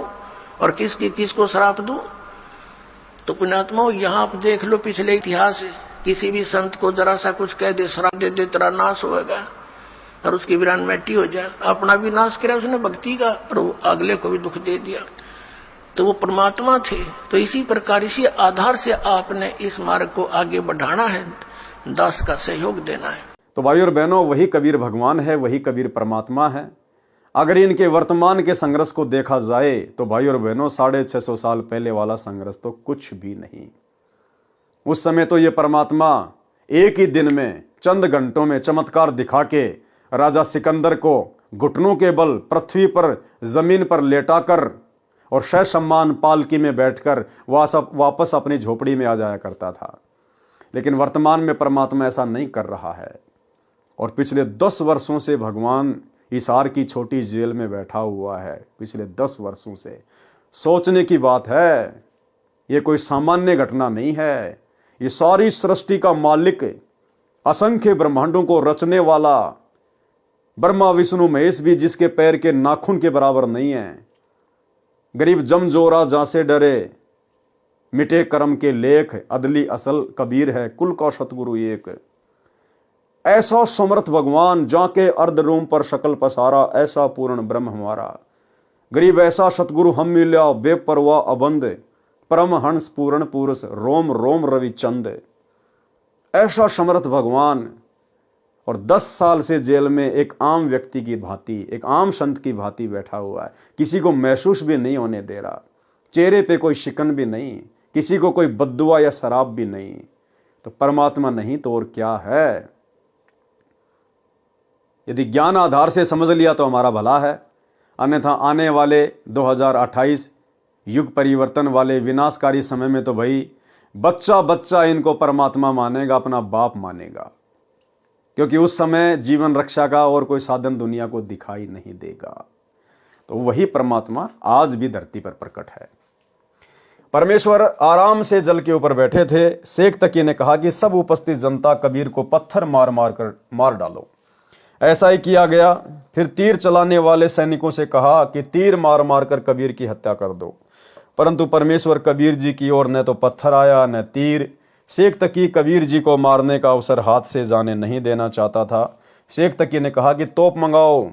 और किसको श्राप दूं। तो पुण्यात्माओं, यहां आप देख लो पिछले इतिहास, किसी भी संत को जरा सा कुछ कह दे, श्राप दे दे, तेरा नाश होगा और उसकी वीरान मिट्टी हो जाए। अपना भी नाश किया उसने भक्ति का, और अगले को भी दुख दे दिया। तो वो परमात्मा थे। तो इसी प्रकार, इसी आधार से आपने इस मार्ग को आगे बढ़ाना है, दास का सहयोग देना है। तो भाई और बहनों, वही कबीर भगवान है, वही कबीर परमात्मा है। अगर इनके वर्तमान के संघर्ष को देखा जाए तो भाई और बहनों, 650 साल पहले वाला संघर्ष तो कुछ भी नहीं। उस समय तो ये परमात्मा एक ही दिन में चंद घंटों में चमत्कार दिखा के राजा सिकंदर को घुटनों के बल पृथ्वी पर, जमीन पर लेटाकर और सह सम्मान पालकी में बैठकर वापस अपनी झोपड़ी में आ जाया करता था। लेकिन वर्तमान में परमात्मा ऐसा नहीं कर रहा है, और पिछले 10 वर्षों से भगवान हिसार की छोटी जेल में बैठा हुआ है। पिछले 10 वर्षों से। सोचने की बात है, ये कोई सामान्य घटना नहीं है। ये सारी सृष्टि का मालिक, असंख्य ब्रह्मांडों को रचने वाला ब्रह्मा विष्णु महेश भी जिसके पैर के नाखून के बराबर नहीं है। गरीब जमजोरा जहां से डरे, मिटे कर्म के लेख, अदली असल कबीर है, कुल का सतगुरु एक। ऐसा समर्थ भगवान, जाके अर्ध रूम पर शकल पसारा, ऐसा पूर्ण ब्रह्म हमारा। गरीब ऐसा सतगुरु हम मिल्या, बेपरवाह अबंध, परम हंस पूर्ण पुरुष, रोम रोम रवि चंद। ऐसा समर्थ भगवान, और 10 साल से जेल में एक आम व्यक्ति की भांति, एक आम संत की भांति बैठा हुआ है। किसी को महसूस भी नहीं होने दे रहा, चेहरे पे कोई शिकन भी नहीं, किसी को कोई बद्दुआ या शराब भी नहीं। तो परमात्मा नहीं तो और क्या है? यदि ज्ञान आधार से समझ लिया तो हमारा भला है, अन्यथा आने वाले 2028 युग परिवर्तन वाले विनाशकारी समय में तो भाई बच्चा बच्चा इनको परमात्मा मानेगा, अपना बाप मानेगा। क्योंकि उस समय जीवन रक्षा का और कोई साधन दुनिया को दिखाई नहीं देगा। तो वही परमात्मा आज भी धरती पर प्रकट है। परमेश्वर आराम से जल के ऊपर बैठे थे। शेख तकी ने कहा कि सब उपस्थित जनता कबीर को पत्थर मार डालो। ऐसा ही किया गया। फिर तीर चलाने वाले सैनिकों से कहा कि तीर मार मार कर कबीर की हत्या कर दो। परंतु परमेश्वर कबीर जी की ओर न तो पत्थर आया न तीर। शेख तकी कबीर जी को मारने का अवसर हाथ से जाने नहीं देना चाहता था। शेख तकी ने कहा कि तोप मंगाओ,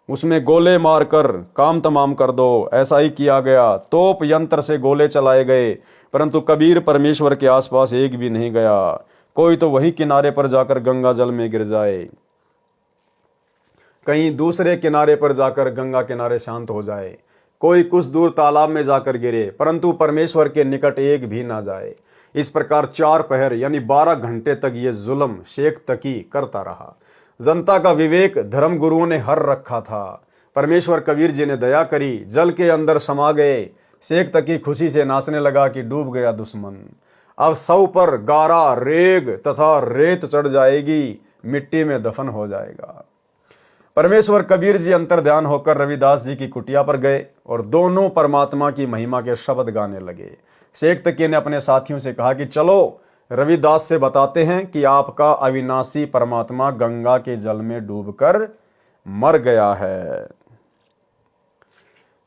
उसमें गोले मारकर काम तमाम कर दो। ऐसा ही किया गया। तोप यंत्र से गोले चलाए गए, परंतु कबीर परमेश्वर के आसपास एक भी नहीं गया। कोई तो वही किनारे पर जाकर गंगा जल में गिर जाए, कहीं दूसरे किनारे पर जाकर गंगा किनारे शांत हो जाए, कोई कुछ दूर तालाब में जाकर गिरे, परंतु परमेश्वर के निकट एक भी ना जाए। इस प्रकार 4 पहर यानी 12 घंटे तक ये जुल्म शेख तकी करता रहा। जनता का विवेक धर्म गुरुओं ने हर रखा था। परमेश्वर कबीर जी ने दया करी, जल के अंदर समा गए। शेख तकी खुशी से नाचने लगा कि डूब गया दुश्मन। अब सौ पर गारा, रेग तथा रेत चढ़ जाएगी, मिट्टी में दफन हो जाएगा। परमेश्वर कबीर जी अंतर ध्यान होकर रविदास जी की कुटिया पर गए और दोनों परमात्मा की महिमा के शब्द गाने लगे। शेख तकी ने अपने साथियों से कहा कि चलो रविदास से बताते हैं कि आपका अविनाशी परमात्मा गंगा के जल में डूबकर मर गया है।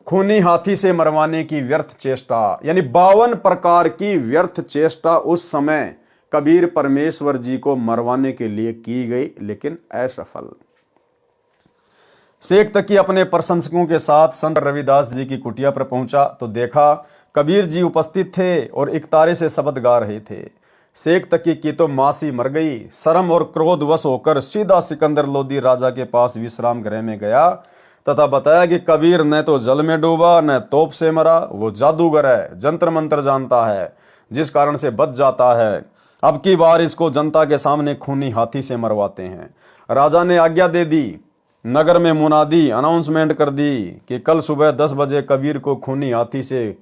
खूनी हाथी से मरवाने की व्यर्थ चेष्टा, यानी 52 प्रकार की व्यर्थ चेष्टा उस समय कबीर परमेश्वर जी को मरवाने के लिए की गई, लेकिन असफल। शेख तकी अपने प्रशंसकों के साथ संत रविदास जी की कुटिया पर पहुंचा तो देखा कबीर जी उपस्थित थे और इकतारे से शब्द गा रहे थे। शेख तकी की तो मासी मर गई। शर्म और क्रोध वश होकर सीधा सिकंदर लोदी राजा के पास विश्राम गृह में गया। तथा बताया कि कबीर न तो जल में डूबा न तोप से मरा, वो जादूगर है, जंत्र मंत्र जानता है, जिस कारण से बच जाता है। अब की बार इसको जनता के सामने खूनी हाथी से मरवाते हैं। राजा ने आज्ञा दे दी, नगर में मुनादी अनाउंसमेंट कर दी कि कल सुबह 10 बजे कबीर को खूनी हाथी से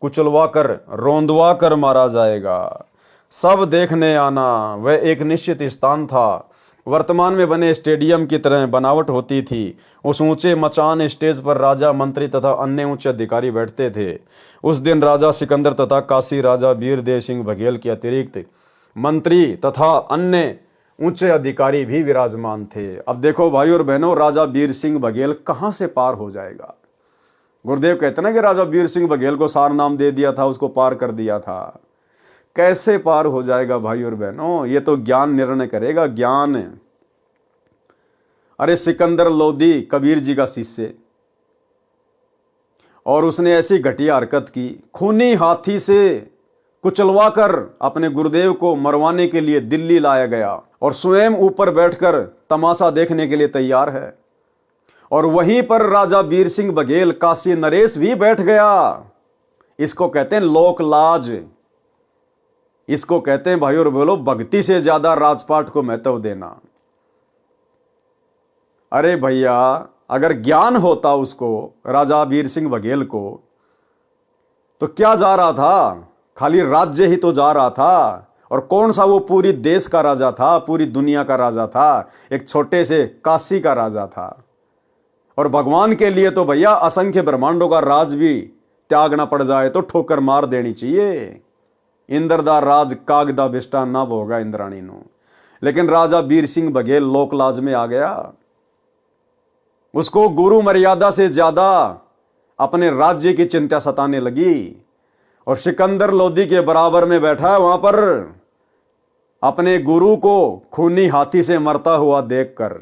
कुचलवा कर रोंदवा कर मारा जाएगा। सब देखने आना। वह एक निश्चित स्थान था। वर्तमान में बने स्टेडियम की तरह बनावट होती थी। उस ऊंचे मचान स्टेज पर राजा, मंत्री तथा अन्य उच्च अधिकारी बैठते थे। उस दिन राजा सिकंदर तथा काशी राजा वीरदेव सिंह बघेल के अतिरिक्त मंत्री तथा अन्य उच्च अधिकारी भी विराजमान थे। अब देखो भाई और बहनों, राजा वीर सिंह बघेल कहां से पार हो जाएगा। गुरुदेव कहते ना कि राजा वीर सिंह बघेल को सार नाम दे दिया था, उसको पार कर दिया था। कैसे पार हो जाएगा भाई और बहनों, ये तो ज्ञान निर्णय करेगा, ज्ञान। अरे सिकंदर लोदी कबीर जी का शिष्य, और उसने ऐसी घटिया हरकत की, खूनी हाथी से कुचलवा कर अपने गुरुदेव को मरवाने के लिए दिल्ली लाया गया और स्वयं ऊपर बैठकर तमाशा देखने के लिए तैयार है। और वहीं पर राजा वीर सिंह बघेल, काशी नरेश भी बैठ गया। इसको कहते हैं लोक लाज। इसको कहते हैं भाई और बोलो, भक्ति से ज्यादा राजपाट को महत्व देना। अरे भैया, अगर ज्ञान होता उसको, राजा वीर सिंह बघेल को, तो क्या जा रहा था, खाली राज्य ही तो जा रहा था। और कौन सा वो पूरी देश का राजा था, पूरी दुनिया का राजा था, एक छोटे से काशी का राजा था। और भगवान के लिए तो भैया असंख्य ब्रह्मांडों का राज भी त्यागना पड़ जाए तो ठोकर मार देनी चाहिए। इंद्रदा राज कागदा बिष्टा ना भोगा इंद्राणी नो। लेकिन राजा वीर सिंह बघेल लोकलाज में आ गया। उसको गुरु मर्यादा से ज्यादा अपने राज्य की चिंता सताने लगी। और सिकंदर लोदी के बराबर में बैठा है वहां पर, अपने गुरु को खूनी हाथी से मरता हुआ देखकर।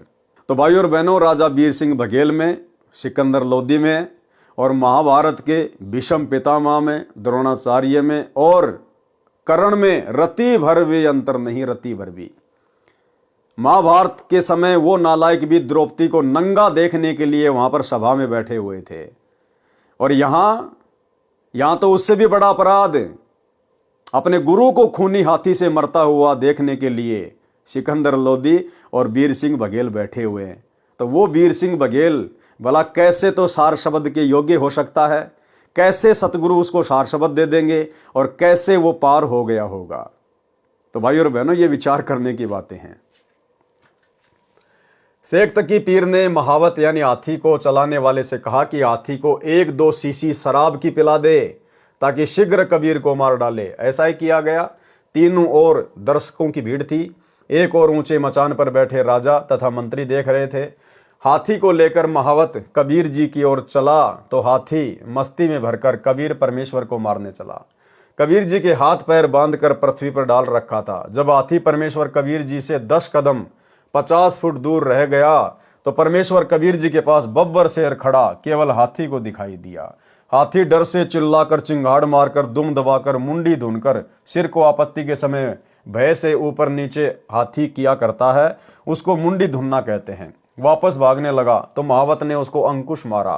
तो भाई और बहनों, राजा वीर सिंह बघेल में, सिकंदर लोदी में और महाभारत के भीष्म पितामह में, द्रोणाचार्य में और कर्ण में रति भर भी अंतर नहीं, रति भर भी। महाभारत के समय वो नालायक भी द्रौपदी को नंगा देखने के लिए वहां पर सभा में बैठे हुए थे। और यहां तो उससे भी बड़ा अपराध, अपने गुरु को खूनी हाथी से मरता हुआ देखने के लिए सिकंदर लोदी और वीर सिंह बघेल बैठे हुए हैं। तो वो वीर सिंह बघेल भला कैसे तो सार शब्द के योग्य हो सकता है, कैसे सतगुरु उसको सार शब्द दे देंगे और कैसे वो पार हो गया होगा। तो भाई और बहनों, ये विचार करने की बातें हैं। शेख तकी पीर ने महावत यानी हाथी को चलाने वाले से कहा कि हाथी को 1-2 शीशी शराब की पिला दे ताकि शीघ्र कबीर को मार डाले। ऐसा ही किया गया। तीनों ओर दर्शकों की भीड़ थी। एक और ऊंचे मचान पर बैठे राजा तथा मंत्री देख रहे थे। हाथी को लेकर महावत कबीर जी की ओर चला तो हाथी मस्ती में भरकर कबीर परमेश्वर को मारने चला। कबीर जी के हाथ पैर बांधकर पृथ्वी पर डाल रखा था। जब हाथी परमेश्वर कबीर जी से 10 कदम 50 फुट दूर रह गया तो परमेश्वर कबीर जी के पास बब्बर शेर खड़ा केवल हाथी को दिखाई दिया। हाथी डर से चिल्लाकर, चिंगाड़ मारकर, दुम दबाकर, मुंडी धुनकर, सिर को आपत्ति के समय भय से ऊपर नीचे हाथी किया करता है, उसको मुंडी धुनना कहते हैं। वापस भागने लगा तो महावत ने उसको अंकुश मारा।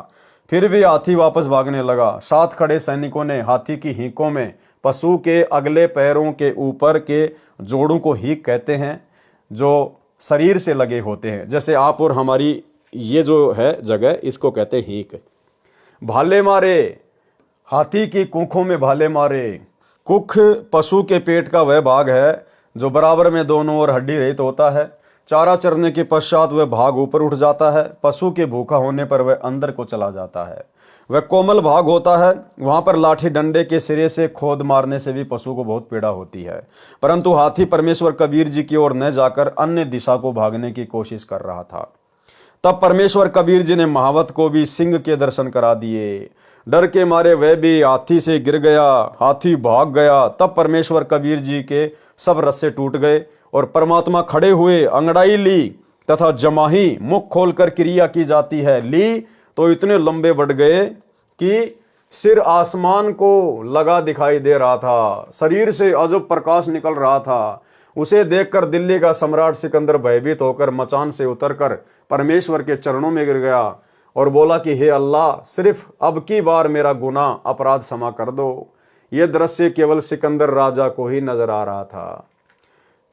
फिर भी हाथी वापस भागने लगा। साथ खड़े सैनिकों ने हाथी की हीकों में पशु के अगले पैरों के ऊपर के जोड़ों को हीक कहते हैं, जो शरीर से लगे होते हैं। जैसे आप और हमारी ये जो है जगह, इसको कहते हैं हीक। भाले मारे, हाथी की कुखों में भाले मारे। कुख पशु के पेट का वह भाग है जो बराबर में दोनों ओर हड्डी रहित होता है। चारा चरने के पश्चात वह भाग ऊपर उठ जाता है। पशु के भूखा होने पर वह अंदर को चला जाता है। वह कोमल भाग होता है। वहां पर लाठी डंडे के सिरे से खोद मारने से भी पशु को बहुत पीड़ा होती है। परंतु हाथी परमेश्वर कबीर जी की ओर न जाकर अन्य दिशा को भागने की कोशिश कर रहा था। तब परमेश्वर कबीर जी ने महावत को भी सिंह के दर्शन करा दिए। डर के मारे वह भी हाथी से गिर गया। हाथी भाग गया। तब परमेश्वर कबीर जी के सब रस्से टूट गए और परमात्मा खड़े हुए। अंगड़ाई ली तथा जमाही, मुख खोलकर क्रिया की जाती है, ली तो इतने लंबे बढ़ गए कि सिर आसमान को लगा दिखाई दे रहा था। शरीर से अजब प्रकाश निकल रहा था। उसे देखकर दिल्ली का सम्राट सिकंदर भयभीत होकर मचान से उतरकर परमेश्वर के चरणों में गिर गया और बोला कि हे अल्लाह, सिर्फ अब की बार मेरा गुनाह अपराध क्षमा कर दो। ये दृश्य केवल सिकंदर राजा को ही नजर आ रहा था।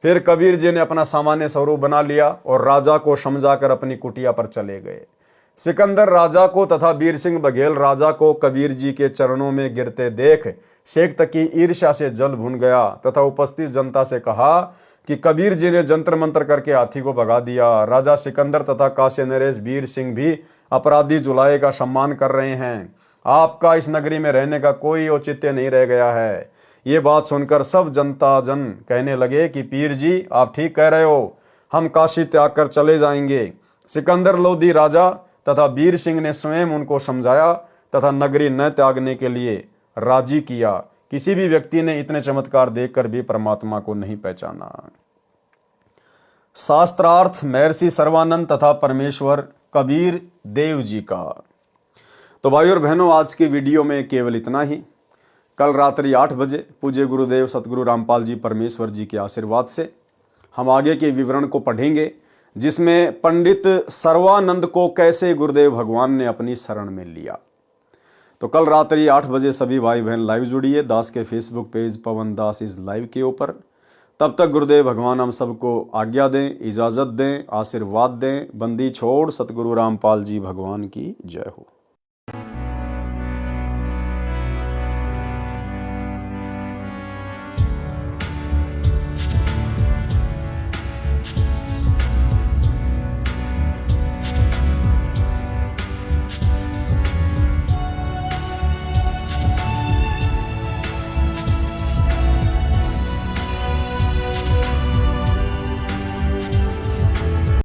फिर कबीर जी ने अपना सामान्य स्वरूप बना लिया और राजा को समझाकर अपनी कुटिया पर चले गए। सिकंदर राजा को तथा वीर सिंह बघेल राजा को कबीर जी के चरणों में गिरते देख शेख तकी ईर्ष्या से जल भुन गया तथा उपस्थित जनता से कहा कि कबीर जी ने जंतर मंत्र करके हाथी को भगा दिया। राजा सिकंदर तथा काशी नरेश वीर सिंह भी अपराधी जुलाहे का सम्मान कर रहे हैं। आपका इस नगरी में रहने का कोई औचित्य नहीं रह गया है। ये बात सुनकर सब जनता जन कहने लगे कि पीर जी, आप ठीक कह रहे हो, हम काशी त्याग कर चले जाएंगे। सिकंदर लोधी राजा तथा वीर सिंह ने स्वयं उनको समझाया तथा नगरी न त्यागने के लिए राजी किया। किसी भी व्यक्ति ने इतने चमत्कार देखकर भी परमात्मा को नहीं पहचाना। शास्त्रार्थ महर्षि सर्वानंद तथा परमेश्वर कबीर देव जी का। तो भाई और बहनों, आज की वीडियो में केवल इतना ही। कल रात्रि 8 बजे पूज्य गुरुदेव सतगुरु रामपाल जी परमेश्वर जी के आशीर्वाद से हम आगे के विवरण को पढ़ेंगे, जिसमें पंडित सर्वानंद को कैसे गुरुदेव भगवान ने अपनी शरण में लिया। तो कल रात्रि 8 बजे सभी भाई बहन लाइव जुड़िए दास के फेसबुक पेज पवन दास इस लाइव के ऊपर। तब तक गुरुदेव भगवान हम सबको आज्ञा दें, इजाज़त दें, आशीर्वाद दें। बंदी छोड़ सतगुरु रामपाल जी भगवान की जय हो।